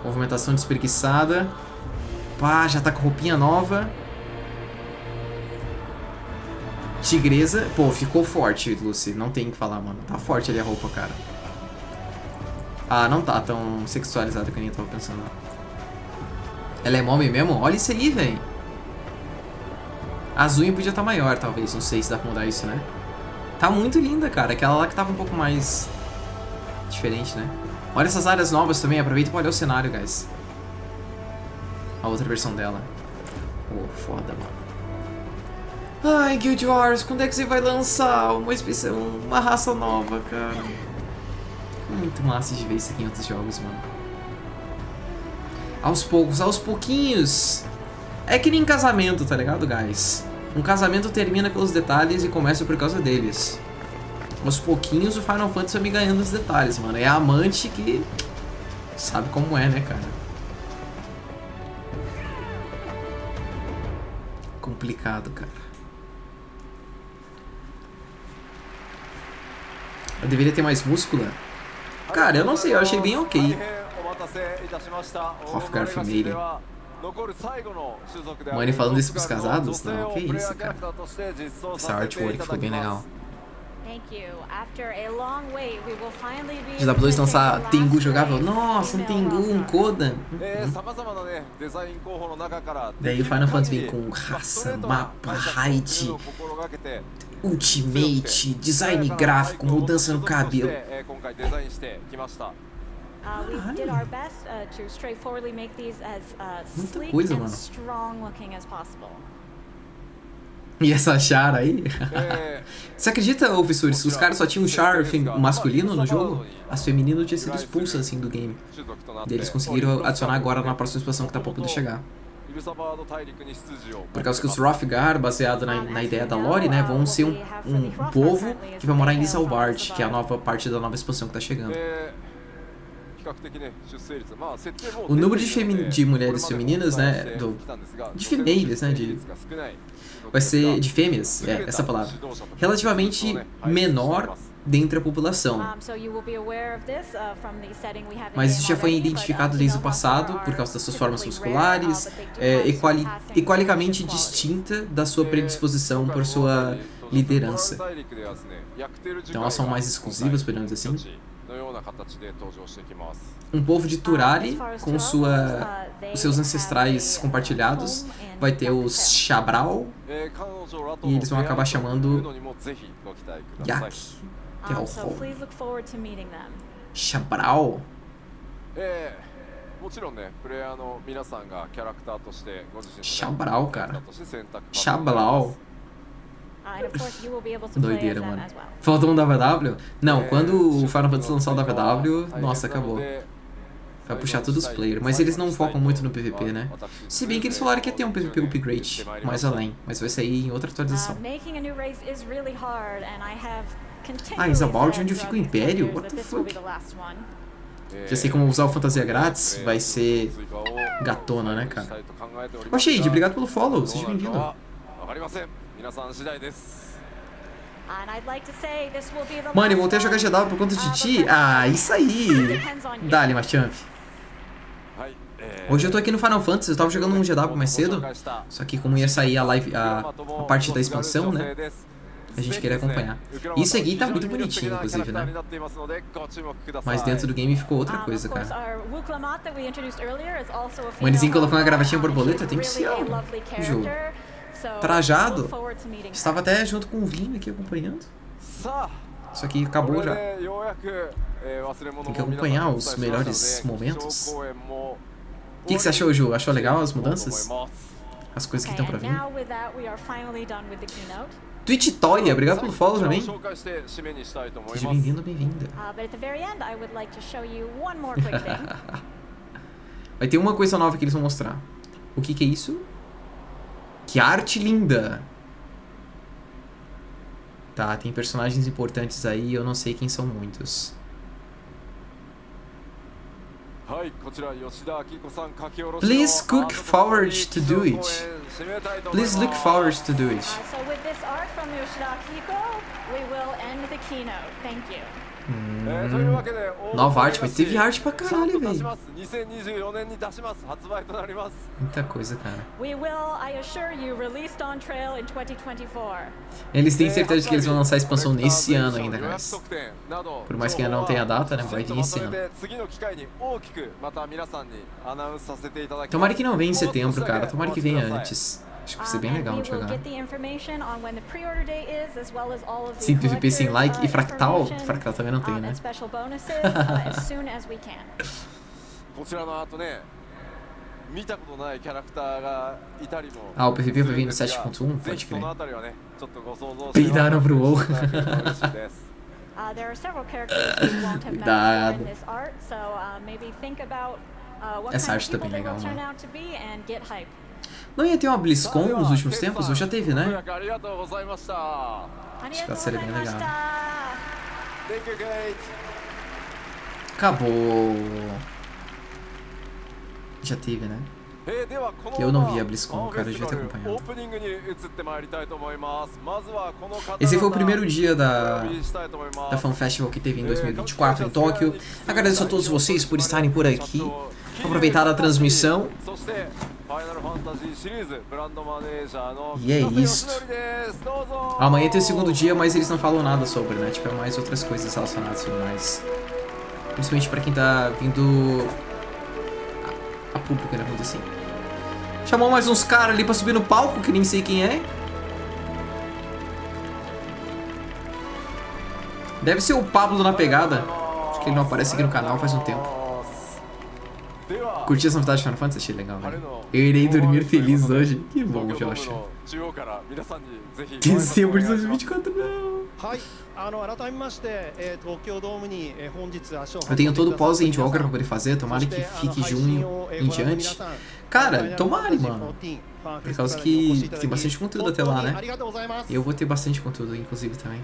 Movimentação despreguiçada. Pá, já tá com roupinha nova. Tigresa. Pô, ficou forte, Lucy. Não tem o que falar, mano. Tá forte ali a roupa, cara. Ah, não tá tão sexualizada que eu nem tava pensando. Ela é mommy mesmo? Olha isso aí, velho. As unhas podia estar maior, talvez. Não sei se dá pra mudar isso, né? Tá muito linda, cara. Aquela lá que tava um pouco mais diferente, né? Olha essas áreas novas também. Aproveita pra olhar o cenário, guys. A outra versão dela. Pô, foda, mano. Ai, Guild Wars, quando é que você vai lançar uma raça nova, cara? Muito massa de ver isso aqui em outros jogos, mano. Aos poucos, aos pouquinhos. É que nem casamento, tá ligado, guys? Um casamento termina pelos detalhes e começa por causa deles. Aos pouquinhos o Final Fantasy vai me ganhando os detalhes, mano. É a amante que sabe como é, né, cara? Complicado, cara. Eu deveria ter mais múscula? Cara, eu não sei, eu achei bem ok. Hofgar Família. Mãe falando isso pros casados? Não, que isso, cara. Essa artwork ficou bem legal. Já pra 2 lançar Tengu jogável? Nossa, um Tengu, um Kodan. Daí o Final Fantasy vem com raça, mapa, raid, ultimate, design gráfico, mudança no cabelo. Muita coisa, mano. E essa char aí? Você acredita, ô Vissuri, se os caras só tinham um char masculino no jogo, as femininas tinham sido expulsas assim do game. Daí eles conseguiram adicionar agora na próxima expansão que tá pra poder chegar. Por causa que os Hrothgar, baseado na ideia da lore, né, vão ser um povo que vai morar em Isalbart, que é a nova parte da nova expansão que tá chegando. O número de mulheres femininas, né, de females, né, vai ser de fêmeas, essa palavra, relativamente menor dentre a população. Mas isso já foi identificado desde o passado por causa das suas formas musculares, equalicamente distinta da sua predisposição por sua liderança. Então elas são mais exclusivas, podemos dizer assim. Um povo de Turari, com os seus ancestrais compartilhados, vai ter os Chabral, e eles vão acabar chamando Yak, que é o Hall. Chabral? Chabral, cara. Chabral. Doideira, mano. Faltou um WW? Não, quando o Final Fantasy lançar o WW, nossa, acabou. Vai puxar todos os players. Mas eles não focam muito no PVP, né? Se bem que eles falaram que ia ter um PVP upgrade mais além. Mas vai sair em outra atualização. Ah, Isalbart, onde fica o Império? What the fuck? Já sei como usar o Fantasia grátis. Vai ser gatona, né, cara? Ô, Shade, obrigado pelo follow. Seja bem-vindo. Mano, eu voltei a jogar GW por conta de ti? Ah, isso aí! Dale, Machamp. Hoje eu tô aqui no Final Fantasy, eu tava jogando um GW mais cedo. Só que como ia sair a parte da expansão, né? A gente queria acompanhar. Isso aqui tá muito bonitinho, inclusive, né? Mas dentro do game ficou outra coisa, cara. O Manizinho colocou uma gravatinha borboleta, tem que ser o jogo. Trajado. Estava até junto com o Vim aqui acompanhando. Isso aqui acabou já. Tem que acompanhar os melhores momentos. O que você achou, Ju? Achou legal as mudanças? as coisas que estão pra vir. Now with that, we are finally done with the keynote. Twitch Toya, obrigado pelo follow também. 紹介して締めにしたいと思い Seja ます bem-vindo, bem-vinda. But at the very end, I would like to show you one more quick thing. Vai ter uma coisa nova que eles vão mostrar. O que que é isso? Que arte linda! Tá, tem personagens importantes aí, eu não sei quem são muitos. はいこちら吉田明子さん書き下ろしの Please look forward to do it. 締めたいと思います Please look forward to do it. So with this art from Yoshida Akiko, we will end the keynote. Thank you. というわけで Nova arte, mas teve arte pra caralho, 出し velho. ます2024年に出します発売となります Muita coisa, cara. We will, I assure you, release dawntrail in 2024. Eles têm certeza de que eles vão lançar a expansão nesse ano ainda, 予約 guys. 特典など Por mais que ainda não tenha data, né? Vai vir esse まと ano. めて次の機会に大きくまた皆さんにアナウンスさせていただきます Tomara que não venha em setembro, cara. Tomara que venha antes. Acho que vai ser bem legal And de we will jogar. get the information on when the pre-order date is, as well as all of the 100 sem like e fractal. information, Fractal também não tem, né? and special bonuses as soon as we can. こちらの後ね見たことないキャラクターがいたりも Ah, o PVP vai vir no 7.1? ぜ Pode ひその crer. あたりはねちょっとご想像 Peidaram pro WoW. There are several characters we won't have met before Cuidado. in this art, so maybe think about what Essa kind arte of tá people bem they will legal, turn mano. out to be and get hype. Não ia ter uma BlizzCon nos últimos tempos? Ou já teve, né? ありがとうございました Acho que vai ser bem legal. Thank you guys Acabou. Já teve, né? Eu não vi a BlizzCon, cara, eu devia ter acompanhado. Esse foi o primeiro dia da Fan Festival que teve em 2024 em Tóquio. Agradeço a todos vocês por estarem por aqui. Aproveitar a transmissão. E é isso. Amanhã tem o segundo dia, mas eles não falam nada sobre, né? Tipo, é mais outras coisas relacionadas e tudo mais. Principalmente pra quem tá vindo a público, né? Vamos dizer assim. Chamou mais uns caras ali pra subir no palco, que nem sei quem é. Deve ser o Pablo na pegada. Acho que ele não aparece aqui no canal faz um tempo. Curti essa novidade de Final Fantasy? Achei legal, velho. Eu irei dormir feliz hoje. Que bom, Joshua. Dezembro de 2024, não. Eu tenho todo o pós-Endwalker pra poder fazer. Tomara que fique junho em diante. Cara, tomara, mano. Por causa que tem bastante conteúdo até lá, né? Eu vou ter bastante conteúdo, inclusive, também.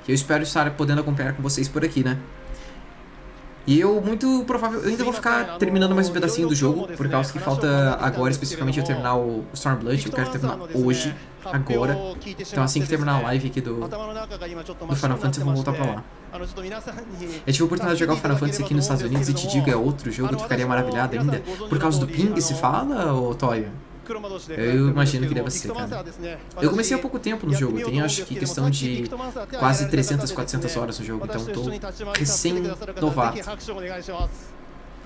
E eu espero estar podendo acompanhar com vocês por aqui, né? E eu, muito provável, eu ainda vou ficar terminando mais um pedacinho do jogo, por causa que falta agora, especificamente, eu terminar o Stormblood. Eu quero terminar hoje, agora. Então assim que terminar a live aqui do Final Fantasy, eu vou voltar pra lá. Eu tive a oportunidade de jogar o Final Fantasy aqui nos Estados Unidos e te digo, é outro jogo, tu ficaria maravilhado ainda. Por causa do ping, se fala, ô Toya? Eu imagino que deve ser, cara. Eu comecei há pouco tempo no jogo, tenho acho que questão de quase 300, 400 horas no jogo, então tô recém-novato.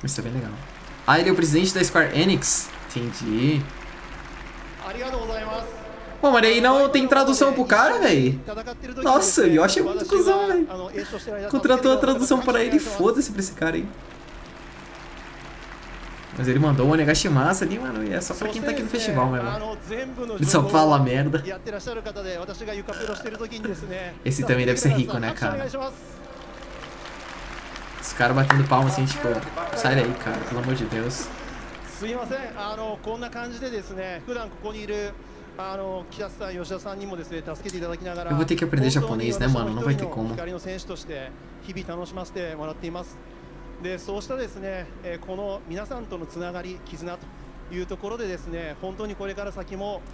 Mas tá bem legal. Ah, ele é o presidente da Square Enix? Entendi. Pô, mas aí não tem tradução pro cara, velho? Nossa, o Yoshi é muito cuzão, velho. Contratou a tradução pra ele, foda-se pra esse cara aí. Mas ele mandou o Onegashimasa ali, mano, e é só pra quem tá aqui no festival mesmo. Ele só fala merda. Esse também deve ser rico, né, cara? Os caras batendo palma assim, tipo, sai daí, cara, pelo amor de Deus. Eu vou ter que aprender japonês, né, mano? Não vai ter como.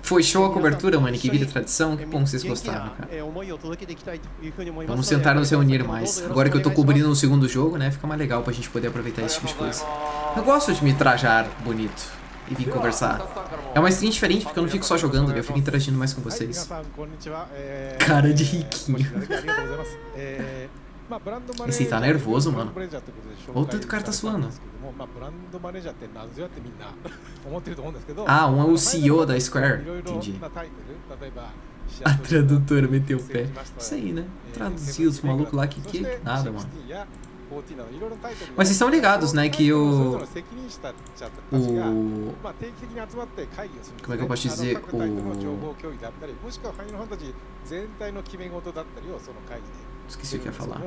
Foi show a cobertura, mano, que vida tradição, que bom que vocês gostaram, cara. Vamos tentar nos reunir mais. Agora que eu tô cobrindo o segundo jogo, né, fica mais legal pra gente poder aproveitar esse tipo de coisa. Eu gosto de me trajar bonito e vir conversar. É uma stream diferente porque eu não fico só jogando, eu fico interagindo mais com vocês. Cara de riquinho. Esse tá nervoso, mano. Olha o tanto que o cara tá suando. Ah, um é o CEO da Square. Entendi. A tradutora meteu o pé. Isso aí, né? Traduzir os malucos lá que nada, mano. Mas vocês estão ligados, né, que o... Como é que eu posso dizer? Esqueci o que ia falar.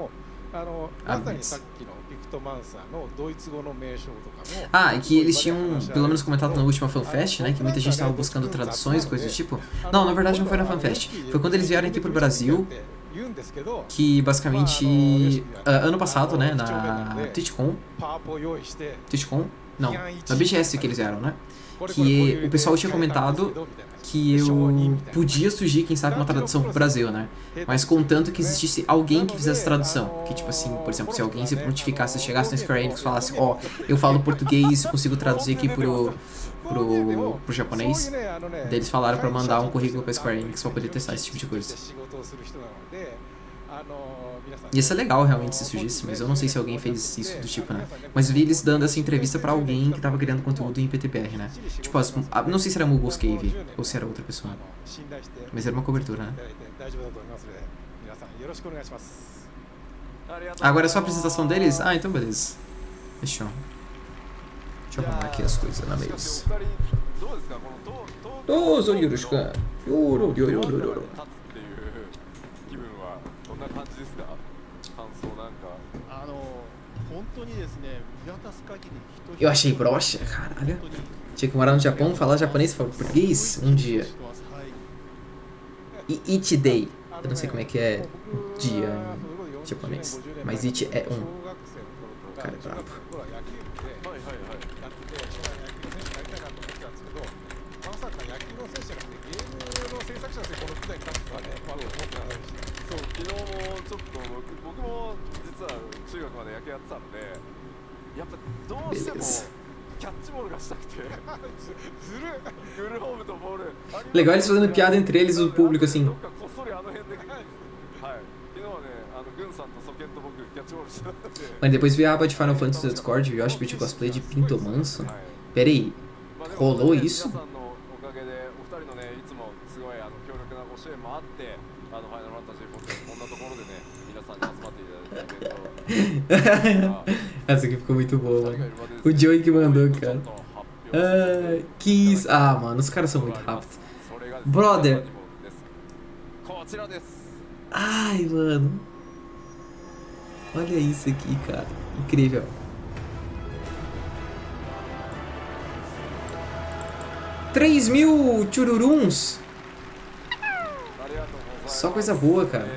Ah, e que eles tinham, pelo menos comentado na última fanfest, né, que muita gente estava buscando traduções, coisas do tipo. Não, na verdade não foi na fanfest. Foi quando eles vieram aqui pro Brasil, que basicamente, ano passado, né, na TwitchCon, não, na BGS que eles vieram, né, que o pessoal tinha comentado que eu podia sugerir, quem sabe, uma tradução pro Brasil, né, mas contanto que existisse alguém que fizesse tradução, que tipo assim, por exemplo, se alguém se prontificasse, chegasse no Square Enix e falasse, ó, eu falo português, consigo traduzir aqui pro japonês, daí eles falaram pra mandar um currículo pra Square Enix pra poder testar esse tipo de coisa. Ia ser legal realmente se surgisse, mas eu não sei se alguém fez isso do tipo, né? Mas vi eles dando essa entrevista pra alguém que tava criando conteúdo em PTBR, né? Tipo, não sei se era Muggle's Cave ou se era outra pessoa. Mas era uma cobertura, né? Agora é só a apresentação deles? Ah, então beleza. Fechou. Deixa eu arrumar aqui as coisas na mesa. Dozo Yurushika. Yoro. 本当にですね、見渡す限り人 Eu achei broxa, caralho. Tinha que morar no Japão, falar japonês e falar português um dia. E Ichi Day. Eu não sei como é que é dia em japonês, mas Ichi é um. O cara é brabo. Beleza. Legal eles fazendo piada entre eles, o público assim. Mas depois vi a aba de Final Fantasy no Discord e eu acho que eu cosplay de Pinto Manso. Pera aí, rolou isso? Essa aqui ficou muito boa, mano. O Joey que mandou, cara. Ah, mano, os caras são muito rápidos. Brother. Ai, mano. Olha isso aqui, cara. Incrível. $3.000 chururuns. Só coisa boa, cara.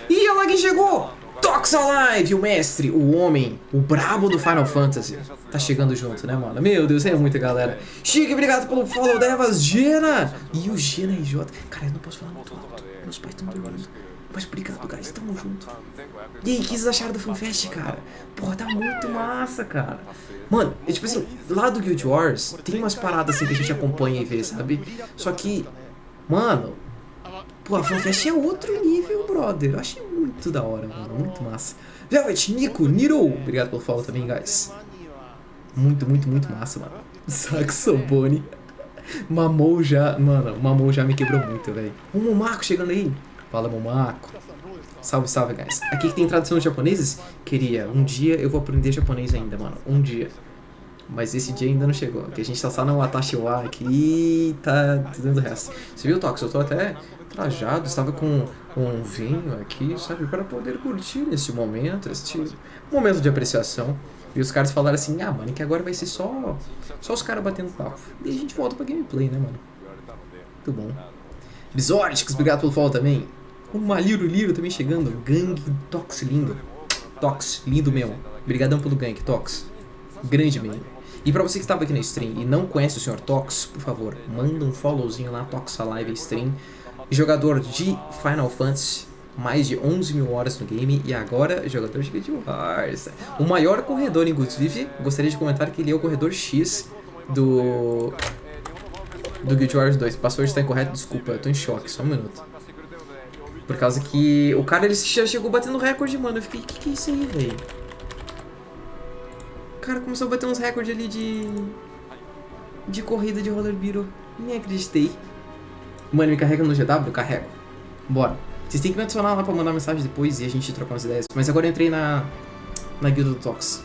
Ih, olha lá quem chegou! Tox Alive, o mestre, o homem, o brabo do Final Fantasy. Tá chegando junto, né, mano? Meu Deus, é muita galera. Chique, obrigado pelo follow, Devas, Gena. E o Gena RJ. Cara, eu não posso falar muito alto. Meus pais estão dormindo. Mas obrigado, guys, tamo junto. E aí, o que vocês acharam da FanFest, cara? Porra, tá muito massa, cara. Mano, é tipo assim, lá do Guild Wars, tem umas paradas assim que a gente acompanha e vê, sabe? Só que, mano, pô, a FanFest é outro nível, brother. Eu achei muito da hora, mano, muito massa. Velvet, Nico, Niro, obrigado pelo follow também, guys. Muito massa, mano. Saxobone. Mamou já, mano, Mamou já me quebrou muito, velho. O Momaco chegando aí. Fala, Momaco. Salve, salve, guys. Aqui que tem tradução de japoneses? Queria. Um dia eu vou aprender japonês ainda, mano. Um dia. Mas esse dia ainda não chegou. Porque a gente tá só no Watashi wa aqui e tá dando o resto. Você viu, Tox? Eu tô até trajado. Estava com um vinho aqui, sabe? Para poder curtir esse momento. Este momento de apreciação. E os caras falaram assim, ah, mano, que agora vai ser só os caras batendo papo. E a gente volta pra gameplay, né, mano? Muito bom. Bizortix, obrigado pelo follow também. O Maliro Liro também chegando. Gangue Tox lindo. Tox, lindo mesmo. Obrigadão pelo gangue, Tox. Grande mesmo. E pra você que estava aqui na stream e não conhece o Sr. Tox, por favor, manda um followzinho lá, Tox Alive Stream. Jogador de Final Fantasy, mais de 11.000 horas no game e agora jogador de Guild Wars. O maior corredor, inclusive, gostaria de comentar que ele é o corredor X do Guild Wars 2. O password está incorreto, desculpa, eu tô em choque, só um minuto. Por causa que o cara, ele já chegou batendo recorde, mano. Eu fiquei, que é isso aí, velho? O cara começou a bater uns recordes ali de corrida de roller beetle. Nem acreditei. Mano, me carrega no GW? Carrego. Bora. Vocês têm que me adicionar lá pra mandar mensagem depois e a gente trocar umas ideias. Mas agora eu entrei na na guilda do Tox.